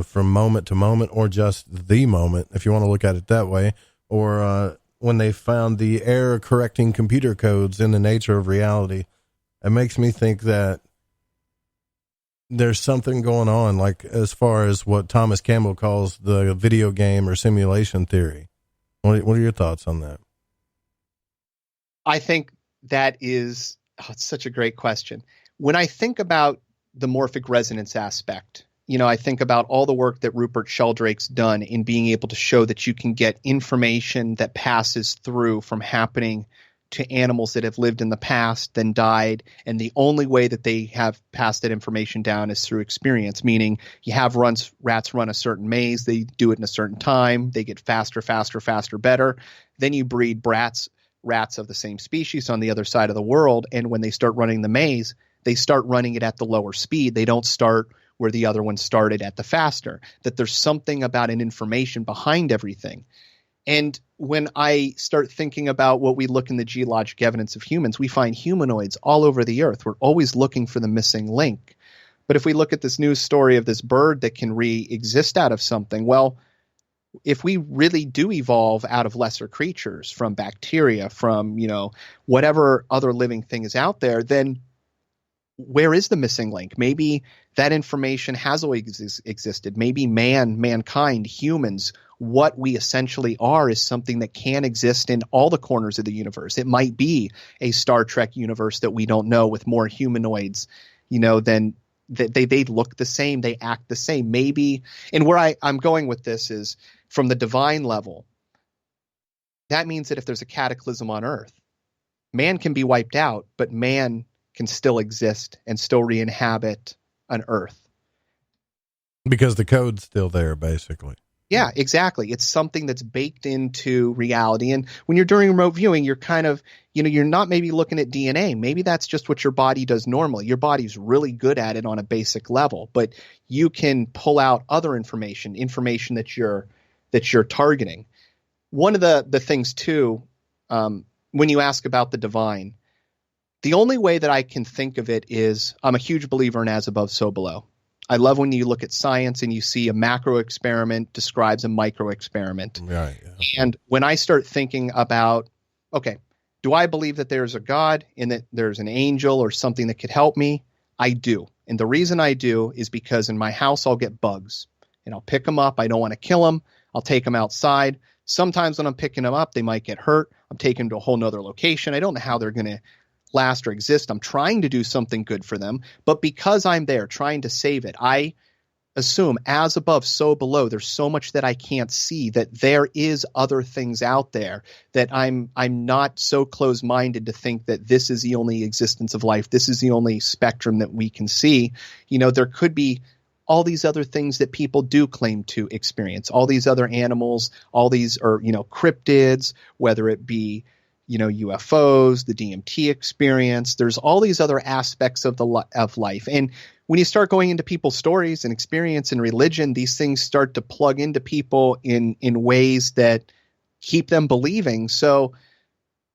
from moment to moment, or just the moment, if you want to look at it that way. Or when they found the error correcting computer codes in the nature of reality. It makes me think that there's something going on, like as far as what Thomas Campbell calls the video game or simulation theory. What are your thoughts on that? I think that is, it's such a great question. When I think about the morphic resonance aspect, I think about all the work that Rupert Sheldrake's done in being able to show that you can get information that passes through from happening to animals that have lived in the past, then died. And the only way that they have passed that information down is through experience, meaning you have rats run a certain maze. They do it in a certain time. They get faster, better. Then you breed rats of the same species on the other side of the world. And when they start running the maze, they start running it at the lower speed. They don't start where the other one started at the faster, that there's something about an information behind everything. And when I start thinking about what we look in the geologic evidence of humans, we find humanoids all over the earth. We're always looking for the missing link. But if we look at this news story of this bird that can re-exist out of something, well, if we really do evolve out of lesser creatures, from bacteria, from, whatever other living thing is out there, then where is the missing link? Maybe that information has always existed. Maybe mankind, humans, what we essentially are is something that can exist in all the corners of the universe. It might be a Star Trek universe that we don't know, with more humanoids, than they look the same, they act the same. Maybe, and where I'm going with this is from the divine level. That means that if there's a cataclysm on Earth, man can be wiped out, but man can still exist and still re-inhabit an Earth. Because the code's still there, basically. Yeah, exactly. It's something that's baked into reality. And when you're doing remote viewing, you're kind of, you're not maybe looking at DNA. Maybe that's just what your body does normally. Your body's really good at it on a basic level, but you can pull out other information that you're targeting. One of the things too, when you ask about the divine, the only way that I can think of it is I'm a huge believer in as above, so below. I love when you look at science and you see a macro experiment describes a micro experiment. Right. Yeah. And when I start thinking about, okay, do I believe that there's a God and that there's an angel or something that could help me? I do. And the reason I do is because in my house I'll get bugs and I'll pick them up. I don't want to kill them. I'll take them outside. Sometimes when I'm picking them up, they might get hurt. I'm taking them to a whole nother location. I don't know how they're going to last or exist. I'm trying to do something good for them, but because I'm there trying to save it, I assume as above, so below. There's so much that I can't see, that there is other things out there, that I'm not so closed-minded to think that this is the only existence of life. This is the only spectrum that we can see. There could be all these other things that people do claim to experience, all these other animals, all these are, cryptids, whether it be UFOs, the DMT experience. There's all these other aspects of of life. And when you start going into people's stories and experience and religion, these things start to plug into people in ways that keep them believing. So,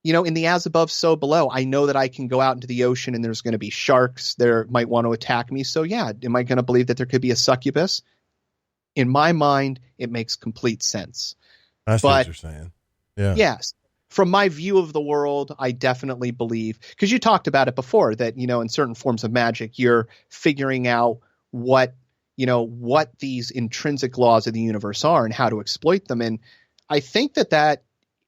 in the as above, so below, I know that I can go out into the ocean and there's going to be sharks that might want to attack me. So yeah, am I going to believe that there could be a succubus? In my mind, it makes complete sense. I see what you're saying. Yeah. Yes. From my view of the world, I definitely believe, because you talked about it before, that, in certain forms of magic, you're figuring out what these intrinsic laws of the universe are and how to exploit them. And I think that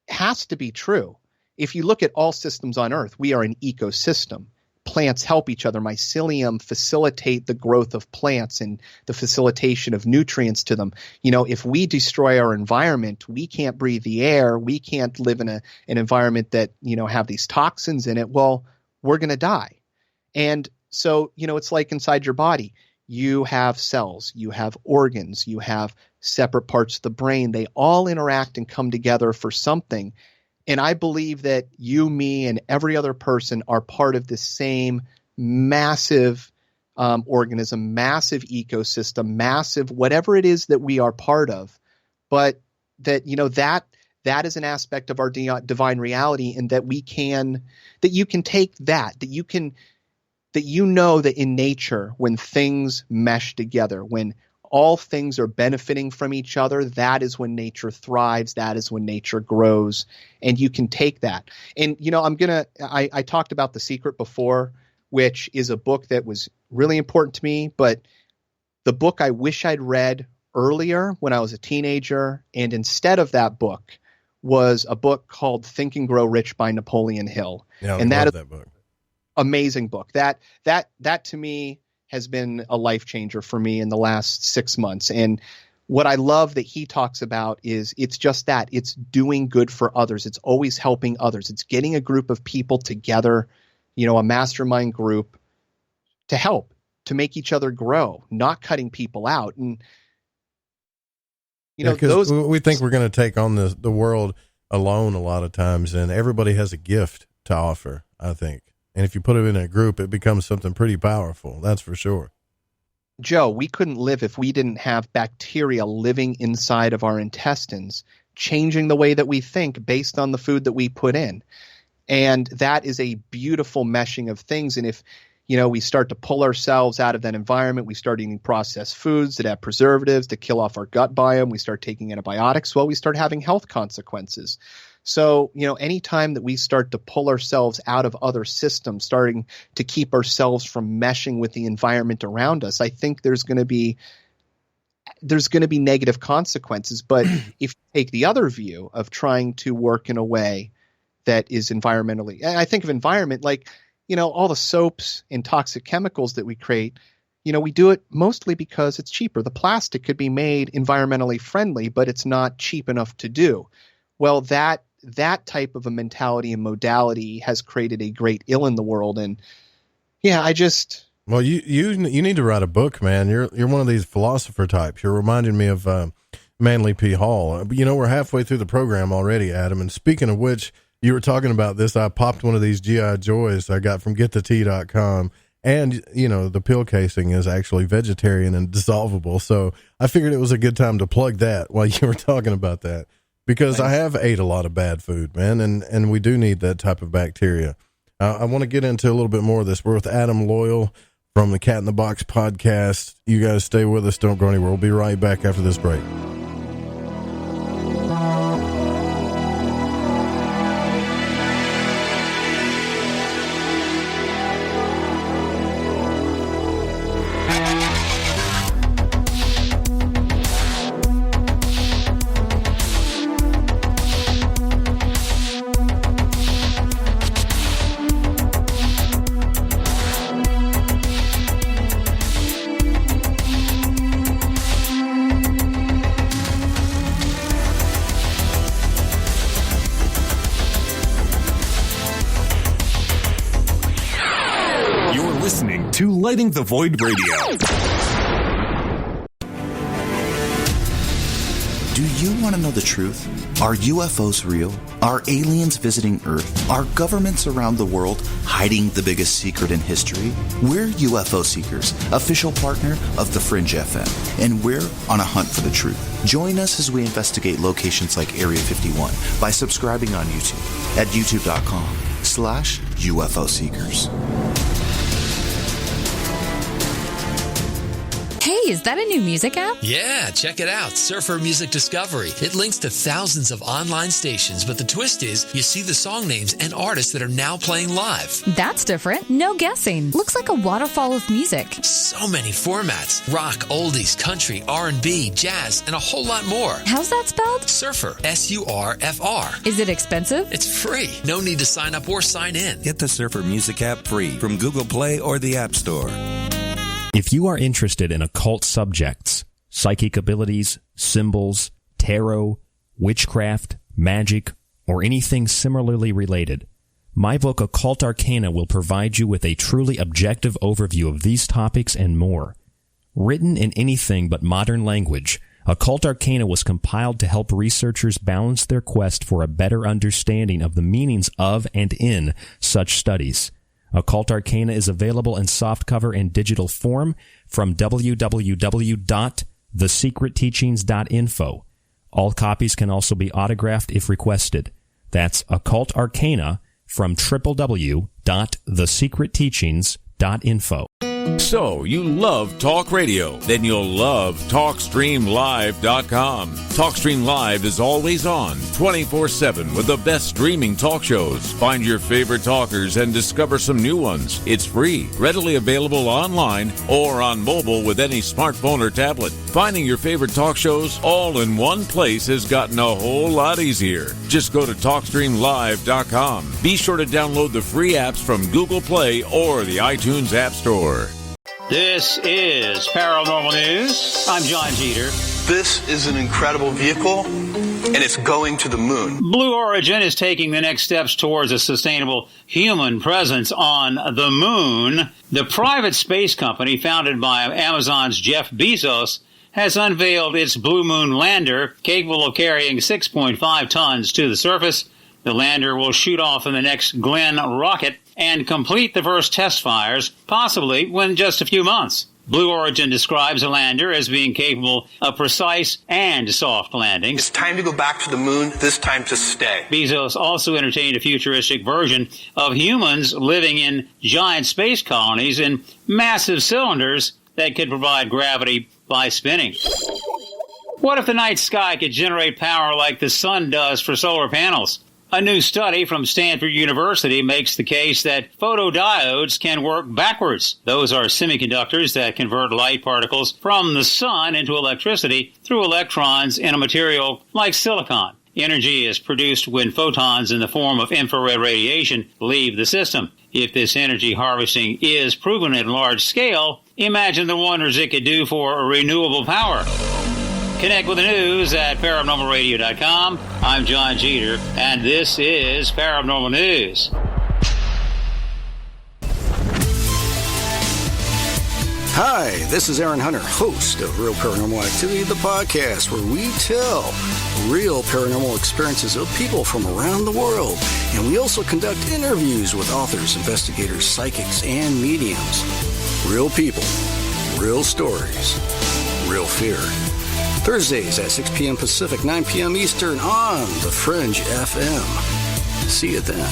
has to be true. If you look at all systems on Earth, we are an ecosystem. Plants help each other. Mycelium facilitate the growth of plants and the facilitation of nutrients to them. If we destroy our environment, we can't breathe the air. We can't live in an environment that, have these toxins in it. Well, we're going to die. And so, it's like inside your body, you have cells, you have organs, you have separate parts of the brain. They all interact and come together for something. And I believe that you, me, and every other person are part of the same massive organism, massive ecosystem, massive whatever it is that we are part of. But that, that is an aspect of our divine reality, and that you can take that in nature, when things mesh together, when all things are benefiting from each other, that is when nature thrives. That is when nature grows. And you can take that. And, I talked about The Secret before, which is a book that was really important to me, but the book I wish I'd read earlier when I was a teenager, and instead of that book was a book called Think and Grow Rich by Napoleon Hill. Yeah, and that is that book. Amazing book. That to me has been a life changer for me in the last 6 months. And what I love that he talks about is it's just that. It's doing good for others. It's always helping others. It's getting a group of people together, a mastermind group to help, to make each other grow, not cutting people out. And, because we think we're going to take on the world alone a lot of times, and everybody has a gift to offer, I think. And if you put it in a group, it becomes something pretty powerful. That's for sure. Joe, we couldn't live if we didn't have bacteria living inside of our intestines, changing the way that we think based on the food that we put in. And that is a beautiful meshing of things. And if, we start to pull ourselves out of that environment, we start eating processed foods that have preservatives to kill off our gut biome, we start taking antibiotics, well, we start having health consequences. So, anytime that we start to pull ourselves out of other systems, starting to keep ourselves from meshing with the environment around us, I think there's going to be negative consequences. But if you take the other view of trying to work in a way that is environmentally, I think of environment like, all the soaps and toxic chemicals that we create, we do it mostly because it's cheaper. The plastic could be made environmentally friendly, but it's not cheap enough to do. Well, that type of a mentality and modality has created a great ill in the world. And well, you need to write a book, man. You're one of these philosopher types. You're reminding me of Manly P. Hall. We're halfway through the program already, Adam. And speaking of which, you were talking about this. I popped one of these GI Joys I got from getthetea.com. And, the pill casing is actually vegetarian and dissolvable. So I figured it was a good time to plug that while you were talking about that. Because I have ate a lot of bad food, man, and we do need that type of bacteria. I want to get into a little bit more of this. We're with Adam Loyal from the Cat in the Box podcast. You guys stay with us. Don't go anywhere. We'll be right back after this break. To Lighting the Void Radio. Do you want to know the truth? Are UFOs real? Are aliens visiting Earth? Are governments around the world hiding the biggest secret in history? We're UFO Seekers, official partner of the Fringe FM, and we're on a hunt for the truth. Join us as we investigate locations like Area 51 by subscribing on YouTube at youtube.com/UFO Seekers. Hey, is that a new music app? Yeah, check it out. Surfer Music Discovery. It links to thousands of online stations, but the twist is you see the song names and artists that are now playing live. That's different. No guessing. Looks like a waterfall of music. So many formats. Rock, oldies, country, R&B, jazz, and a whole lot more. How's that spelled? Surfer. S-U-R-F-R. Is it expensive? It's free. No need to sign up or sign in. Get the Surfer Music app free from Google Play or the App Store. If you are interested in occult subjects, psychic abilities, symbols, tarot, witchcraft, magic, or anything similarly related, my book Occult Arcana will provide you with a truly objective overview of these topics and more. Written in anything but modern language, Occult Arcana was compiled to help researchers balance their quest for a better understanding of the meanings of and in such studies. Occult Arcana is available in softcover and digital form from www.thesecretteachings.info. All copies can also be autographed if requested. That's Occult Arcana from www.thesecretteachings.info. So, you love talk radio? Then you'll love TalkStreamLive.com. TalkStream Live is always on, 24/7, with the best streaming talk shows. Find your favorite talkers and discover some new ones. It's free, readily available online or on mobile with any smartphone or tablet. Finding your favorite talk shows all in one place has gotten a whole lot easier. Just go to TalkStreamLive.com. Be sure to download the free apps from Google Play or the iTunes App Store. This is Paranormal News. I'm John Jeter. This is an incredible vehicle, and it's going to the moon. Blue Origin is taking the next steps towards a sustainable human presence on the moon. The private space company founded by Amazon's Jeff Bezos has unveiled its Blue Moon lander, capable of carrying 6.5 tons to the surface. The lander will shoot off in the next Glenn rocket and complete the first test fires, possibly within just a few months. Blue Origin describes the lander as being capable of precise and soft landings. It's time to go back to the moon, this time to stay. Bezos also entertained a futuristic version of humans living in giant space colonies in massive cylinders that could provide gravity by spinning. What if the night sky could generate power like the sun does for solar panels? A new study from Stanford University makes the case that photodiodes can work backwards. Those are semiconductors that convert light particles from the sun into electricity through electrons in a material like silicon. Energy is produced when photons in the form of infrared radiation leave the system. If this energy harvesting is proven at large scale, imagine the wonders it could do for renewable power. Connect with the news at ParanormalRadio.com. I'm John Jeter, and this is Paranormal News. Hi, this is Aaron Hunter, host of Real Paranormal Activity, the podcast where we tell real paranormal experiences of people from around the world. And we also conduct interviews with authors, investigators, psychics, and mediums. Real people, real stories, real fear. Thursdays at 6 p.m. Pacific, 9 p.m. Eastern on the Fringe FM. See you then.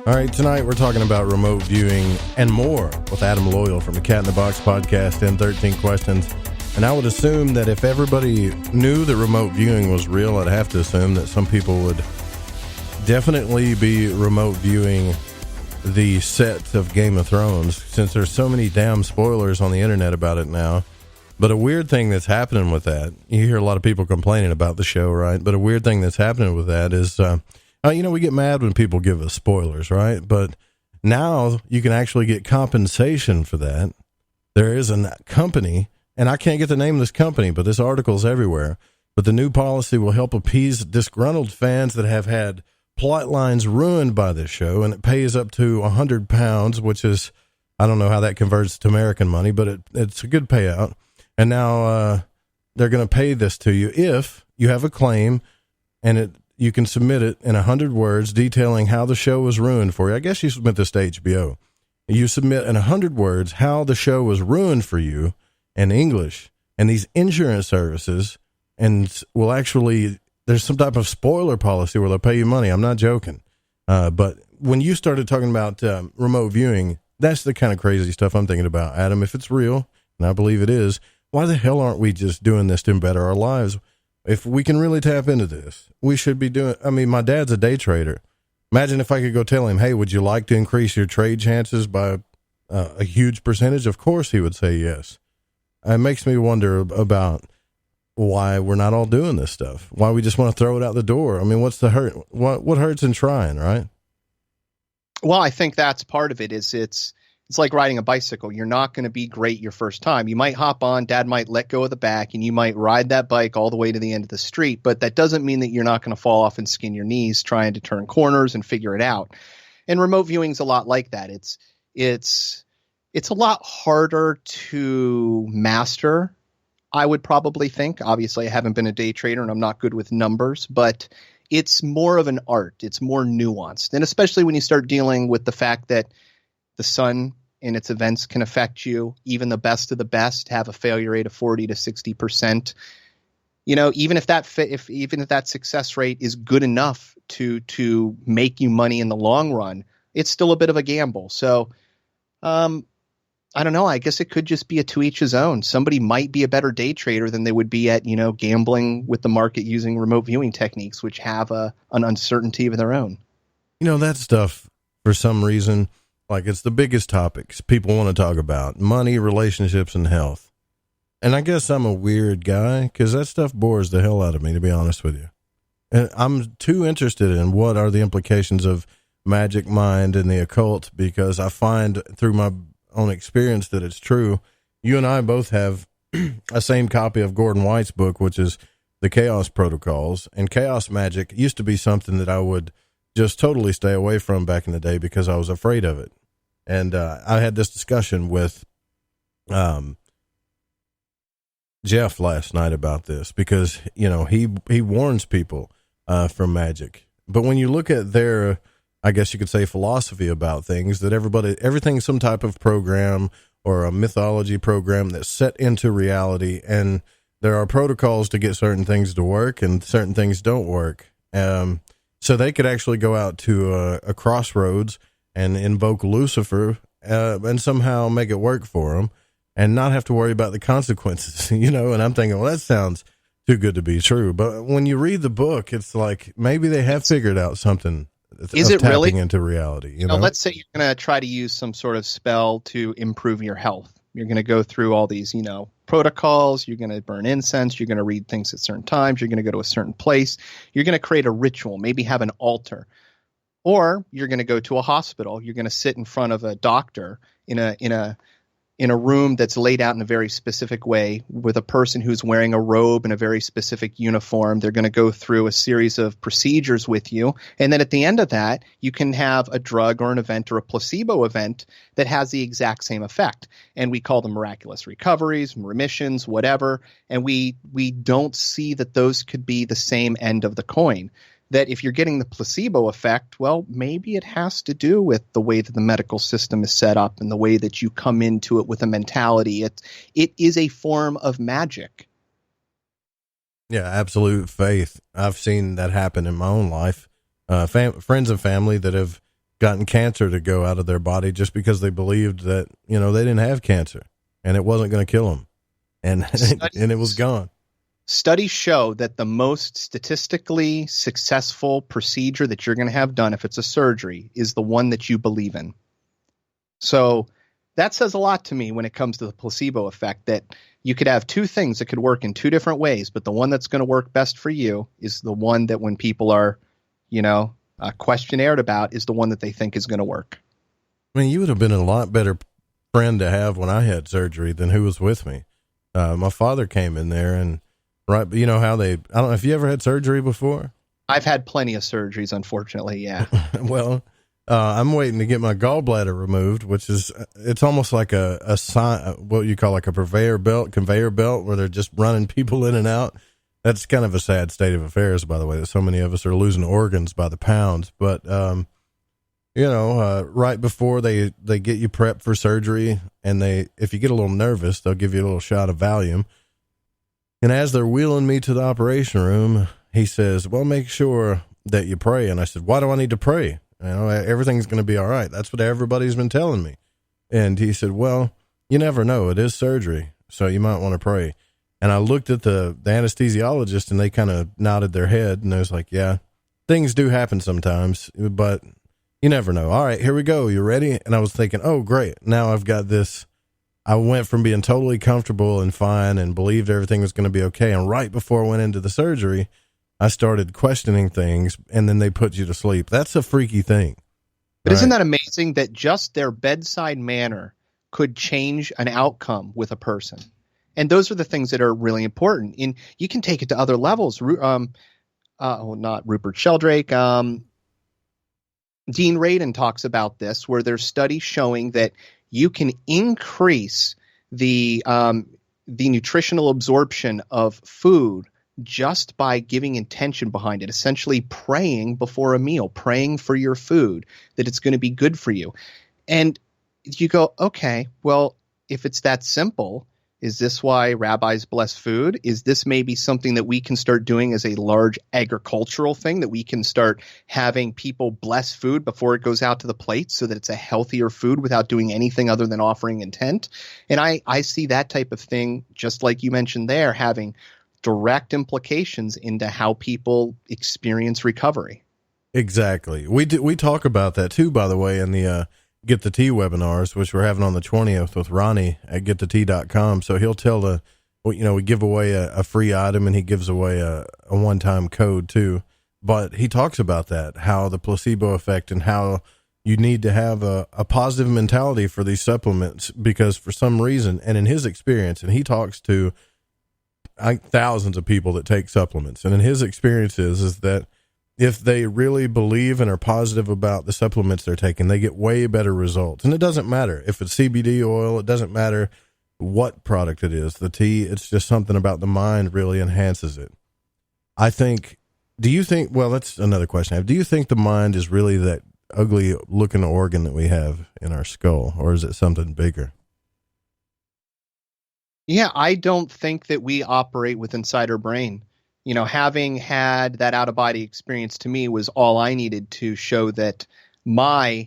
All right, tonight we're talking about remote viewing and more with Adam Loyal from the Cat in the Box podcast and 13 Questions. And I would assume that if everybody knew that remote viewing was real, I'd have to assume that some people would definitely be remote viewing the set of Game of Thrones, since there's so many damn spoilers on the internet about it now. But a weird thing that's happening with that, you hear a lot of people complaining about the show, right? But a weird thing that's happening with that is... we get mad when people give us spoilers, right? But now you can actually get compensation for that. There is a company, and I can't get the name of this company, but this article's everywhere. But the new policy will help appease disgruntled fans that have had plot lines ruined by this show, and it pays up to £100, which is, I don't know how that converts to American money, but it's a good payout. And now they're going to pay this to you if you have a claim, and you can submit it in 100 words detailing how the show was ruined for you. I guess you submit this to HBO. You submit in 100 words how the show was ruined for you in English, and these insurance services and will actually, there's some type of spoiler policy where they'll pay you money. I'm not joking. But when you started talking about remote viewing, that's the kind of crazy stuff I'm thinking about. Adam, if it's real, and I believe it is, why the hell aren't we just doing this to better our lives? If we can really tap into this, we should be doing. I mean, my dad's a day trader. Imagine if I could go tell him, hey, would you like to increase your trade chances by a huge percentage? Of course he would say yes. It makes me wonder about why we're not all doing this stuff. Why we just want to throw it out the door. I mean, what's the hurt? What hurts in trying, right? Well, I think that's part of it. It's like riding a bicycle. You're not going to be great your first time. You might hop on, dad might let go of the back, and you might ride that bike all the way to the end of the street. But that doesn't mean that you're not going to fall off and skin your knees trying to turn corners and figure it out. And remote viewing is a lot like that. It's a lot harder to master I would probably think. Obviously, I haven't been a day trader and I'm not good with numbers, but it's more of an art. It's more nuanced. And especially when you start dealing with the fact that the sun and its events can affect you. Even the best of the best have a failure rate of 40 to 60%. You know, even if that success rate is good enough to make you money in the long run, it's still a bit of a gamble. So, I don't know. I guess it could just be a to each his own. Somebody might be a better day trader than they would be at, gambling with the market using remote viewing techniques, which have an uncertainty of their own. That stuff, for some reason, like it's the biggest topics people want to talk about: money, relationships, and health. And I guess I'm a weird guy because that stuff bores the hell out of me, to be honest with you. And I'm too interested in what are the implications of magic, mind, and the occult, because I find through my own experience that it's true. You and I both have a same copy of Gordon White's book, which is The Chaos Protocols. And chaos magic used to be something that I would just totally stay away from back in the day because I was afraid of it. And I had this discussion with Jeff last night about this because, he warns people from magic. But when you look at their, I guess you could say, philosophy about things, that everything's some type of program or a mythology program that's set into reality, and there are protocols to get certain things to work and certain things don't work. So they could actually go out to a crossroads and invoke Lucifer and somehow make it work for them and not have to worry about the consequences, and I'm thinking, well, that sounds too good to be true. But when you read the book, it's like maybe they have figured out something. Is it really into reality? Let's say you're going to try to use some sort of spell to improve your health. You're going to go through all these, protocols. You're going to burn incense. You're going to read things at certain times. You're going to go to a certain place. You're going to create a ritual, maybe have an altar, or you're going to go to a hospital. You're going to sit in front of a doctor in a room that's laid out in a very specific way with a person who's wearing a robe and a very specific uniform. They're going to go through a series of procedures with you. And then at the end of that, you can have a drug or an event or a placebo event that has the exact same effect. And we call them miraculous recoveries, remissions, whatever. And we don't see that those could be the same end of the coin. That if you're getting the placebo effect, well, maybe it has to do with the way that the medical system is set up and the way that you come into it with a mentality. It is a form of magic. Yeah, absolute faith. I've seen that happen in my own life. Friends and family that have gotten cancer to go out of their body just because they believed that, they didn't have cancer and it wasn't going to kill them. And it was gone. Studies show that the most statistically successful procedure that you're going to have done, if it's a surgery, is the one that you believe in. So that says a lot to me when it comes to the placebo effect, that you could have two things that could work in two different ways, but the one that's going to work best for you is the one that when people are, questionnaire about, is the one that they think is going to work. I mean, you would have been a lot better friend to have when I had surgery than who was with me. My father came in there and, right, but how I don't know if you ever had surgery before. I've had plenty of surgeries, unfortunately. Yeah. Well, I'm waiting to get my gallbladder removed, which is, it's almost like a sign, what you call like a conveyor belt where they're just running people in and out. That's kind of a sad state of affairs, by the way, that so many of us are losing organs by the pounds. But, right before they get you prepped for surgery, and if you get a little nervous, they'll give you a little shot of Valium. And as they're wheeling me to the operation room, he says, well, make sure that you pray. And I said, why do I need to pray? Everything's going to be all right. That's what everybody's been telling me. And he said, well, you never know. It is surgery, so you might want to pray. And I looked at the anesthesiologist, and they kind of nodded their head. And I was like, yeah, things do happen sometimes, but you never know. All right, here we go. You ready? And I was thinking, oh, great. Now I've got this. I went from being totally comfortable and fine and believed everything was going to be okay. And right before I went into the surgery, I started questioning things, and then they put you to sleep. That's a freaky thing. But isn't that amazing that just their bedside manner could change an outcome with a person? And those are the things that are really important. And you can take it to other levels. Not Rupert Sheldrake. Dean Radin talks about this, where there's studies showing that you can increase the the nutritional absorption of food just by giving intention behind it, essentially praying before a meal, praying for your food, that it's going to be good for you. And you go, okay, well, if it's that simple, is this why rabbis bless food? Is this maybe something that we can start doing as a large agricultural thing, that we can start having people bless food before it goes out to the plate so that it's a healthier food without doing anything other than offering intent? And I see that type of thing, just like you mentioned there, having direct implications into how people experience recovery. Exactly. We talk about that too, by the way, in the Get the Tea webinars, which we're having on the 20th with Ronnie at getthetea.com. So he'll tell we give away a free item, and he gives away a one-time code too. But he talks about that, how the placebo effect, and how you need to have a positive mentality for these supplements, because for some reason, and in his experience, and he talks to thousands of people that take supplements, and in his experience is that if they really believe and are positive about the supplements they're taking, they get way better results. And it doesn't matter if it's CBD oil, it doesn't matter what product it is, the tea, it's just something about the mind really enhances it. Well, that's another question I have. Do you think the mind is really that ugly looking organ that we have in our skull, or is it something bigger? Yeah, I don't think that we operate with inside our brain. Having had that out-of-body experience, to me, was all I needed to show that my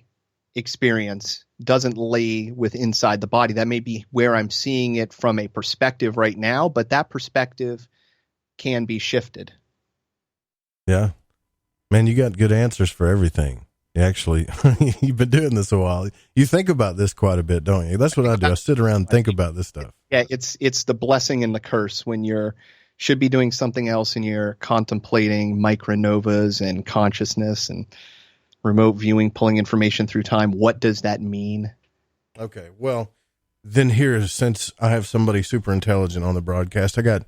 experience doesn't lay with inside the body. That may be where I'm seeing it from a perspective right now, but that perspective can be shifted. Yeah. Man, you got good answers for everything. Actually, you've been doing this a while. You think about this quite a bit, don't you? That's what I do. I sit around and think about this stuff. Yeah, it's the blessing and the curse when you're should be doing something else and you're contemplating micronovas and consciousness and remote viewing, pulling information through time. What does that mean? Okay, well, then here, since I have somebody super intelligent on the broadcast, I'm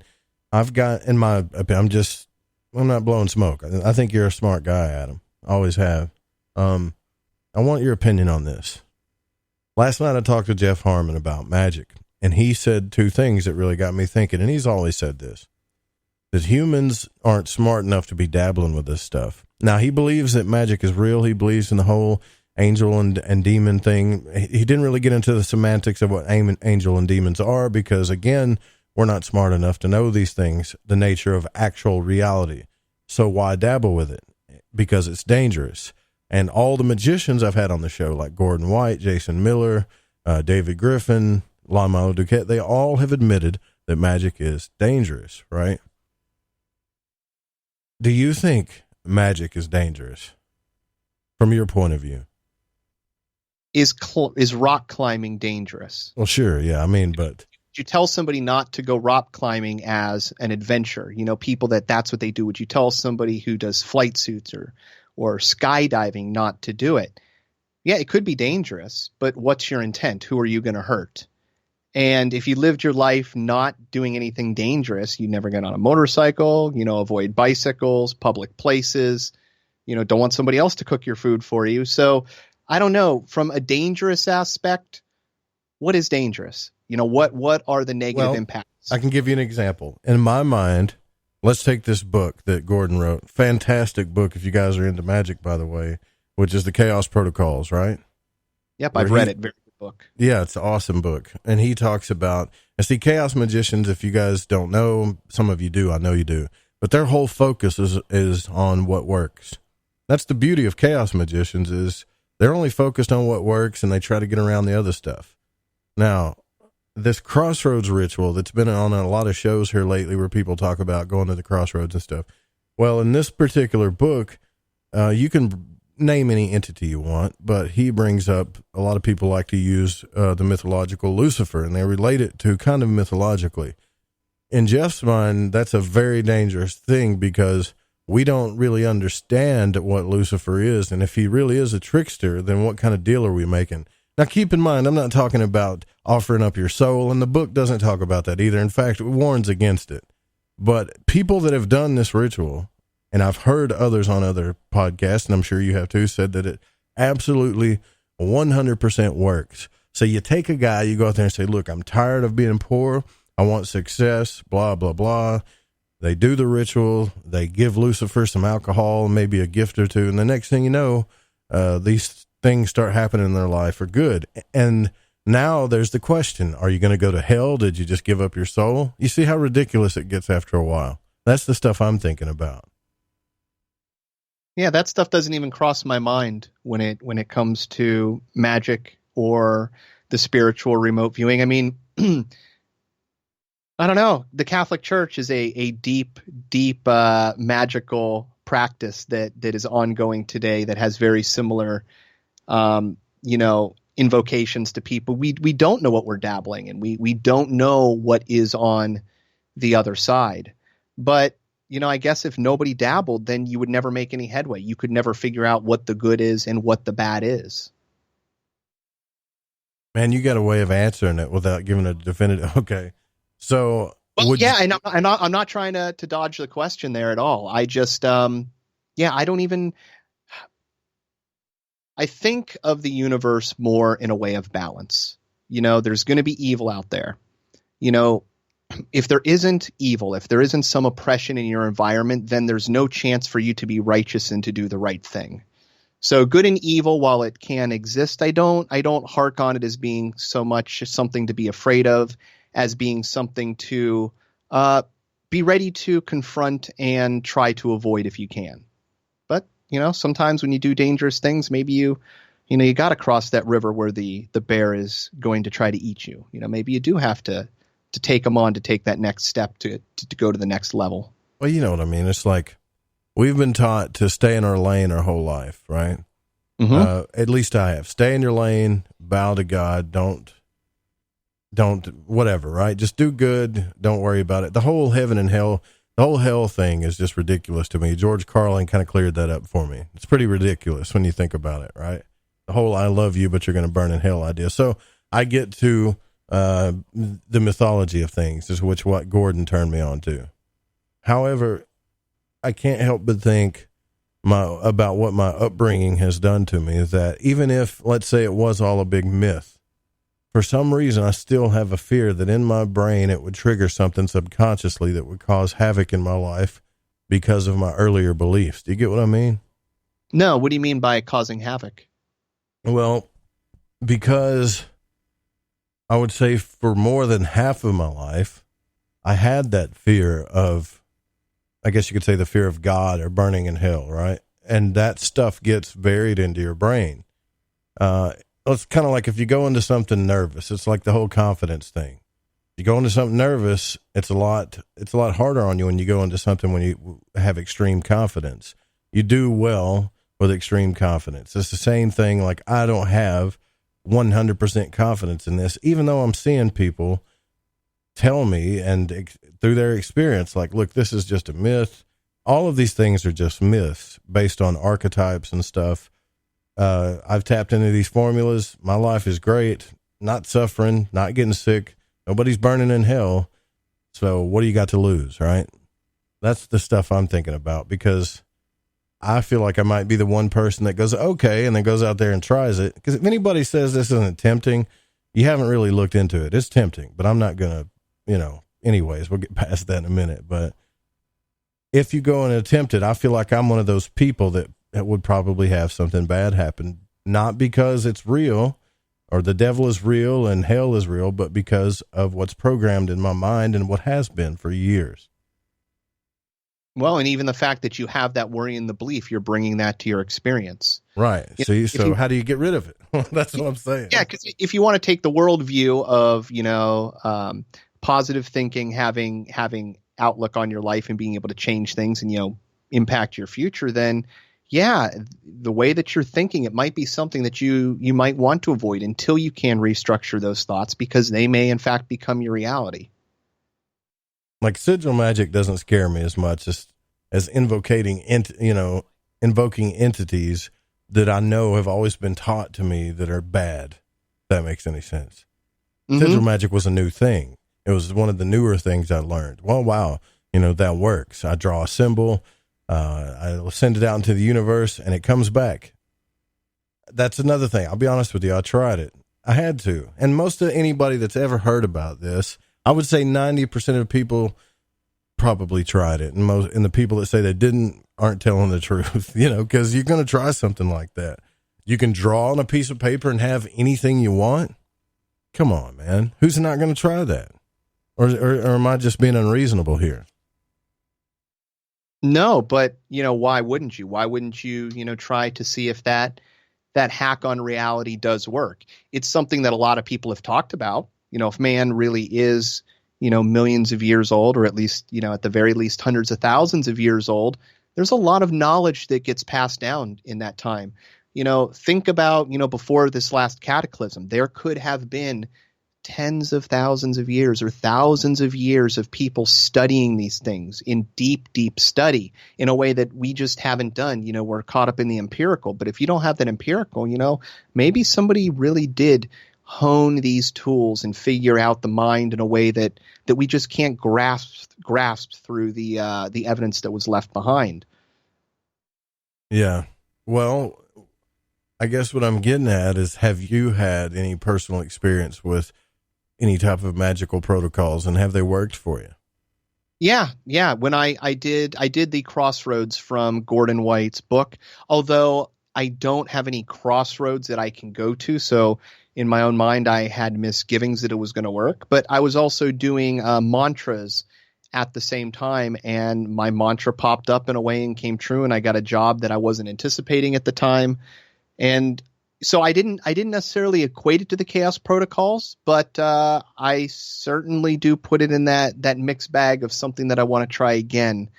not blowing smoke. I think you're a smart guy, Adam. Always have. I want your opinion on this. Last night I talked to Jeff Harmon about magic, and he said two things that really got me thinking, and he's always said this, that humans aren't smart enough to be dabbling with this stuff. Now, he believes that magic is real. He believes in the whole angel and demon thing. He didn't really get into the semantics of what angel and demons are, because, again, we're not smart enough to know these things, the nature of actual reality. So why dabble with it? Because it's dangerous. And all the magicians I've had on the show, like Gordon White, Jason Miller, David Griffin, Lama Duquette, they all have admitted that magic is dangerous, right? Do you think magic is dangerous from your point of view? Is rock climbing dangerous? Well, sure. Yeah. But would you tell somebody not to go rock climbing as an adventure? People that's what they do. Would you tell somebody who does flight suits or skydiving not to do it? Yeah, it could be dangerous, but what's your intent? Who are you going to hurt? And if you lived your life not doing anything dangerous, you never get on a motorcycle, avoid bicycles, public places, don't want somebody else to cook your food for you. So I don't know, from a dangerous aspect, what is dangerous? What are the negative impacts? I can give you an example. In my mind, let's take this book that Gordon wrote. Fantastic book if you guys are into magic, by the way, which is the Chaos Protocols, right? Yep, I've read it. Very good book. Yeah, it's an awesome book. And he talks about, and see, Chaos Magicians, if you guys don't know, some of you do, I know you do, but their whole focus is on what works. That's the beauty of Chaos Magicians, is they're only focused on what works, and they try to get around the other stuff. Now, this crossroads ritual that's been on a lot of shows here lately where people talk about going to the crossroads and stuff. Well, in this particular book, you can name any entity you want, but he brings up, a lot of people like to use the mythological Lucifer, and they relate it to kind of mythologically. In Jeff's mind, that's a very dangerous thing, because we don't really understand what Lucifer is, and if he really is a trickster, then what kind of deal are we making? Now, keep in mind, I'm not talking about offering up your soul, and the book doesn't talk about that either. In fact, it warns against it. But people that have done this ritual, and I've heard others on other podcasts, and I'm sure you have too, said that it absolutely 100% works. So you take a guy, you go out there and say, look, I'm tired of being poor. I want success, blah, blah, blah. They do the ritual. They give Lucifer some alcohol, maybe a gift or two. And the next thing you know, these things start happening in their life for good. And now there's the question, are you going to go to hell? Did you just give up your soul? You see how ridiculous it gets after a while. That's the stuff I'm thinking about. Yeah, that stuff doesn't even cross my mind when it comes to magic or the spiritual remote viewing. I mean, I don't know. The Catholic Church is a deep magical practice that is ongoing today that has very similar, invocations to people. We don't know what we're dabbling in. We don't know what is on the other side. But, I guess if nobody dabbled, then you would never make any headway. You could never figure out what the good is and what the bad is. Man, you got a way of answering it without giving a definitive. Okay. So, and I'm not trying to dodge the question there at all. I just, I think of the universe more in a way of balance. There's going to be evil out there. If there isn't evil, if there isn't some oppression in your environment, then there's no chance for you to be righteous and to do the right thing. So good and evil, while it can exist, I don't hark on it as being so much something to be afraid of, as being something to be ready to confront and try to avoid if you can. But, sometimes when you do dangerous things, maybe you got to cross that river where the bear is going to try to eat you. Maybe you do have to take them on to take that next step to go to the next level. Well, you know what I mean? It's like we've been taught to stay in our lane our whole life, right? Mm-hmm. At least I have. Stay in your lane, bow to God, don't whatever, right? Just do good. Don't worry about it. The whole heaven and hell, the whole hell thing is just ridiculous to me. George Carlin kind of cleared that up for me. It's pretty ridiculous when you think about it, right? The whole I love you, but you're going to burn in hell idea. So I get to the mythology of things is what Gordon turned me on to. However, I can't help but think about what my upbringing has done to me, is that even if, let's say, it was all a big myth, for some reason I still have a fear that in my brain it would trigger something subconsciously that would cause havoc in my life because of my earlier beliefs. Do you get what I mean? No, what do you mean by causing havoc? Well, because I would say for more than half of my life, I had that fear of, I guess you could say, the fear of God or burning in hell, right? And that stuff gets buried into your brain. It's kind of like if you go into something nervous, it's like the whole confidence thing. You go into something nervous, it's a lot harder on you when you go into something when you have extreme confidence. You do well with extreme confidence. It's the same thing. Like, I don't have 100% confidence in this, even though I'm seeing people tell me and through their experience, like, look, this is just a myth. All of these things are just myths based on archetypes and stuff. I've tapped into these formulas. My life is great, not suffering, not getting sick. Nobody's burning in hell. So what do you got to lose, right? That's the stuff I'm thinking about, because I feel like I might be the one person that goes, okay, and then goes out there and tries it. Because if anybody says this isn't tempting, you haven't really looked into it. It's tempting, but I'm not going to, anyways, we'll get past that in a minute. But if you go and attempt it, I feel like I'm one of those people that would probably have something bad happen, not because it's real or the devil is real and hell is real, but because of what's programmed in my mind and what has been for years. Well, and even the fact that you have that worry and the belief, you're bringing that to your experience. Right. So how do you get rid of it? That's what I'm saying. Yeah, because if you want to take the worldview of, positive thinking, having outlook on your life and being able to change things and, impact your future, then, yeah, the way that you're thinking, it might be something that you might want to avoid until you can restructure those thoughts, because they may, in fact, become your reality. Like, sigil magic doesn't scare me as much as invoking entities that I know have always been taught to me that are bad. If that makes any sense. Mm-hmm. Sigil magic was a new thing. It was one of the newer things I learned. Well, wow, that works. I draw a symbol, I send it out into the universe, and it comes back. That's another thing. I'll be honest with you. I tried it. I had to. And most of anybody that's ever heard about this I would say 90% of people probably tried it, and the people that say they didn't aren't telling the truth, because you're going to try something like that. You can draw on a piece of paper and have anything you want. Come on, man. Who's not going to try that? Or am I just being unreasonable here? No, but why wouldn't you? Why wouldn't you, try to see if that hack on reality does work? It's something that a lot of people have talked about. If man really is, millions of years old, or at least, at the very least hundreds of thousands of years old, there's a lot of knowledge that gets passed down in that time. Think about, before this last cataclysm, there could have been tens of thousands of years or thousands of years of people studying these things in deep, deep study in a way that we just haven't done. We're caught up in the empirical. But if you don't have that empirical, maybe somebody really did hone these tools and figure out the mind in a way that we just can't grasp through the evidence that was left behind. Yeah. Well, I guess what I'm getting at is, have you had any personal experience with any type of magical protocols, and have they worked for you? Yeah. When I did the crossroads from Gordon White's book, although I don't have any crossroads that I can go to. So in my own mind, I had misgivings that it was going to work, but I was also doing mantras at the same time, and my mantra popped up in a way and came true, and I got a job that I wasn't anticipating at the time. And so I didn't necessarily equate it to the chaos protocols, but I certainly do put it in that mixed bag of something that I want to try again.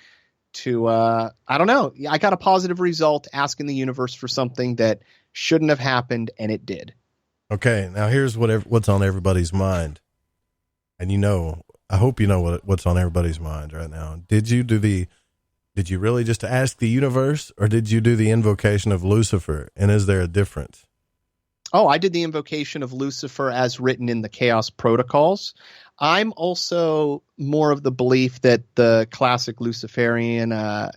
I don't know. I got a positive result asking the universe for something that shouldn't have happened, and it did. Okay, now here's what's on everybody's mind, and I hope you know what's on everybody's mind right now. Did you really just ask the universe, or did you do the invocation of Lucifer? And is there a difference? Oh, I did the invocation of Lucifer as written in the Chaos Protocols. I'm also more of the belief that the classic Luciferian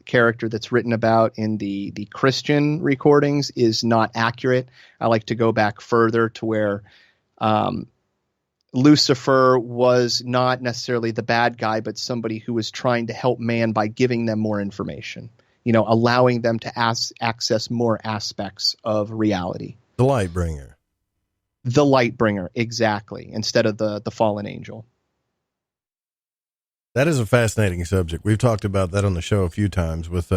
character that's written about in the Christian recordings is not accurate. I like to go back further to where Lucifer was not necessarily the bad guy, but somebody who was trying to help man by giving them more information, allowing them to access more aspects of reality. The light bringer. The light bringer, exactly, instead of the fallen angel. That is a fascinating subject. We've talked about that on the show a few times with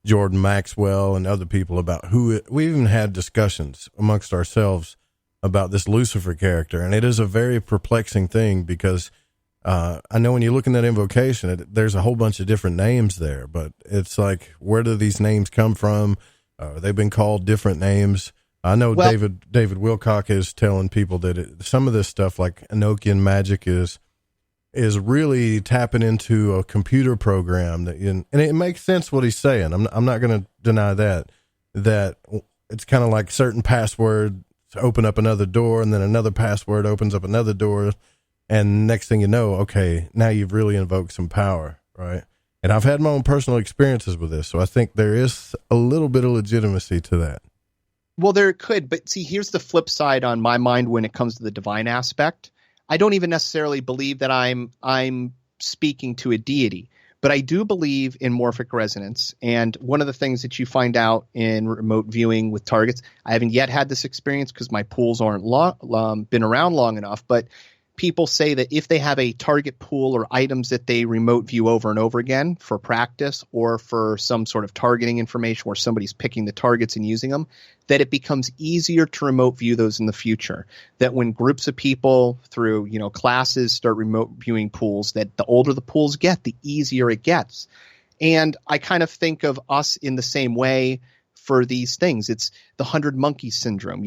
Jordan Maxwell and other people about we even had discussions amongst ourselves about this Lucifer character. And it is a very perplexing thing because I know when you look in that invocation, there's a whole bunch of different names there, but it's like, where do these names come from? They've been called different names. I know David Wilcock is telling people that some of this stuff like Enochian magic is really tapping into a computer program and it makes sense what he's saying. I'm not going to deny that it's kind of like certain passwords open up another door, and then another password opens up another door, and next thing you know, okay, now you've really invoked some power, right? And I've had my own personal experiences with this, so I think there is a little bit of legitimacy to that. Well, there could, but see, here's the flip side on my mind when it comes to the divine aspect. I don't even necessarily believe that I'm speaking to a deity, but I do believe in morphic resonance. And one of the things that you find out in remote viewing with targets, I haven't yet had this experience because my pools aren't been around long enough, but people say that if they have a target pool or items that they remote view over and over again for practice or for some sort of targeting information where somebody's picking the targets and using them, that it becomes easier to remote view those in the future. That when groups of people through, classes start remote viewing pools, that the older the pools get, the easier it gets. And I kind of think of us in the same way for these things. It's the 100 Monkeys syndrome.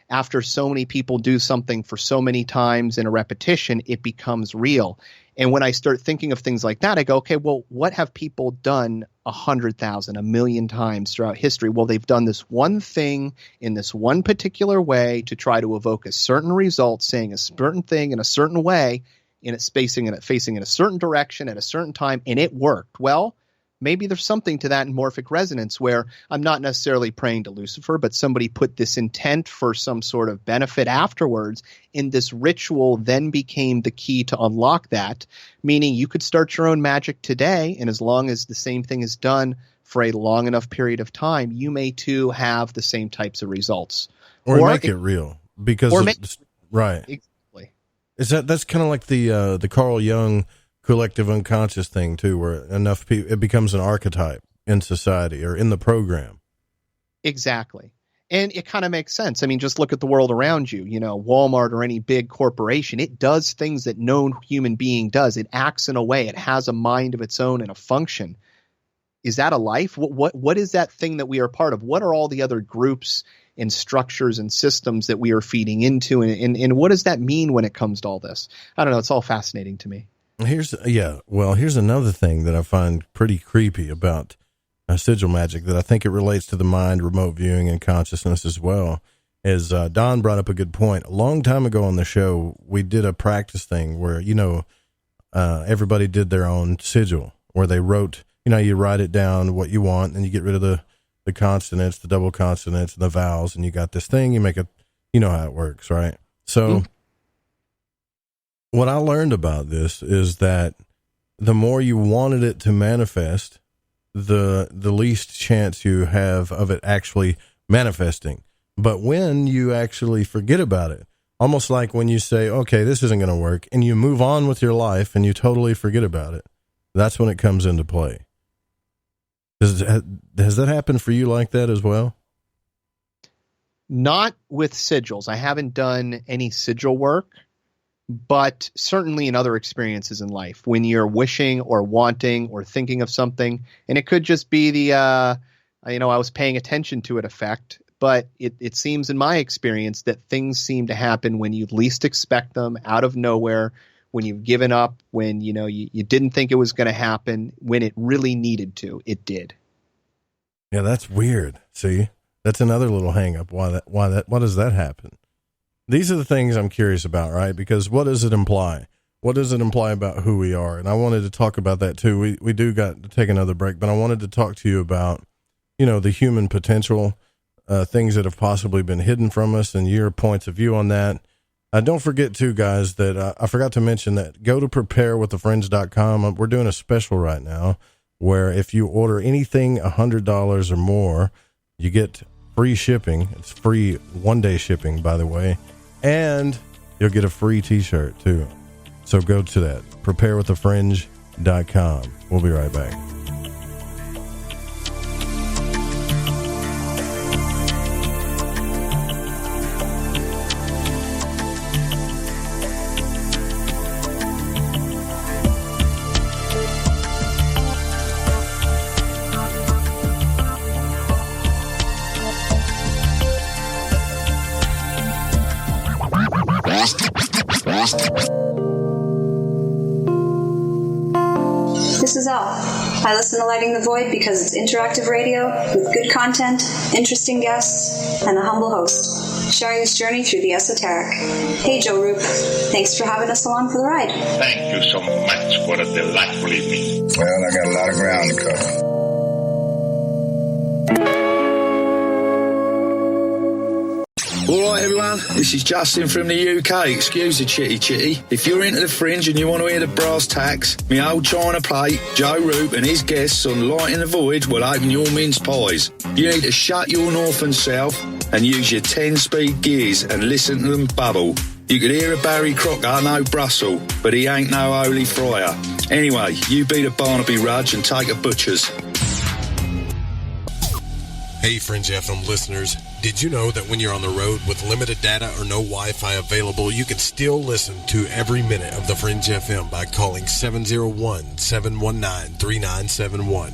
After so many people do something for so many times in a repetition, it becomes real. And when I start thinking of things like that, I go, okay, well, what have people done 100,000, 1,000,000 times throughout history? Well, they've done this one thing in this one particular way to try to evoke a certain result, saying a certain thing in a certain way, and it's facing in a certain direction at a certain time, and it worked. Well, maybe there's something to that in morphic resonance where I'm not necessarily praying to Lucifer, but somebody put this intent for some sort of benefit afterwards, and this ritual then became the key to unlock that, meaning you could start your own magic today, and as long as the same thing is done for a long enough period of time, you may too have the same types of results. Or make it real. Because right. Exactly. That's kind of like the Carl Jung collective unconscious thing too, where enough people, it becomes an archetype in society or in the program. Exactly. And it kind of makes sense. I mean, just look at the world around you, Walmart or any big corporation. It does things that no human being does. It acts in a way. It has a mind of its own and a function. Is that a life? What is that thing that we are part of? What are all the other groups and structures and systems that we are feeding into? And what does that mean when it comes to all this? I don't know. It's all fascinating to me. Here's another thing that I find pretty creepy about sigil magic that I think it relates to the mind, remote viewing, and consciousness as well. Is Don brought up a good point. A long time ago on the show, we did a practice thing where, everybody did their own sigil where they wrote, you write it down what you want and you get rid of the consonants, the double consonants, and the vowels, and you got this thing, you make it, you know how it works, right? So what I learned about this is that the more you wanted it to manifest, the least chance you have of it actually manifesting. But when you actually forget about it, almost like when you say, okay, this isn't going to work, and you move on with your life and you totally forget about it, that's when it comes into play. Has that happened for you like that as well? Not with sigils. I haven't done any sigil work, but certainly in other experiences in life, when you're wishing or wanting or thinking of something, and it could just be the, I was paying attention to it effect, but it seems in my experience that things seem to happen when you least expect them, out of nowhere, when you've given up, when, you didn't think it was going to happen, when it really needed to, it did. Yeah, that's weird. See, that's another little hang up. Why does that happen? These are the things I'm curious about, right? Because what does it imply? What does it imply about who we are? And I wanted to talk about that too. We do got to take another break, but I wanted to talk to you about, the human potential, things that have possibly been hidden from us and your points of view on that. Don't forget too, guys, that I forgot to mention that go to preparewiththefringe.com. We're doing a special right now where if you order anything $100 or more, you get free shipping. It's free one-day shipping, by the way. And you'll get a free t-shirt too. So go to that, preparewiththefringe.com. We'll be right back. This is Elle. I listen to Lighting the Void because it's interactive radio with good content, interesting guests, and a humble host, sharing this journey through the esoteric. Hey, Joe Roop. Thanks for having us along for the ride. Thank you so much for a delightful evening. Well, I got a lot of ground to cover. All right, everyone, this is Justin from the UK. Excuse the chitty. If you're into the Fringe and you want to hear the brass tacks, me old China plate, Joe Roop and his guests on Lighting the Void will open your mince pies. You need to shut your north and south and use your 10-speed gears and listen to them bubble. You could hear a Barry Crocker, no Brussels, but he ain't no holy friar. Anyway, you beat a Barnaby Rudge and take a butcher's. Hey, Fringe FM listeners. Did you know that when you're on the road with limited data or no Wi-Fi available, you can still listen to every minute of the Fringe FM by calling 701-719-3971.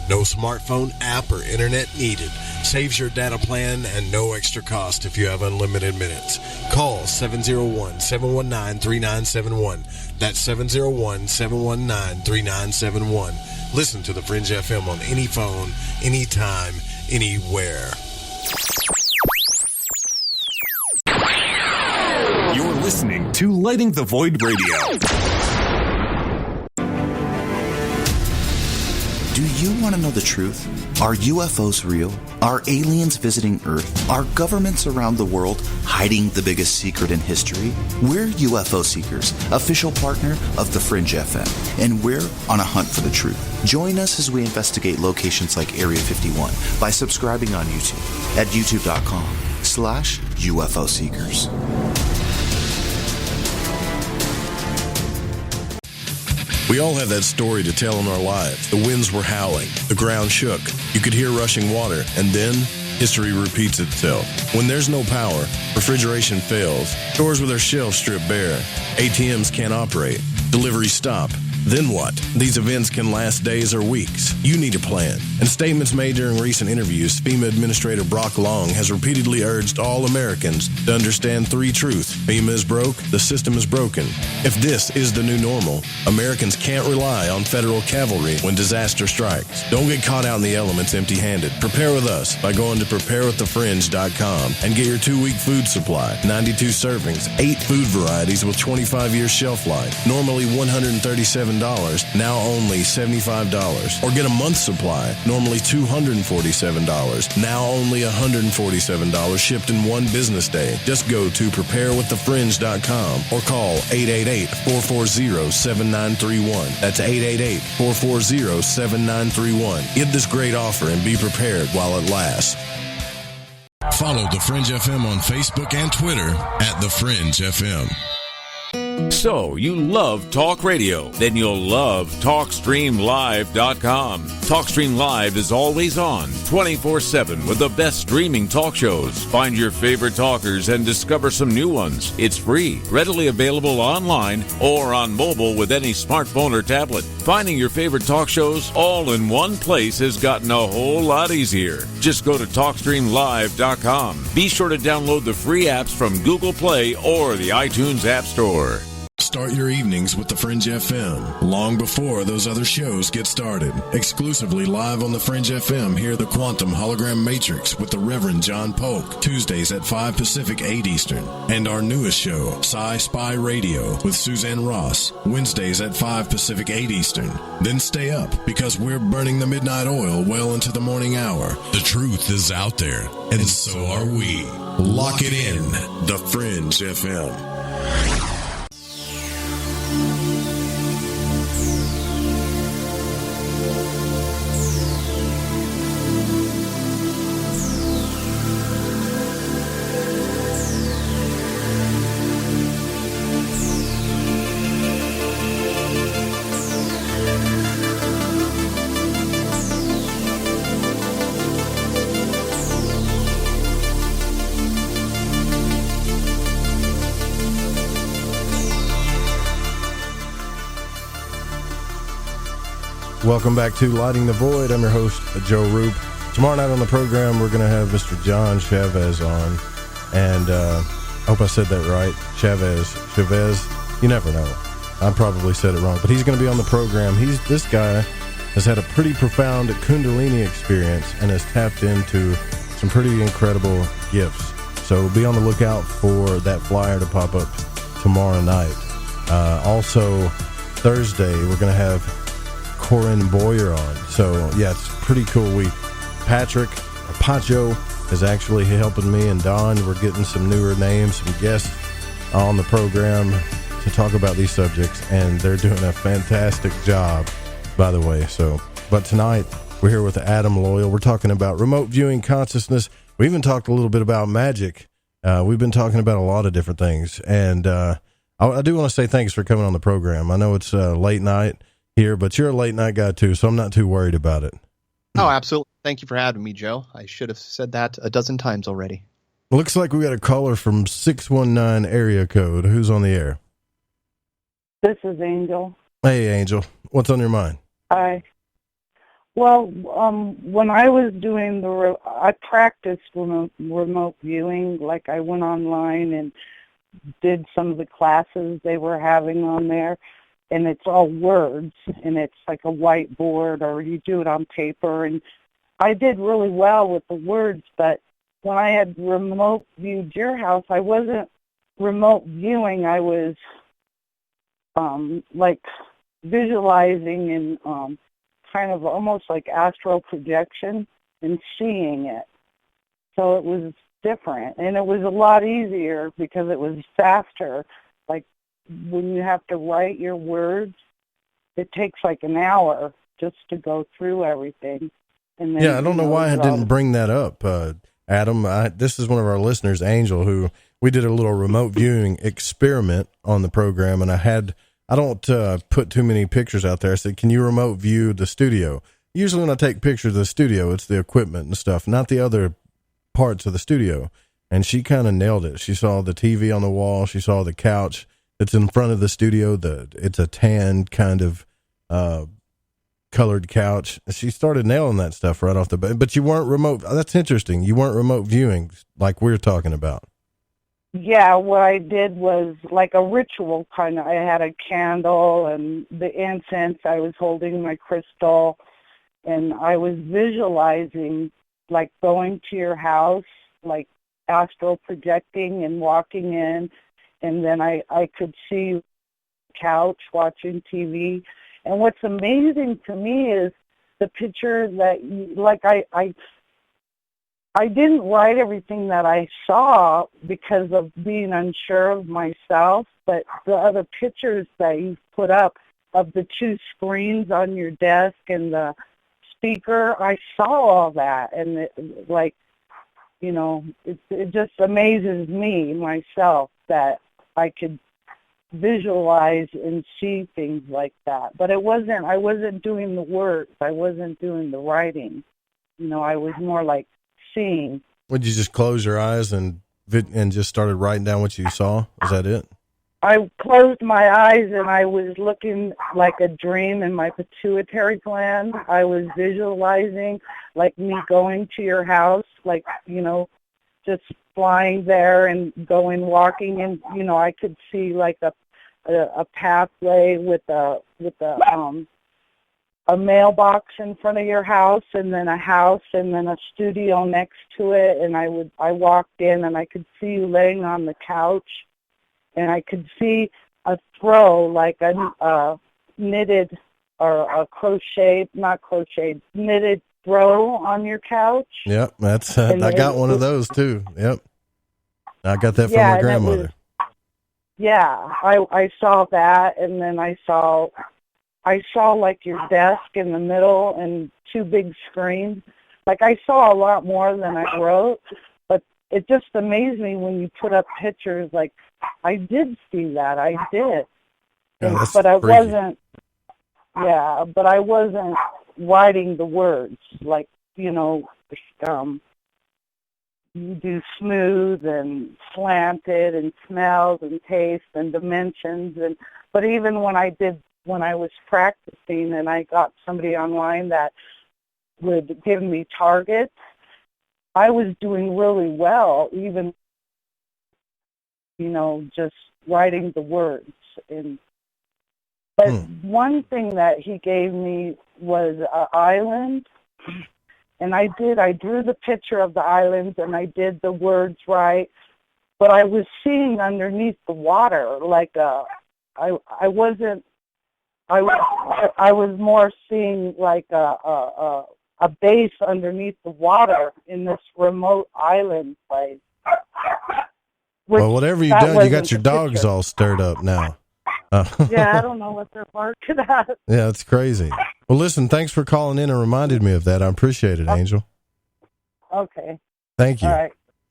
No smartphone, app, or internet needed. Saves your data plan and no extra cost if you have unlimited minutes. Call 701-719-3971. That's 701-719-3971. Listen to the Fringe FM on any phone, anytime, anywhere. You're listening to Lighting the Void Radio. Do you want to know the truth? Are UFOs real? Are aliens visiting Earth? Are governments around the world hiding the biggest secret in history? We're UFO Seekers, official partner of the Fringe FM, and we're on a hunt for the truth. Join us as we investigate locations like Area 51 by subscribing on YouTube at youtube.com/UFO Seekers. We all have that story to tell in our lives. The winds were howling, the ground shook, you could hear rushing water, and then history repeats itself. When there's no power, refrigeration fails, stores with their shelves stripped bare, ATMs can't operate, deliveries stop. Then what? These events can last days or weeks. You need a plan. In statements made during recent interviews, FEMA Administrator Brock Long has repeatedly urged all Americans to understand three truths. FEMA is broke, the system is broken. If this is the new normal, Americans can't rely on federal cavalry when disaster strikes. Don't get caught out in the elements empty-handed. Prepare with us by going to preparewiththefringe.com and get your 2-week food supply. 92 servings, 8 food varieties with 25-year shelf life. Normally $137. Now only $75. Or get a month's supply, normally $247. Now only $147 shipped in one business day. Just go to preparewiththefringe.com or call 888-440-7931. That's 888-440-7931. Get this great offer and be prepared while it lasts. Follow The Fringe FM on Facebook and Twitter at The Fringe FM. So, you love talk radio? Then you'll love TalkStreamLive.com. TalkStream Live is always on, 24/7 with the best streaming talk shows. Find your favorite talkers and discover some new ones. It's free, readily available online or on mobile with any smartphone or tablet. Finding your favorite talk shows all in one place has gotten a whole lot easier. Just go to TalkStreamLive.com. Be sure to download the free apps from Google Play or the iTunes App Store. Start your evenings with the Fringe FM long before those other shows get started. Exclusively live on the Fringe FM, hear the Quantum Hologram Matrix with the Reverend John Polk, Tuesdays at 5 Pacific, 8 Eastern. And our newest show, Sci-Spy Radio with Suzanne Ross, Wednesdays at 5 Pacific, 8 Eastern. Then stay up because we're burning the midnight oil well into the morning hour. The truth is out there, and so are we. Lock it in, the Fringe FM. Welcome back to Lighting the Void. I'm your host, Joe Roop. Tomorrow night on the program, we're going to have Mr. John Chavez on. And I hope I said that right. Chavez. You never know. I probably said it wrong. But he's going to be on the program. This guy has had a pretty profound Kundalini experience and has tapped into some pretty incredible gifts. So be on the lookout for that flyer to pop up tomorrow night. Also, Thursday, we're going to have Corinne Boyer on. So yeah, it's a pretty cool week. Pacho is actually helping me and Don. We're getting some newer names, some guests on the program to talk about these subjects, and they're doing a fantastic job, by the way. So, but tonight we're here with Adam Loyal. We're talking about remote viewing consciousness. We even talked a little bit about magic. We've been talking about a lot of different things, and I do want to say thanks for coming on the program. I know it's late night here, but you're a late night guy too, so I'm not too worried about it. Oh, absolutely. Thank you for having me, Joe. I should have said that a dozen times already. Looks like we got a caller from 619 area code. Who's on the air? This is Angel. Hey, Angel. What's on your mind? Hi. Well, when I was doing I practiced remote viewing. Like I went online and did some of the classes they were having on there. And it's all words, and it's like a whiteboard, or you do it on paper. And I did really well with the words, but when I had remote viewed your house, I wasn't remote viewing. I was like visualizing and kind of almost like astral projection and seeing it. So it was different, and it was a lot easier because it was faster. Like when you have to write your words, it takes like an hour just to go through everything. And then, yeah, I don't know why I didn't bring that up, Adam. This is one of our listeners, Angel, who we did a little remote viewing experiment on the program, and I don't put too many pictures out there. I said, can you remote view the studio? Usually when I take pictures of the studio, it's the equipment and stuff, not the other parts of the studio. And she kind of nailed it. She saw the TV on the wall. She saw the couch that's in front of the studio. It's a tan kind of colored couch. She started nailing that stuff right off the bat. But you weren't remote. That's interesting. You weren't remote viewing like we're talking about. Yeah, what I did was like a ritual kind of. I had a candle and the incense. I was holding my crystal, and I was visualizing like going to your house, like astral projecting and walking in, and then I could see couch watching TV. And what's amazing to me is the picture that, like, I didn't write everything that I saw because of being unsure of myself, but the other pictures that you put up of the two screens on your desk and the speaker, I saw all that. And it, like, you know, it just amazes me, myself, that I could visualize and see things like that. But I wasn't doing the words. I wasn't doing the writing. You know, I was more like seeing. Would you just close your eyes and just started writing down what you saw? Was that it? I closed my eyes and I was looking like a dream in my pituitary gland. I was visualizing like me going to your house, like, you know, just flying there and going walking, and you know, I could see like a pathway with a mailbox in front of your house, and then a house, and then a studio next to it. And I walked in and I could see you laying on the couch, and I could see a throw, like a knitted or a knitted throw on your couch. Yep, that's I got one of those too. Yep, I got that from my grandmother. I saw that, and then I saw like your desk in the middle and two big screens. Like I saw a lot more than I wrote, but it just amazed me when you put up pictures. Like I did see that, I did, but I wasn't. Yeah, but I wasn't writing the words, like, you know, you do smooth and slanted and smells and taste and dimensions, but even when I was practicing and I got somebody online that would give me targets, I was doing really well, even, you know, just writing the words. But one thing that he gave me was an island, and I drew the picture of the island and I did the words right, but I was seeing underneath the water, like I was more seeing like a base underneath the water in this remote island place. Well, whatever you've done, you got your dogs all stirred up now. Yeah, I don't know what they're barking at. Yeah, it's crazy. Well, listen, thanks for calling in and reminded me of that. I appreciate it, Angel. Okay. Thank you. All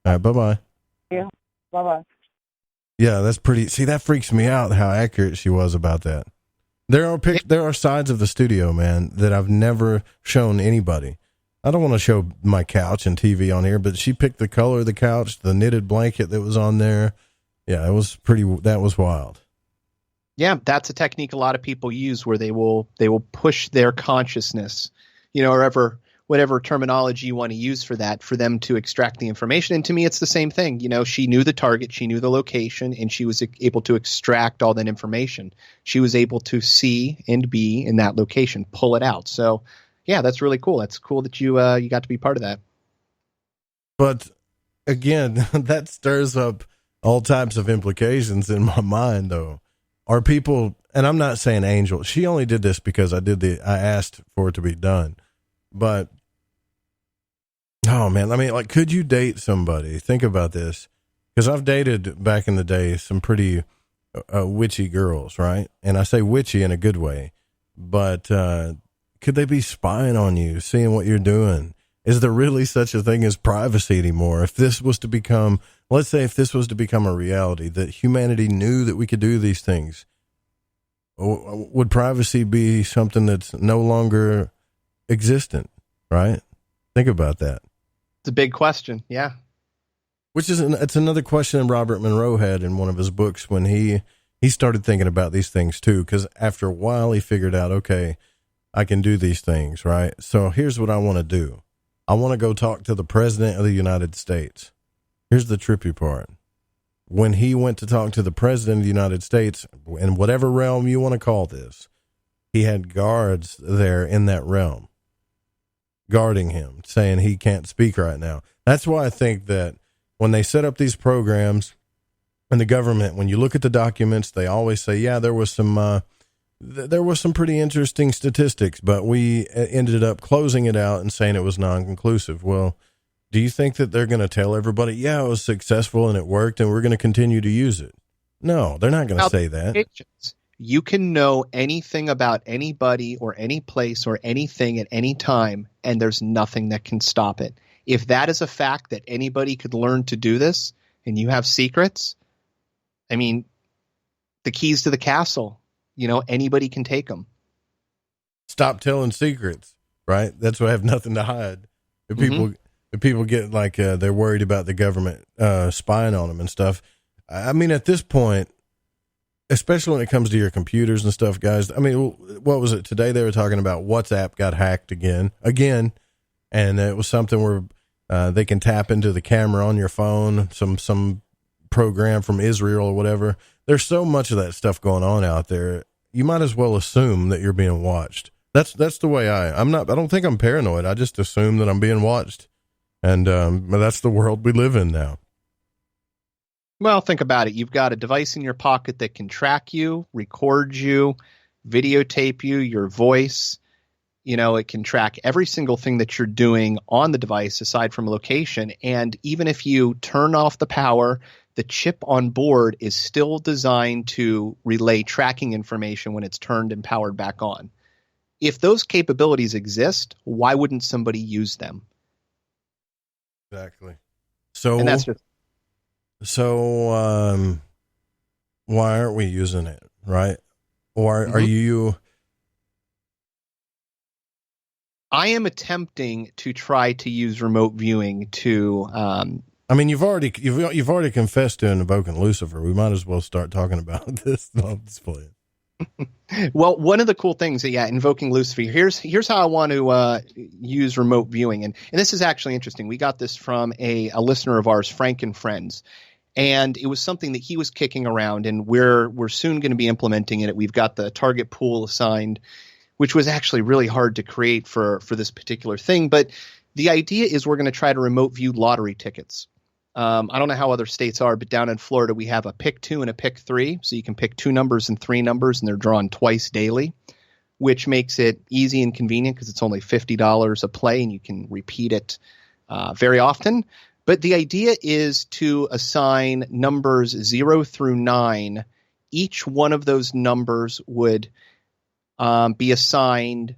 right. Bye-bye. Yeah, bye-bye. Yeah, that's pretty. See, that freaks me out how accurate she was about that. There are sides of the studio, man, that I've never shown anybody. I don't want to show my couch and TV on here, but she picked the color of the couch, the knitted blanket that was on there. Yeah, that was wild. Yeah, that's a technique a lot of people use where they will push their consciousness, you know, or whatever terminology you want to use for that, for them to extract the information. And to me, it's the same thing. You know, she knew the target, she knew the location, and she was able to extract all that information. She was able to see and be in that location, pull it out. So, yeah, that's really cool. That's cool that you got to be part of that. But again, that stirs up all types of implications in my mind, though. Are people, and I'm not saying Angel, she only did this because I asked for it to be done, but oh man, I mean, like, could you date somebody? Think about this. Because I've dated back in the day some pretty witchy girls, right? And I say witchy in a good way, but could they be spying on you, seeing what you're doing? Is there really such a thing as privacy anymore? If this was to become, let's say if this was to become a reality, that humanity knew that we could do these things, would privacy be something that's no longer existent, right? Think about that. It's a big question, yeah. Which is, it's another question Robert Monroe had in one of his books when he started thinking about these things too, because after a while he figured out, okay, I can do these things, right? So here's what I want to do. I want to go talk to the President of the United States. Here's the trippy part. When he went to talk to the President of the United States, in whatever realm you want to call this, he had guards there in that realm guarding him, saying he can't speak right now. That's why I think that when they set up these programs in the government, when you look at the documents, they always say, yeah, there was some pretty interesting statistics, but we ended up closing it out and saying it was non-conclusive. Well, do you think that they're going to tell everybody, yeah, it was successful and it worked and we're going to continue to use it? No, they're not going to say that. You can know anything about anybody or any place or anything at any time, and there's nothing that can stop it. If that is a fact that anybody could learn to do this and you have secrets, I mean, the keys to the castle, anybody can take them. Stop telling secrets, right? That's why I have nothing to hide. If people get like, they're worried about the government spying on them and stuff. I mean, at this point, especially when it comes to your computers and stuff, guys, I mean, what was it today? They were talking about WhatsApp got hacked again. And it was something where they can tap into the camera on your phone, some program from Israel or whatever. There's so much of that stuff going on out there. You might as well assume that you're being watched. That's the way I don't think I'm paranoid. I just assume that I'm being watched. And that's the world we live in now. Well, think about it. You've got a device in your pocket that can track you, record you, videotape you, your voice. It can track every single thing that you're doing on the device aside from location. And even if you turn off the power, the chip on board is still designed to relay tracking information when it's turned and powered back on. If those capabilities exist, why wouldn't somebody use them? Exactly. So, and that's just, why aren't we using it, right? Or are you? I am attempting to try to use remote viewing to. I mean, you've already confessed to invoking Lucifer. We might as well start talking about this. I'll display it. Well, one of the cool things that, invoking Lucifer. Here's how I want to use remote viewing, and this is actually interesting. We got this from a listener of ours, Frank and Friends, and it was something that he was kicking around, and we're soon going to be implementing it. We've got the target pool assigned, which was actually really hard to create for this particular thing. But the idea is we're going to try to remote view lottery tickets. I don't know how other states are, but down in Florida, we have a pick 2 and a pick 3. So you can pick 2 numbers and 3 numbers, and they're drawn twice daily, which makes it easy and convenient because it's only $50 a play and you can repeat it very often. But the idea is to assign numbers 0 through 9. Each one of those numbers would be assigned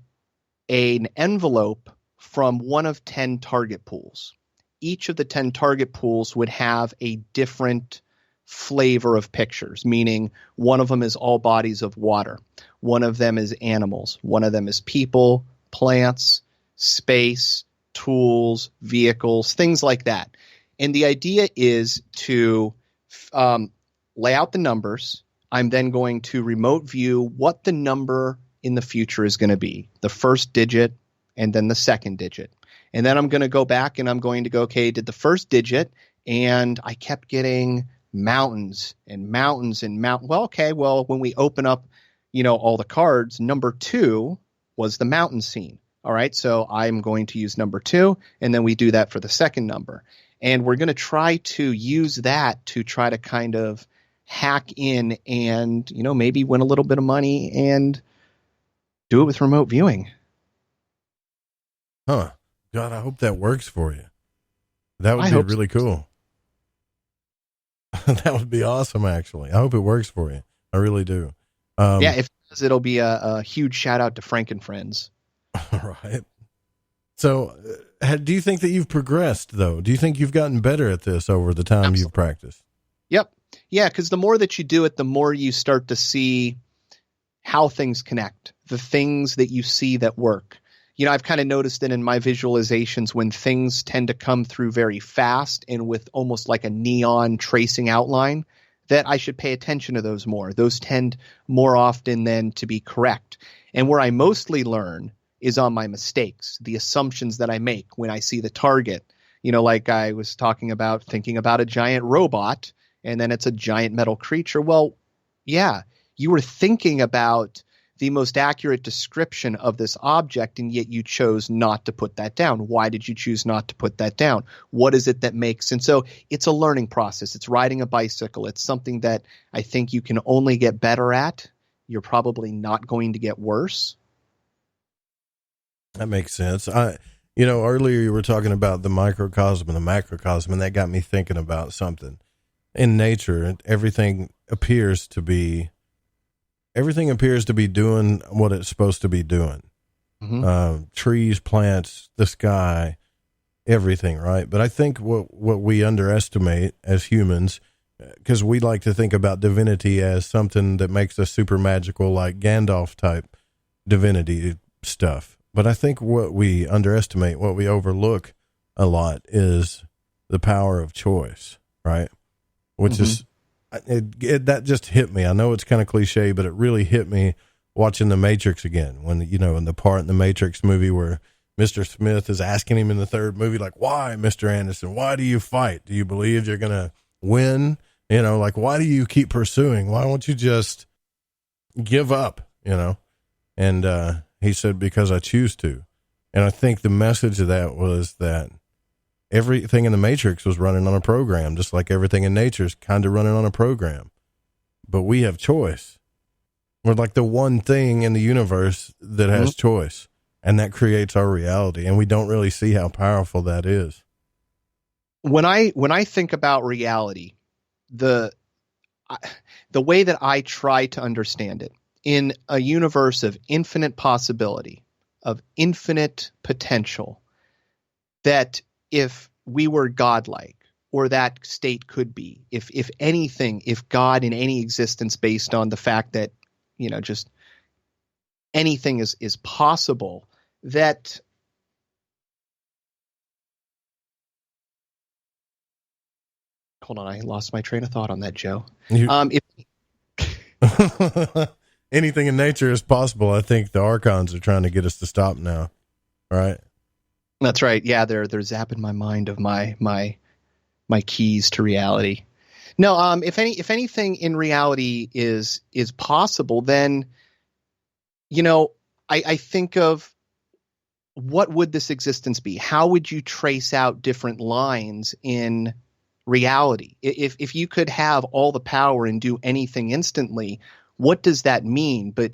an envelope from one of 10 target pools. Each of the 10 target pools would have a different flavor of pictures, meaning one of them is all bodies of water. One of them is animals. One of them is people, plants, space, tools, vehicles, things like that. And the idea is to lay out the numbers. I'm then going to remote view what the number in the future is going to be, the first digit and then the second digit. And then I'm going to go back and I'm going to go, okay, did the first digit, and I kept getting mountains and mountains and mountains. Well, okay, well, when we open up, all the cards, number 2 was the mountain scene. All right, so I'm going to use number 2, and then we do that for the second number. And we're going to try to use that to try to kind of hack in and, maybe win a little bit of money and do it with remote viewing. Huh. God, I hope that works for you. That would be really cool. That would be awesome, actually. I hope it works for you. I really do. Yeah, if it does, it'll be a huge shout out to Frank and Friends. Right. So, do you think that you've progressed, though? Do you think you've gotten better at this over the time you've practiced? Yep. Yeah, because the more that you do it, the more you start to see how things connect, the things that you see that work. I've kind of noticed it in my visualizations when things tend to come through very fast and with almost like a neon tracing outline, that I should pay attention to those more. Those tend more often than to be correct. And where I mostly learn is on my mistakes, the assumptions that I make when I see the target. Like I was talking about thinking about a giant robot and then it's a giant metal creature. Well, yeah, you were thinking about the most accurate description of this object, and yet you chose not to put that down. Why did you choose not to put that down? What is it that makes? And so it's a learning process. It's riding a bicycle. It's something that I think you can only get better at. You're probably not going to get worse. That makes sense. Earlier you were talking about the microcosm and the macrocosm, and that got me thinking about something. In nature, everything appears to be doing what it's supposed to be doing. Mm-hmm. Trees, plants, the sky, everything, right? But I think what we underestimate as humans, because we like to think about divinity as something that makes us super magical, like Gandalf type divinity stuff. But I think what we underestimate, what we overlook a lot, is the power of choice, right? Which is, that just hit me. I know it's kind of cliche, but it really hit me watching The Matrix again. When, in the part in the Matrix movie where Mr. Smith is asking him in the third movie, like, why, Mr. Anderson, why do you fight? Do you believe you're going to win? Why do you keep pursuing? Why won't you just give up, And he said, because I choose to. And I think the message of that was that everything in the Matrix was running on a program, just like everything in nature is kind of running on a program. But we have choice. We're like the one thing in the universe that has choice, and that creates our reality. And we don't really see how powerful that is. When I think about reality, the way that I try to understand it, in a universe of infinite possibility, of infinite potential, that if we were godlike, or that state could be, if anything, if God in any existence based on the fact that, just anything is possible, that hold on, I lost my train of thought on that, Joe. Anything in nature is possible. I think the archons are trying to get us to stop now, right? That's right. Yeah, they're zapping my mind of my keys to reality. No, if anything in reality is possible, then I think of what would this existence be? How would you trace out different lines in reality? If you could have all the power and do anything instantly, what does that mean? But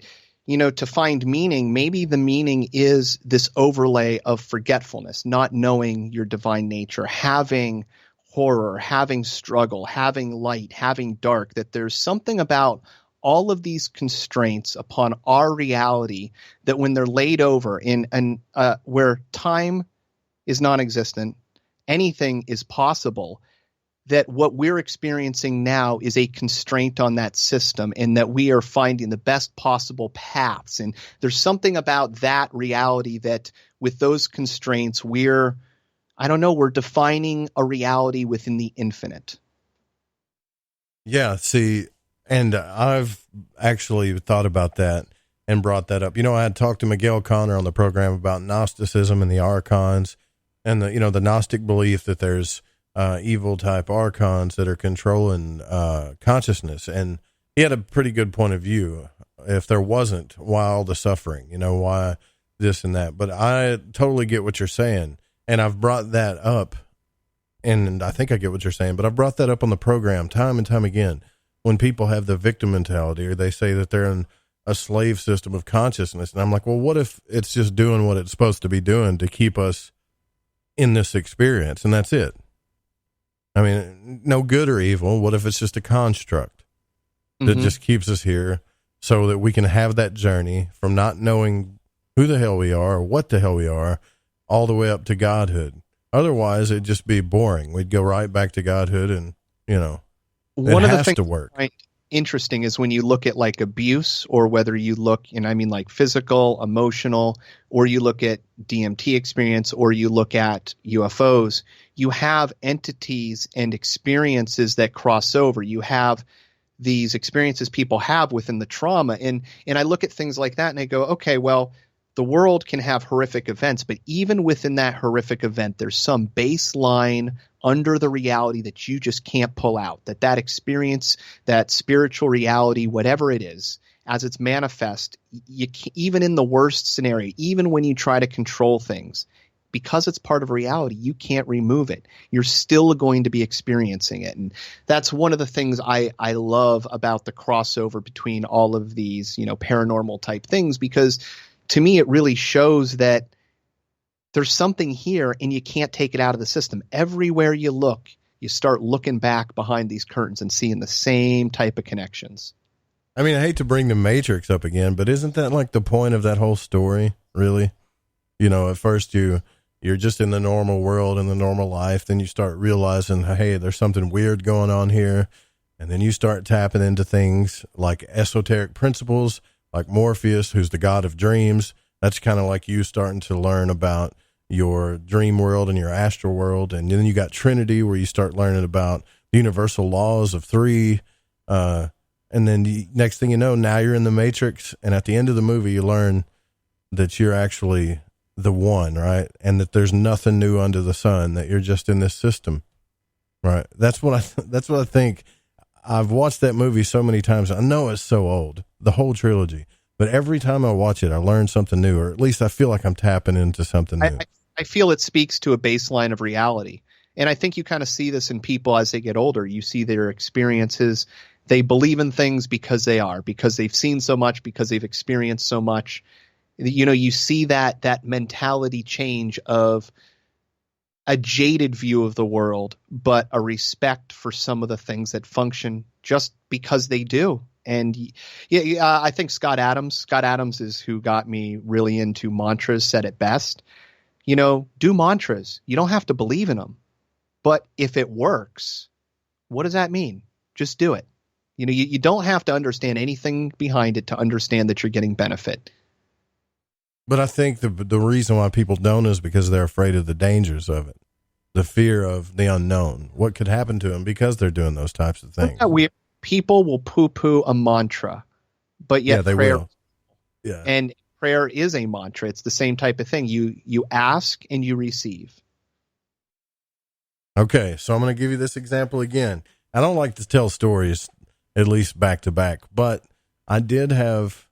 to find meaning, maybe the meaning is this overlay of forgetfulness, not knowing your divine nature, having horror, having struggle, having light, having dark, that there's something about all of these constraints upon our reality that when they're laid over in where time is non-existent, anything is possible, that what we're experiencing now is a constraint on that system, and that we are finding the best possible paths. And there's something about that reality that with those constraints, we're defining a reality within the infinite. Yeah, see, and I've actually thought about that and brought that up. I had talked to Miguel Connor on the program about Gnosticism and the archons, and the Gnostic belief that there's evil type archons that are controlling consciousness. And he had a pretty good point of view. If there wasn't, why all the suffering, why this and that? But I totally get what you're saying. And I've brought that up, and I think I get what you're saying, but I've brought that up on the program time and time again. when people have the victim mentality, or they say that they're in a slave system of consciousness. And I'm like, well, what if it's just doing what it's supposed to be doing to keep us in this experience? And that's it. I mean, no good or evil. What if it's just a construct that just keeps us here so that we can have that journey from not knowing who the hell we are or what the hell we are all the way up to godhood? Otherwise, it'd just be boring. We'd go right back to godhood, and, you know, one it of the has things to work. Interesting is when you look at like abuse, or whether you look, and I mean like physical, emotional, or you look at DMT experience, or you look at UFOs, you have entities and experiences that cross over. You have these experiences people have within the trauma. And I look at things like that and I go, okay, well, the world can have horrific events, but even within that horrific event, there's some baseline under the reality that you just can't pull out, that experience, that spiritual reality, whatever it is, as it's manifest, even in the worst scenario, even when you try to control things, because it's part of reality, you can't remove it. You're still going to be experiencing it. And that's one of the things I love about the crossover between all of these, you know, paranormal type things, because to me, it really shows that there's something here and you can't take it out of the system. Everywhere you look, you start looking back behind these curtains and seeing the same type of connections. I mean, I hate to bring the Matrix up again, but isn't that like the point of that whole story, really? You know, at first you're just in the normal world and the normal life. Then you start realizing, hey, there's something weird going on here. And then you start tapping into things like esoteric principles, like Morpheus, who's the god of dreams. That's kind of like you starting to learn about your dream world and your astral world. And then you got Trinity, where you start learning about the universal laws of three. And then next thing you know, now you're in the Matrix. And at the end of the movie, you learn that you're actually the one, right? And that there's nothing new under the sun, that you're just in this system, right? That's what I think. I've watched that movie so many times. I know it's so old, the whole trilogy, but every time I watch it, I learn something new, or at least I feel like I'm tapping into something new. I feel it speaks to a baseline of reality. And I think you kind of see this in people as they get older. You see their experiences. They believe in things because they've seen so much, because they've experienced so much. You know, you see that mentality change of a jaded view of the world, but a respect for some of the things that function just because they do. And I think Scott Adams is who got me really into mantras, said it best. You know, do mantras. You don't have to believe in them, but if it works, what does that mean? Just do it. You know, you don't have to understand anything behind it to understand that you're getting benefit. But I think the reason why people don't is because they're afraid of the dangers of it, the fear of the unknown, what could happen to them because they're doing those types of things. People will poo-poo a mantra, but yet they prayer, will. Yeah, and prayer is a mantra. It's the same type of thing. You ask and you receive. Okay, so I'm going to give you this example again. I don't like to tell stories, at least back to back, but I did have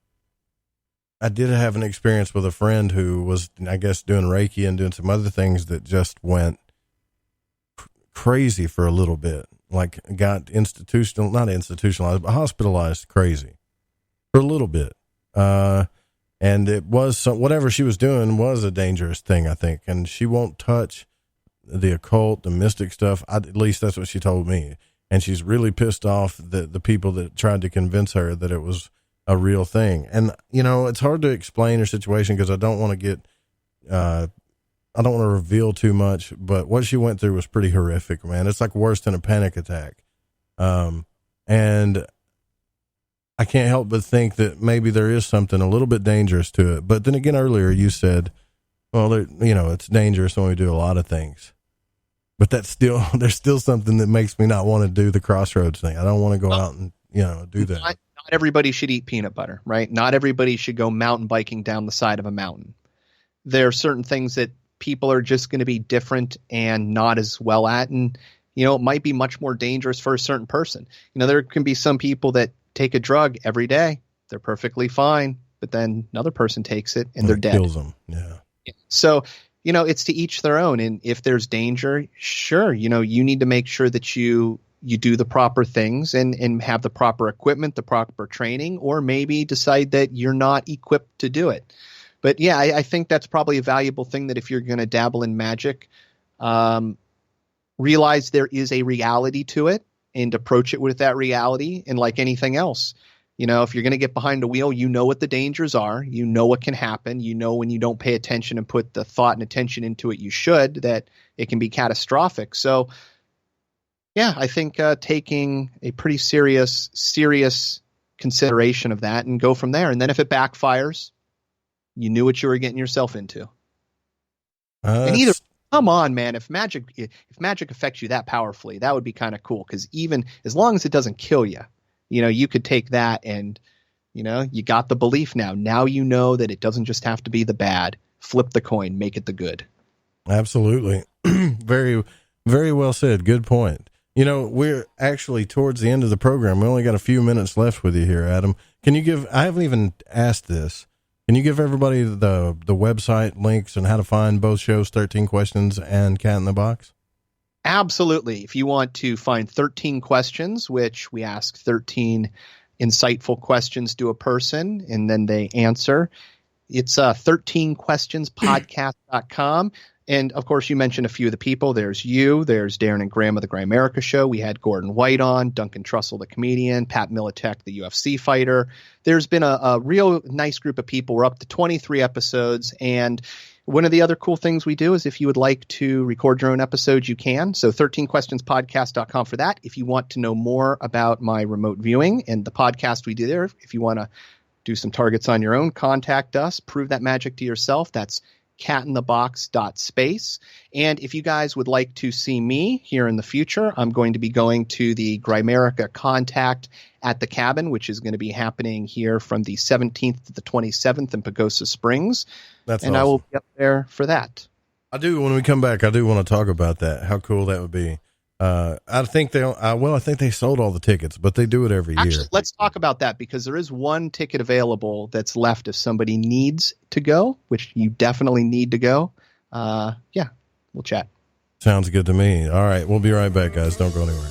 an experience with a friend who was, I guess, doing Reiki and doing some other things that just went crazy for a little bit. Like got not institutionalized, but hospitalized crazy for a little bit. And it was whatever she was doing was a dangerous thing, I think. And she won't touch the occult, the mystic stuff. At least that's what she told me. And she's really pissed off that the people that tried to convince her that it was a real thing. And, you know, it's hard to explain her situation because I don't want to reveal too much, but what she went through was pretty horrific, man. It's like worse than a panic attack. And I can't help but think that maybe there is something a little bit dangerous to it. But then again, earlier you said, well, it's dangerous when we do a lot of things, but there's still something that makes me not want to do the crossroads thing. I don't want to go out and, do that. Not everybody should eat peanut butter, right? Not everybody should go mountain biking down the side of a mountain. There are certain things that people are just going to be different and not as well at. And, it might be much more dangerous for a certain person. There can be some people that take a drug every day. They're perfectly fine, but then another person takes it and they're dead. Kills them. Yeah. So, it's to each their own. And if there's danger, sure, you need to make sure that you you do the proper things and have the proper equipment, the proper training, or maybe decide that you're not equipped to do it. But yeah, I think that's probably a valuable thing, that if you're going to dabble in magic, realize there is a reality to it and approach it with that reality. And like anything else, if you're going to get behind a wheel, you know what the dangers are, you know what can happen, when you don't pay attention and put the thought and attention into it, you should, that it can be catastrophic. So yeah, I think taking a pretty serious consideration of that and go from there. And then if it backfires, you knew what you were getting yourself into. And either, come on, man, if magic affects you that powerfully, that would be kind of cool. Because even as long as it doesn't kill you, you could take that and, you got the belief now. Now you know that it doesn't just have to be the bad. Flip the coin, make it the good. Absolutely. Very, very well said. Good point. We're actually towards the end of the program. We only got a few minutes left with you here, Adam. Can you give, I haven't even asked this, can you give everybody the website links and how to find both shows, 13 Questions and Cat in the Box? Absolutely. If you want to find 13 questions, which we ask 13 insightful questions to a person and then they answer, it's 13questionspodcast.com. And of course, you mentioned a few of the people. There's there's Darren and Graham of the Grimerica Show. We had Gordon White on, Duncan Trussell, the comedian, Pat Militek, the UFC fighter. There's been a real nice group of people. We're up to 23 episodes. And one of the other cool things we do is if you would like to record your own episodes, you can. So 13questionspodcast.com for that. If you want to know more about my remote viewing and the podcast we do there, if you want to do some targets on your own, contact us. Prove that magic to yourself. That's catinthebox.space. And if you guys would like to see me here in the future, I'm going to be going to the Grimerica Contact at the Cabin, which is going to be happening here from the 17th to the 27th in Pagosa Springs. That's and awesome. I will be up there for that. When we come back, I do want to talk about that, how cool that would be. I think they sold all the tickets, but they do it every year. Let's talk about that, because there is one ticket available that's left if somebody needs to go, which you definitely need to go. Yeah, we'll chat. Sounds good to me. All right, we'll be right back, guys. Don't go anywhere.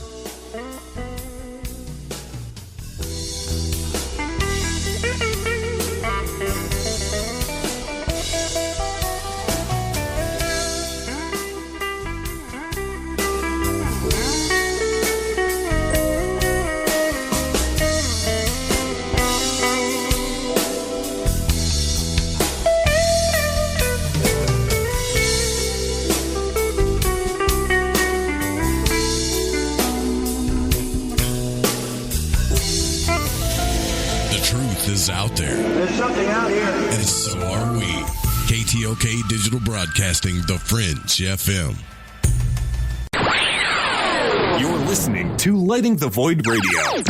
Out there. There's something out here. And so are we. KTOK Digital Broadcasting, The Fringe FM. You're listening to Lighting the Void Radio.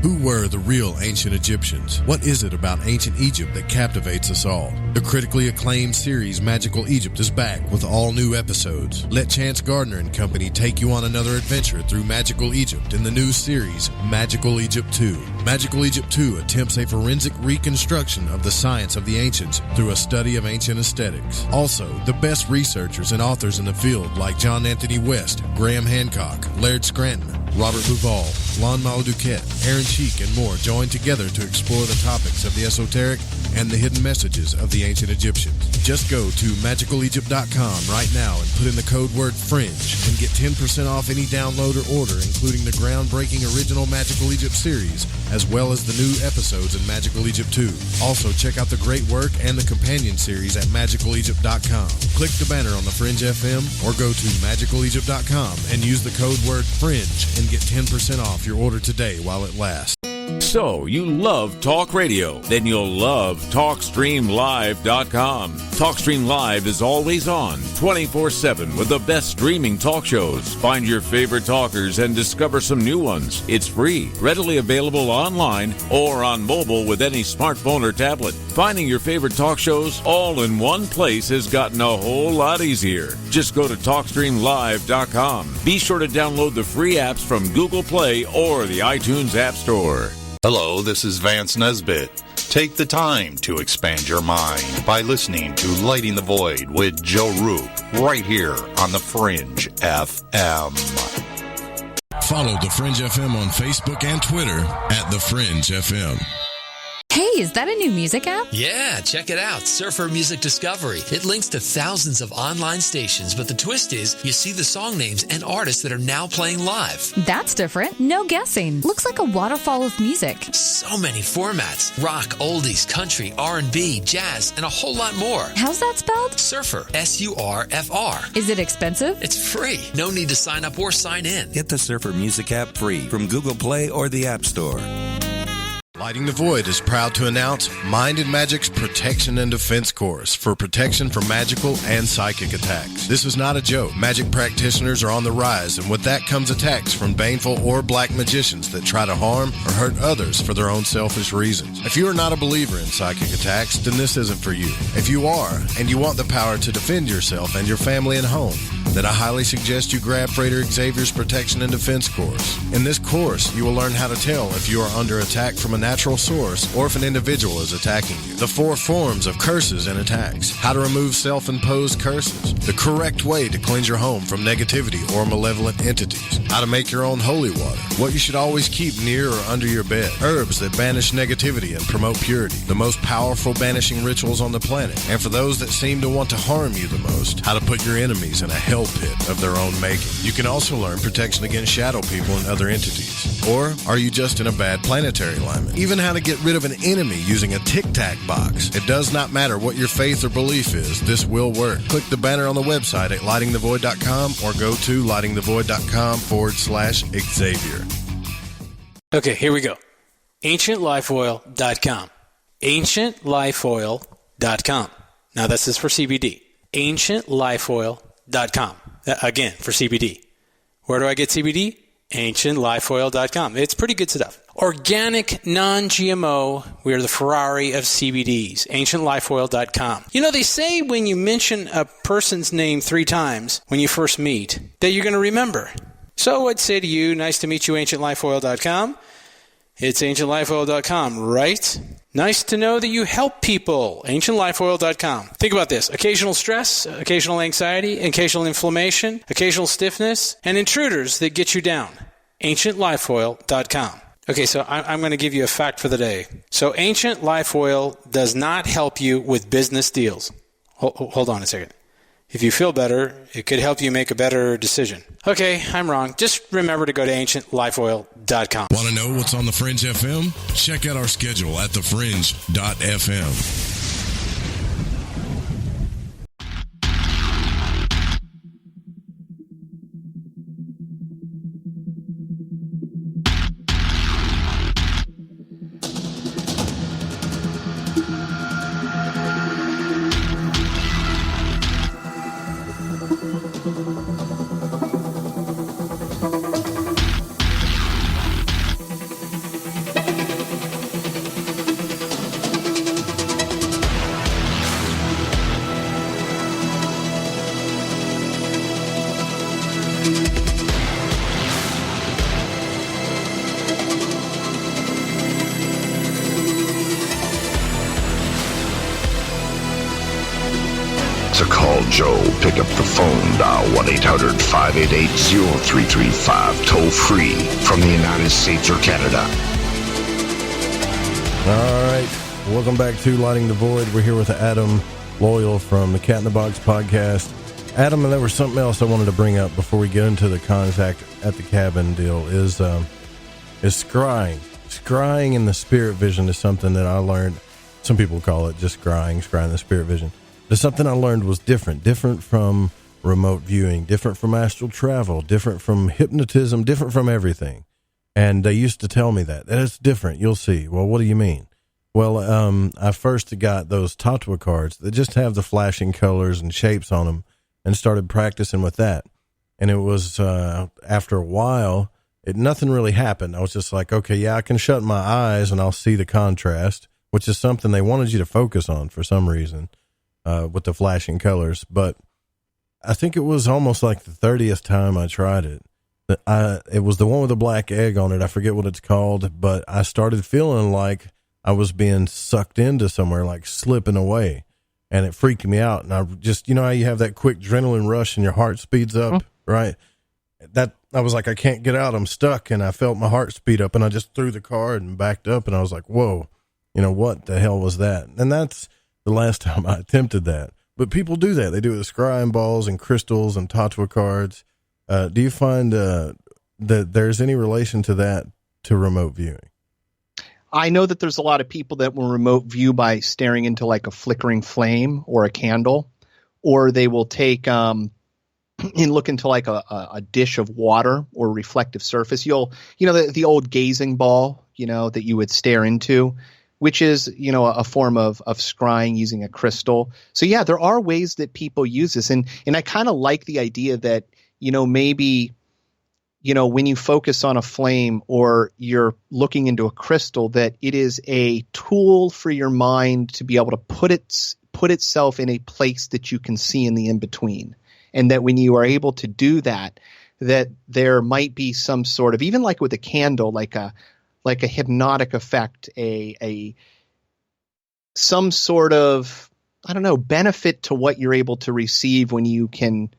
Who were the real ancient Egyptians? What is it about ancient Egypt that captivates us all? The critically acclaimed series Magical Egypt is back with all new episodes. Let Chance Gardner and company take you on another adventure through Magical Egypt in the new series Magical Egypt 2. Magical Egypt 2 attempts a forensic reconstruction of the science of the ancients through a study of ancient aesthetics. Also, the best researchers and authors in the field like John Anthony West, Graham Hancock, Laird Scranton, Robert Bouval, Lon Maladuquette, Aaron Cheek, and more join together to explore the topics of the esoteric and the hidden messages of the ancient Egyptians. Just go to magicalegypt.com right now and put in the code word FRINGE and get 10% off any download or order, including the groundbreaking original Magical Egypt series, as well as the new episodes in Magical Egypt 2. Also, check out the great work and the companion series at magicalegypt.com. Click the banner on the Fringe FM or go to magicalegypt.com and use the code word FRINGE and get 10% off your order today while it lasts. So, you love talk radio? Then you'll love TalkStreamLive.com. TalkStream Live is always on, 24/7 with the best streaming talk shows. Find your favorite talkers and discover some new ones. It's free, readily available online or on mobile with any smartphone or tablet. Finding your favorite talk shows all in one place has gotten a whole lot easier. Just go to TalkStreamLive.com. Be sure to download the free apps from Google Play or the iTunes App Store. Hello, this is Vance Nesbitt. Take the time to expand your mind by listening to Lighting the Void with Joe Roop right here on the Fringe FM. Follow The Fringe FM on Facebook and Twitter at The Fringe FM. Hey, is that a new music app? Yeah, check it out. Surfer Music Discovery. It links to thousands of online stations, but the twist is you see the song names and artists that are now playing live. That's different. No guessing. Looks like a waterfall of music. So many formats. Rock, oldies, country, R&B, jazz, and a whole lot more. How's that spelled? Surfer. S-U-R-F-R. Is it expensive? It's free. No need to sign up or sign in. Get the Surfer Music app free from Google Play or the App Store. Lighting the Void is proud to announce Mind and Magic's Protection and Defense Course for protection from magical and psychic attacks. This is not a joke. Magic practitioners are on the rise, and with that comes attacks from baneful or black magicians that try to harm or hurt others for their own selfish reasons. If you are not a believer in psychic attacks, then this isn't for you. If you are, and you want the power to defend yourself and your family and home, then I highly suggest you grab Freighter Xavier's Protection and Defense Course. In this course, you will learn how to tell if you are under attack from a natural source or if an individual is attacking you. The 4 forms of curses and attacks. How to remove self-imposed curses. The correct way to cleanse your home from negativity or malevolent entities. How to make your own holy water. What you should always keep near or under your bed. Herbs that banish negativity and promote purity. The most powerful banishing rituals on the planet. And for those that seem to want to harm you the most, how to put your enemies in a hell pit of their own making. You can also learn protection against shadow people and other entities. Or are you just in a bad planetary alignment? Even how to get rid of an enemy using a tic-tac box. It does not matter what your faith or belief is, this will work. Click the banner on the website at lightingthevoid.com or go to lightingthevoid.com/Xavier. Okay, here we go. AncientLifeOil.com. AncientLifeOil.com. Now this is for CBD. AncientLifeOil.com. Again, for CBD. Where do I get CBD? AncientLifeOil.com. It's pretty good stuff. Organic, non-GMO. We are the Ferrari of CBDs. AncientLifeOil.com. You know, they say when you mention a person's name 3 times when you first meet, that you're going to remember. So I'd say to you, nice to meet you, AncientLifeOil.com. It's AncientLifeOil.com, right? Nice to know that you help people. AncientLifeOil.com. Think about this. Occasional stress, occasional anxiety, occasional inflammation, occasional stiffness, and intruders that get you down. AncientLifeOil.com. Okay, so I'm going to give you a fact for the day. So Ancient Life Oil does not help you with business deals. Hold on a second. If you feel better, it could help you make a better decision. Okay, I'm wrong. Just remember to go to AncientLifeOil.com. Want to know what's on the Fringe FM? Check out our schedule at thefringe.fm. To call Joe, pick up the phone, dial 1-800-588-0335, toll free from the United States or Canada. All right, welcome back to Lighting the Void. We're here with Adam Loyal from the Cat in the Box podcast. Adam, and there was something else I wanted to bring up before we get into the contact at the cabin deal is scrying. Scrying in the spirit vision is something that I learned. Some people call it just scrying the spirit vision. There's something I learned was different from remote viewing, different from astral travel, different from hypnotism, different from everything. And they used to tell me that it's different. You'll see. Well, what do you mean? Well, I first got those tattwa cards that just have the flashing colors and shapes on them and started practicing with that. And it was, after a while, nothing really happened. I was just like, okay, yeah, I can shut my eyes and I'll see the contrast, which is something they wanted you to focus on for some reason. With the flashing colors, but I think it was almost like the 30th time I tried it. It was the one with the black egg on it. I forget what it's called, but I started feeling like I was being sucked into somewhere, like slipping away, and it freaked me out. And I just, you know how you have that quick adrenaline rush and your heart speeds up, right? That I was like, I can't get out. I'm stuck. And I felt my heart speed up, and I just threw the card and backed up. And I was like, whoa, what the hell was that? And that's the last time I attempted that. But people do that. They do it with scrying balls and crystals and Tatwa cards. Do you find that there's any relation to that to remote viewing? I know that there's a lot of people that will remote view by staring into like a flickering flame or a candle, or they will take and look into like a dish of water or reflective surface. The old gazing ball, that you would stare into, which is, a form of scrying using a crystal. So yeah, there are ways that people use this. And I kind of like the idea that, maybe, when you focus on a flame or you're looking into a crystal, that it is a tool for your mind to be able to put itself in a place that you can see in the in-between. And that when you are able to do that, that there might be some sort of, even like with a candle, like a hypnotic effect, some sort of, benefit to what you're able to receive when you can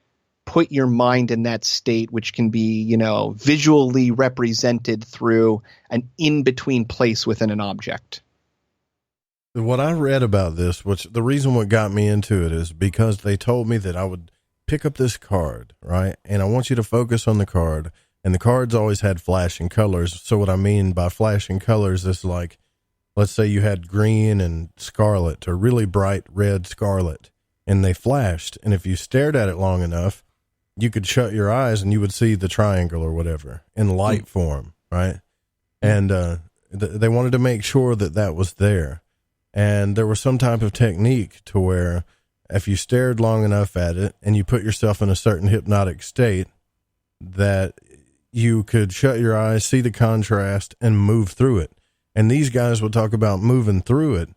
put your mind in that state, which can be, visually represented through an in-between place within an object. What I read about this, which the reason what got me into it is because they told me that I would pick up this card, right? And I want you to focus on the card. And the cards always had flashing colors. So what I mean by flashing colors is like, let's say you had green and scarlet, or really bright red scarlet, and they flashed. And if you stared at it long enough, you could shut your eyes and you would see the triangle or whatever in light form, right? And they wanted to make sure that was there. And there was some type of technique to where if you stared long enough at it and you put yourself in a certain hypnotic state, that you could shut your eyes, see the contrast, and move through it. And these guys would talk about moving through it,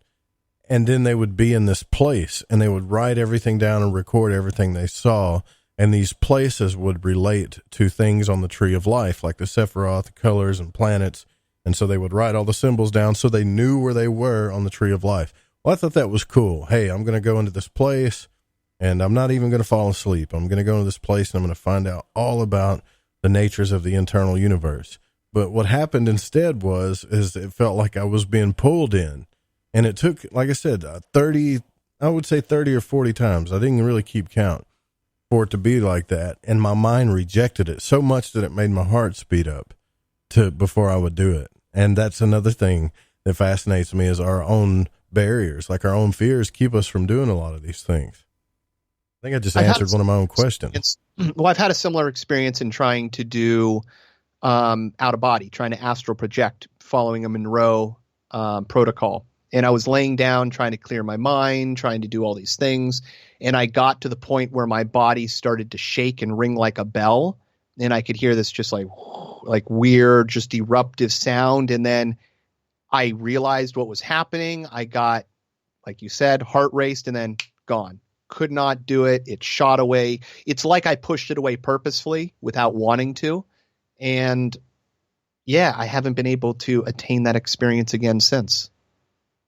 and then they would be in this place, and they would write everything down and record everything they saw, and these places would relate to things on the tree of life, like the Sephiroth, the colors, and planets, and so they would write all the symbols down so they knew where they were on the tree of life. Well, I thought that was cool. Hey, I'm going to go into this place, and I'm not even going to fall asleep. I'm going to go into this place, and I'm going to find out all about the natures of the internal universe. But what happened instead is it felt like I was being pulled in, and it took, like I said, 30 or 40 times. I didn't really keep count for it to be like that. And my mind rejected it so much that it made my heart speed up before I would do it. And that's another thing that fascinates me, is our own barriers, like our own fears keep us from doing a lot of these things. I think I just answered one of my own questions. Well, I've had a similar experience in trying to do out of body, trying to astral project, following a Monroe protocol. And I was laying down, trying to clear my mind, trying to do all these things. And I got to the point where my body started to shake and ring like a bell. And I could hear this just like weird, just eruptive sound. And then I realized what was happening. I got, like you said, heart raced, and then gone. Could not do it. It shot away. It's like I pushed it away purposefully without wanting to. And yeah, I haven't been able to attain that experience again since.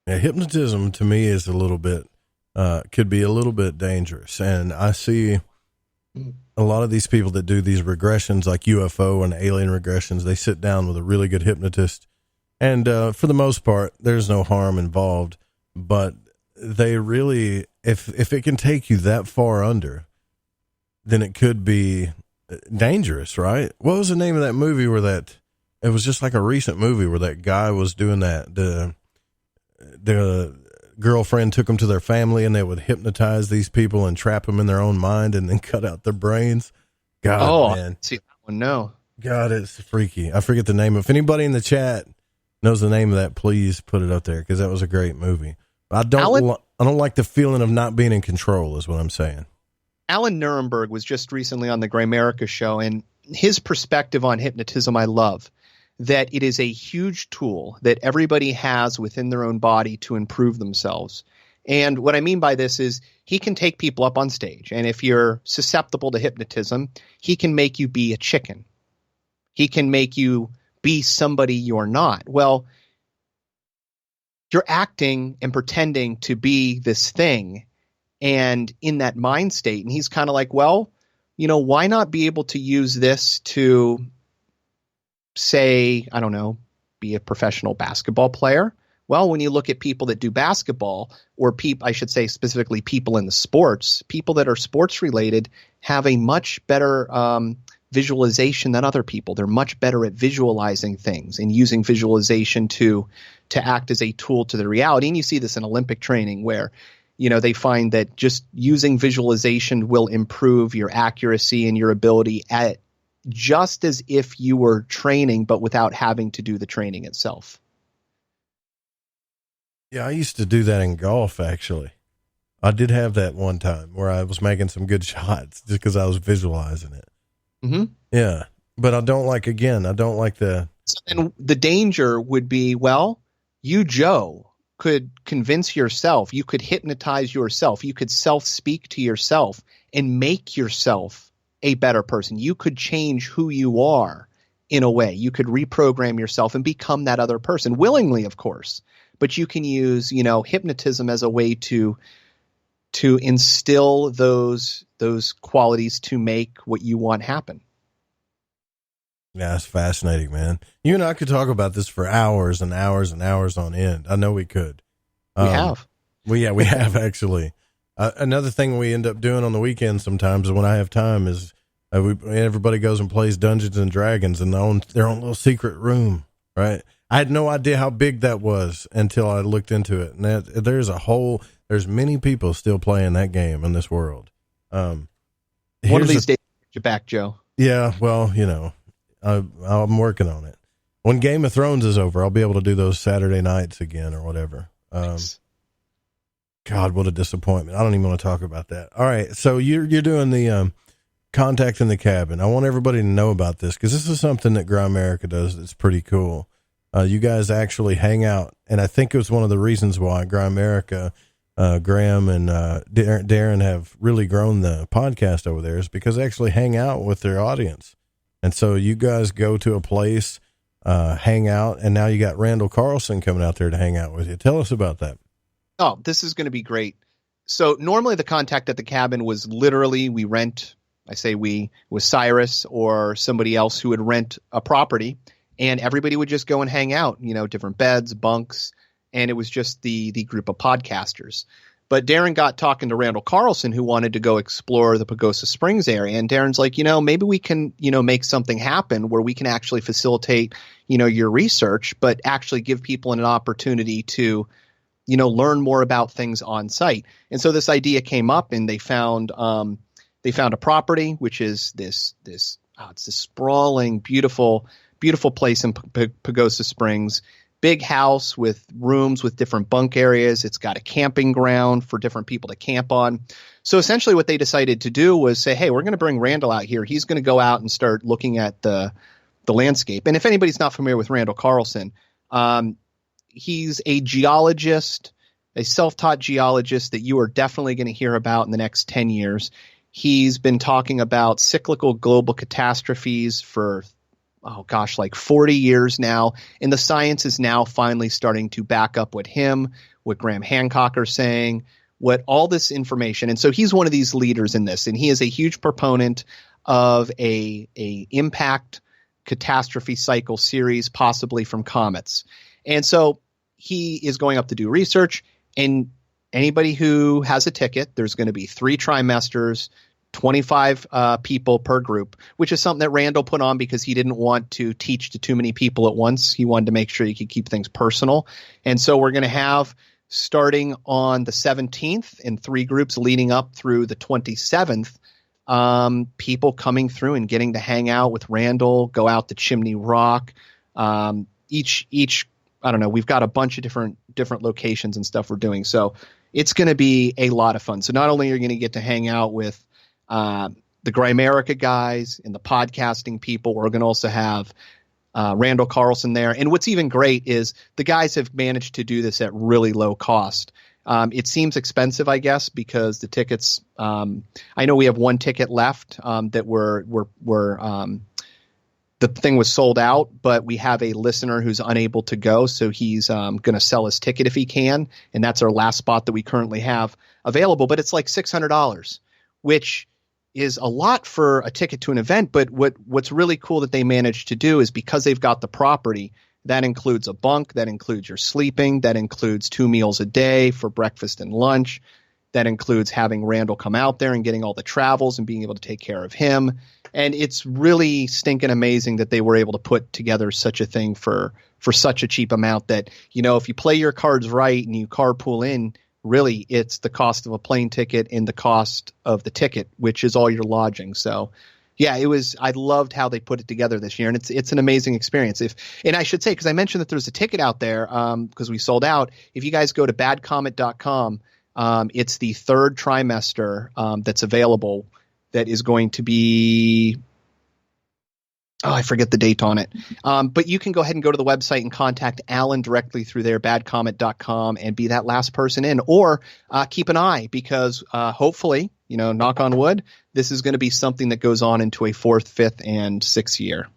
Yeah, hypnotism to me is a little bit, could be a little bit dangerous. And I see a lot of these people that do these regressions, like UFO and alien regressions, they sit down with a really good hypnotist. And for the most part, there's no harm involved. But they really, if it can take you that far under, then it could be dangerous, right? What was the name of that movie where it was just like a recent movie where that guy was doing that? The girlfriend took them to their family, and they would hypnotize these people and trap them in their own mind and then cut out their brains. God, man. See that one? No. God, it's freaky. I forget the name. If anybody in the chat knows the name of that, please put it up there, because that was a great movie. I don't like the feeling of not being in control, is what I'm saying. Alan Nuremberg was just recently on the Grimerica show, and his perspective on hypnotism I love. That it is a huge tool that everybody has within their own body to improve themselves. And what I mean by this is he can take people up on stage, and if you're susceptible to hypnotism, he can make you be a chicken. He can make you be somebody you're not. Well, you're acting and pretending to be this thing and in that mind state. And he's kind of like, well, why not be able to use this to, say, I don't know, be a professional basketball player? Well, when you look at people that do basketball, or I should say specifically people in the sports, people that are sports related have a much better visualization than other people. They're much better at visualizing things and using visualization to act as a tool to the reality. And you see this in Olympic training where, they find that just using visualization will improve your accuracy and your ability at just as if you were training, but without having to do the training itself. Yeah, I used to do that in golf, actually. I did have that one time where I was making some good shots just because I was visualizing it. Mm-hmm. Yeah, but I don't like the... And the danger would be, well, you, Joe, could convince yourself, you could hypnotize yourself, you could self-speak to yourself and make yourself a better person. You could change who you are in a way. You could reprogram yourself and become that other person, willingly, of course. But you can use, hypnotism as a way to instill those qualities to make what you want happen. Yeah, that's fascinating, man. You and I could talk about this for hours and hours and hours on end. I know we could. We have. We have actually. Another thing we end up doing on the weekend sometimes when I have time is everybody goes and plays Dungeons and Dragons in their own little secret room, right? I had no idea how big that was until I looked into it. And there's many people still playing that game in this world. One of these days, get you back, Joe. Yeah, well, I'm working on it. When Game of Thrones is over, I'll be able to do those Saturday nights again or whatever. Nice. God, what a disappointment. I don't even want to talk about that. All right. So you're doing the contact in the cabin. I want everybody to know about this because this is something that Grimerica does that's pretty cool. You guys actually hang out, and I think it was one of the reasons why Grimerica, Graham and Darren have really grown the podcast over there is because they actually hang out with their audience. And so you guys go to a place, hang out, and now you got Randall Carlson coming out there to hang out with you. Tell us about that. Oh, this is going to be great. So normally the contact at the cabin was literally we was Cyrus or somebody else who would rent a property, and everybody would just go and hang out, different beds, bunks, and it was just the group of podcasters. But Darren got talking to Randall Carlson, who wanted to go explore the Pagosa Springs area. And Darren's like, maybe we can, make something happen where we can actually facilitate, your research, but actually give people an opportunity to, learn more about things on site. And so this idea came up, and they found a property, which is it's this sprawling, beautiful place in Pagosa Springs. Big house with rooms with different bunk areas. It's got a camping ground for different people to camp on. So essentially what they decided to do was say, hey, we're going to bring Randall out here. He's going to go out and start looking at the landscape. And if anybody's not familiar with Randall Carlson, he's a geologist, a self-taught geologist that you are definitely going to hear about in the next 10 years. He's been talking about cyclical global catastrophes for like 40 years now. And the science is now finally starting to back up what Graham Hancock are saying, what all this information. And so he's one of these leaders in this, and he is a huge proponent of a impact catastrophe cycle series, possibly from comets. And so he is going up to do research, and anybody who has a ticket, there's going to be 3 trimesters, 25 people per group, which is something that Randall put on because he didn't want to teach to too many people at once. He wanted to make sure he could keep things personal. And so we're going to have, starting on the 17th in 3 groups leading up through the 27th, people coming through and getting to hang out with Randall, go out to Chimney Rock. Each I don't know, we've got a bunch of different locations and stuff we're doing. So it's going to be a lot of fun. So not only are you going to get to hang out with the Grimerica guys and the podcasting people, we're going to also have Randall Carlson there. And what's even great is the guys have managed to do this at really low cost. It seems expensive, I guess, because the tickets, I know we have 1 ticket left that the thing was sold out, but we have a listener who's unable to go. So he's going to sell his ticket if he can. And that's our last spot that we currently have available. But it's like $600, which is a lot for a ticket to an event. But what's really cool that they managed to do is because they've got the property, that includes a bunk, that includes your sleeping, that includes 2 meals a day for breakfast and lunch. That includes having Randall come out there and getting all the travels and being able to take care of him. And it's really stinking amazing that they were able to put together such a thing for such a cheap amount that, you know, if you play your cards right and you carpool in, really it's the cost of a plane ticket and the cost of the ticket, which is all your lodging. So yeah, I loved how they put it together this year, and it's an amazing experience. And I should say, because I mentioned that there's a ticket out there, because we sold out. If you guys go to badcomet.com, it's the 3rd trimester that's available. That is going to be, I forget the date on it. But you can go ahead and go to the website and contact Alan directly through there, badcomet.com, and be that last person in. Or keep an eye, because hopefully, you know, knock on wood, this is going to be something that goes on into a 4th, 5th, and 6th year.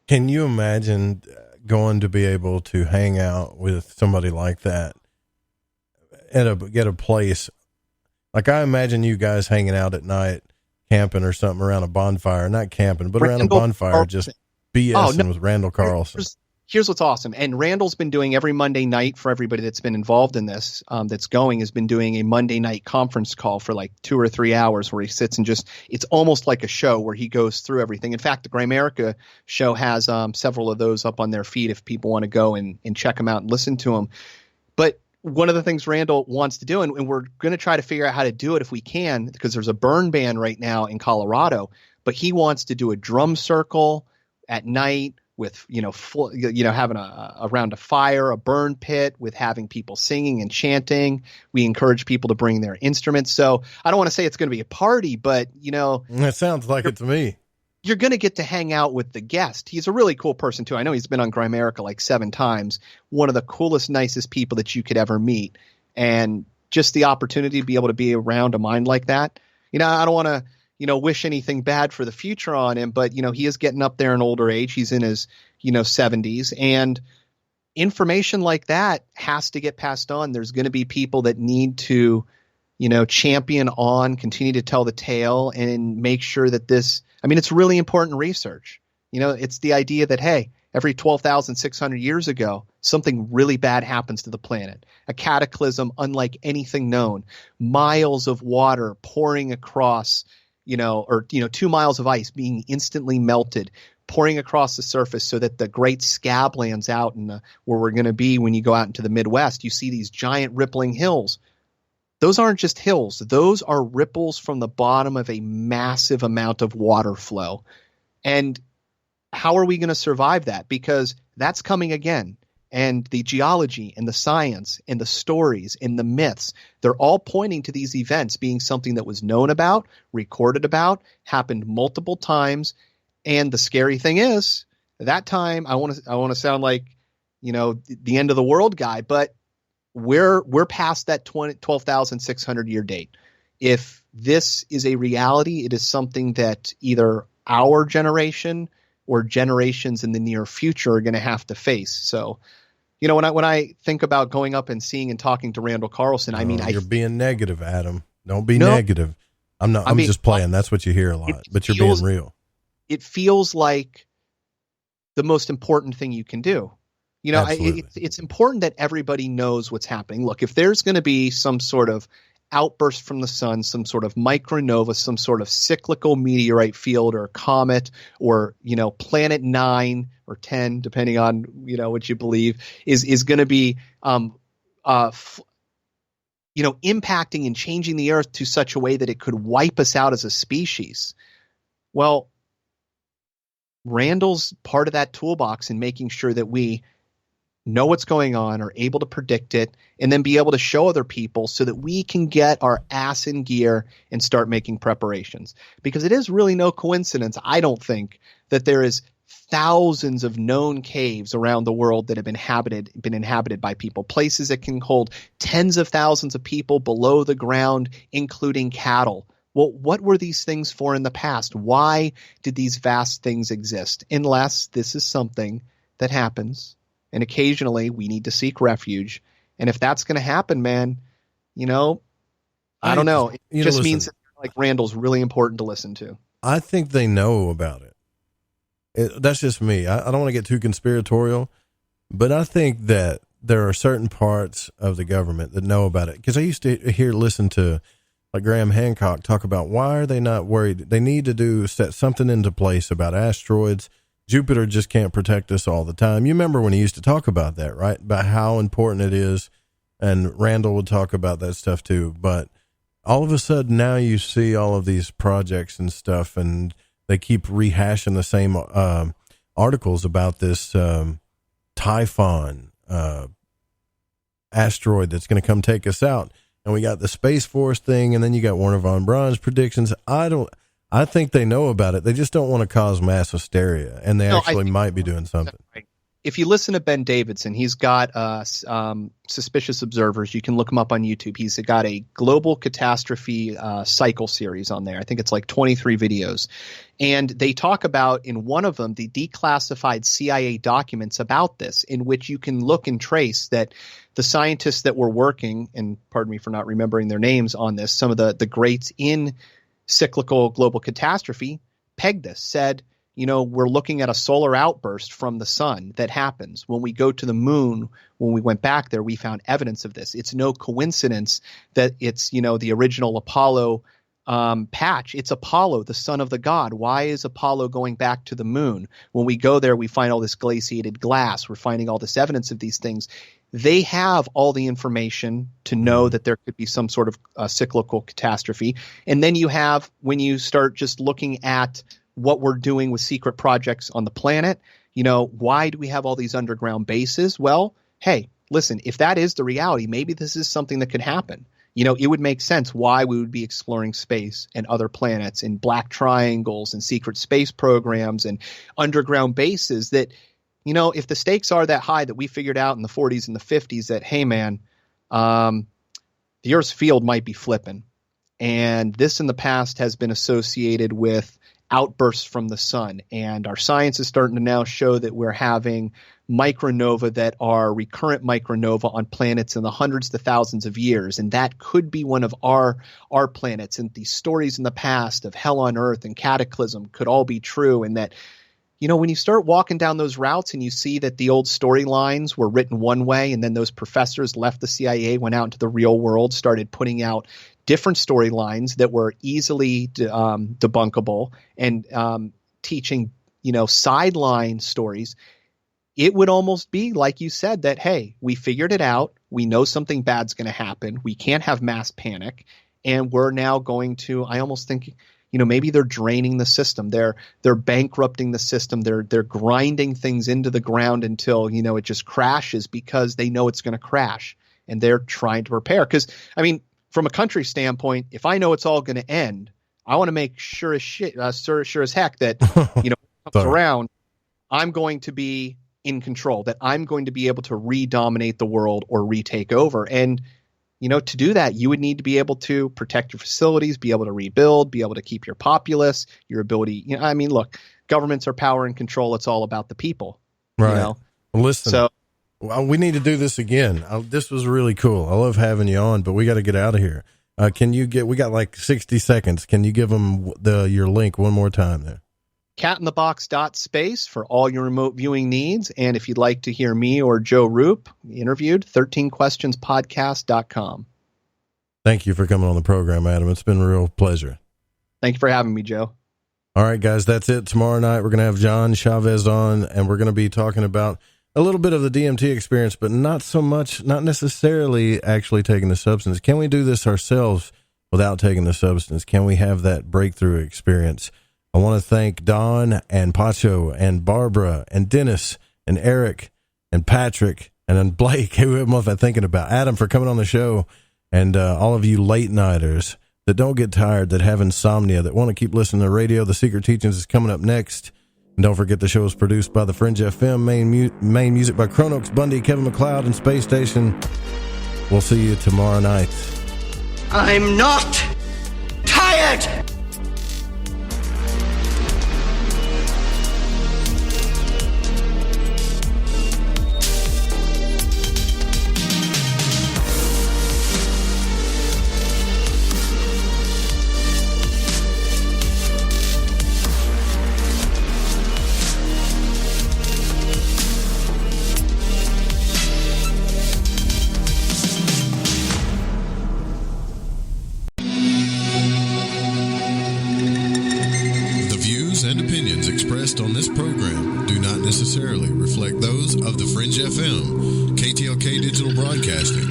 Can you imagine going to be able to hang out with somebody like that at a place? Like, I imagine you guys hanging out at night, camping or something around a bonfire, not camping, but around a bonfire, just BSing with Randall Carlson. Here's what's awesome. And Randall's been doing every Monday night for everybody that's been involved in this, has been doing a Monday night conference call for like 2 or 3 hours where he sits and it's almost like a show where he goes through everything. In fact, the Grimerica show has several of those up on their feed if people want to go and check them out and listen to them. But one of the things Randall wants to do, and we're going to try to figure out how to do it if we can, because there's a burn ban right now in Colorado, but he wants to do a drum circle at night with, having around a fire, a burn pit, with having people singing and chanting. We encourage people to bring their instruments. So I don't want to say it's going to be a party, but, that sounds like it to me. You're going to get to hang out with the guest. He's a really cool person too. I know he's been on Grimerica like 7 times. One of the coolest, nicest people that you could ever meet. And just the opportunity to be able to be around a mind like that. I don't want to, wish anything bad for the future on him, but, he is getting up there in older age. He's in his, 70s, and information like that has to get passed on. There's going to be people that need to, champion on, continue to tell the tale, and make sure that it's really important research. It's the idea that, hey, every 12,600 years ago, something really bad happens to the planet. A cataclysm unlike anything known. Miles of water pouring across, 2 miles of ice being instantly melted, pouring across the surface so that the great scab lands out in where we're going to be when you go out into the Midwest. You see these giant rippling hills. Those aren't just hills. Those are ripples from the bottom of a massive amount of water flow. And how are we going to survive that? Because that's coming again. And the geology and the science and the stories and the myths, they're all pointing to these events being something that was known about, recorded about, happened multiple times. And the scary thing is, at that time, I want to sound like, the end of the world guy, but we're past that 12,600 year date. If this is a reality, it is something that either our generation or generations in the near future are going to have to face. So, when I think about going up and seeing and talking to Randall Carlson, you're being negative, Adam. Don't be negative. I'm not. I'm just playing. That's what you hear a lot, but you're being real. It feels like the most important thing you can do. It's important that everybody knows what's happening. Look, if there's going to be some sort of outburst from the sun, some sort of micronova, some sort of cyclical meteorite field or comet, or, planet 9 or 10, depending on, what you believe, is going to be, impacting and changing the earth to such a way that it could wipe us out as a species. Well, Randall's part of that toolbox in making sure that we know what's going on, are able to predict it, and then be able to show other people so that we can get our ass in gear and start making preparations. Because it is really no coincidence, I don't think, that there is thousands of known caves around the world that have been inhabited by people, places that can hold tens of thousands of people below the ground, including cattle. Well, what were these things for in the past? Why did these vast things exist? Unless this is something that happens, and occasionally we need to seek refuge. And if that's going to happen, man, I don't know. It just means that there like Randall's really important to listen to. I think they know about it. That's just me. I don't want to get too conspiratorial, but I think that there are certain parts of the government that know about it. Because I used to listen to like Graham Hancock talk about why are they not worried? They need to set something into place about asteroids. Jupiter just can't protect us all the time. You remember when he used to talk about that, right? About how important it is. And Randall would talk about that stuff too. But all of a sudden now you see all of these projects and stuff, and they keep rehashing the same articles about this Typhon asteroid that's going to come take us out. And we got the Space Force thing, and then you got Werner von Braun's predictions. I think they know about it. They just don't want to cause mass hysteria, and they might be doing something. Right. If you listen to Ben Davidson, he's got Suspicious Observers. You can look him up on YouTube. He's got a global catastrophe cycle series on there. I think it's like 23 videos. And they talk about, in one of them, the declassified CIA documents about this, in which you can look and trace that the scientists that were working, and pardon me for not remembering their names on this, some of the greats in cyclical global catastrophe pegged this, said, we're looking at a solar outburst from the sun that happens. When we go to the moon, when we went back there, we found evidence of this. It's no coincidence that it's, the original Apollo patch. It's Apollo, the son of the god. Why is Apollo going back to the moon? When we go there, we find all this glaciated glass. We're finding all this evidence of these things. They have all the information to know that there could be some sort of cyclical catastrophe. And then you have, when you start just looking at what we're doing with secret projects on the planet, why do we have all these underground bases? Well, hey, listen, if that is the reality, maybe this is something that could happen. It would make sense why we would be exploring space and other planets and black triangles and secret space programs and underground bases that, if the stakes are that high that we figured out in the 40s and the 50s that, hey, man, the Earth's field might be flipping. And this in the past has been associated with outbursts from the sun. And our science is starting to now show that we're having micronova that are recurrent micronova on planets in the hundreds to thousands of years. And that could be one of our planets. And these stories in the past of hell on Earth and cataclysm could all be true. And that, when you start walking down those routes and you see that the old storylines were written one way, and then those professors left the CIA, went out into the real world, started putting out different storylines that were easily debunkable and teaching, sideline stories, it would almost be like you said that, hey, we figured it out. We know something bad's going to happen. We can't have mass panic. And we're now going to, I almost think, maybe they're draining the system. They're bankrupting the system. They're grinding things into the ground until, it just crashes because they know it's going to crash. And they're trying to prepare. Because, from a country standpoint, if I know it's all going to end, I want to make sure as heck that, when it comes around, I'm going to be in control, that I'm going to be able to redominate the world or retake over. And, to do that, you would need to be able to protect your facilities, be able to rebuild, be able to keep your populace, your ability. Look, governments are power and control. It's all about the people. Right. Well, listen. We need to do this again. This was really cool. I love having you on, but we got to get out of here. We got like 60 seconds. Can you give them your link one more time there? catinthebox.space for all your remote viewing needs. And if you'd like to hear me or Joe Roop interviewed, 13questionspodcast.com. Thank you for coming on the program, Adam. It's been a real pleasure. Thank you for having me, Joe. All right, guys, that's it. Tomorrow night, we're going to have John Chavez on, and we're going to be talking about a little bit of the DMT experience, but not so much, not necessarily actually taking the substance. Can we do this ourselves without taking the substance? Can we have that breakthrough experience? I want to thank Don and Pacho and Barbara and Dennis and Eric and Patrick and then Blake, who am I thinking about? Adam, for coming on the show, and all of you late nighters that don't get tired, that have insomnia, that want to keep listening to radio. The Secret Teachings is coming up next. And don't forget, the show is produced by the Fringe FM, main music by Chronox, Bundy, Kevin MacLeod, and Space Station. We'll see you tomorrow night. I'm not tired! expressed on this program do not necessarily reflect those of the Fringe FM, KTLK Digital Broadcasting,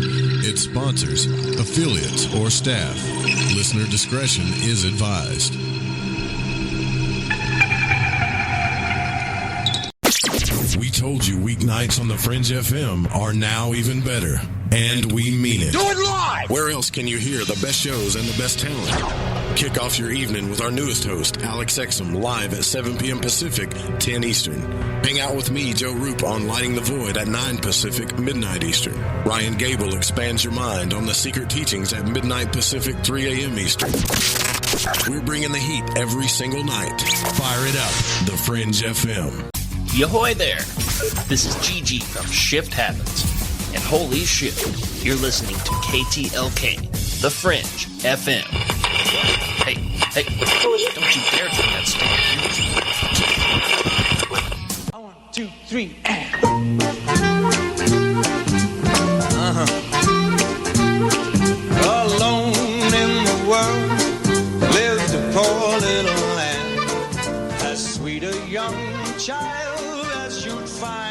its sponsors, affiliates, or staff. Listener discretion is advised. We told you weeknights on the Fringe FM are now even better. And we mean it. Do it live! Where else can you hear the best shows and the best talent? Kick off your evening with our newest host, Alex Exum, live at 7 p.m. Pacific, 10 Eastern. Hang out with me, Joe Roop, on Lighting the Void at 9 Pacific, midnight Eastern. Ryan Gable expands your mind on the secret teachings at midnight Pacific, 3 a.m. Eastern. We're bringing the heat every single night. Fire it up, the Fringe FM. Yahoy there! This is Gigi from Shift Happens. And holy shit, you're listening to KTLK, The Fringe FM. Hey, don't you dare turn that stand. 1, 2, 3, and... Alone in the world lives a poor little lamb, as sweet a young child as you'd find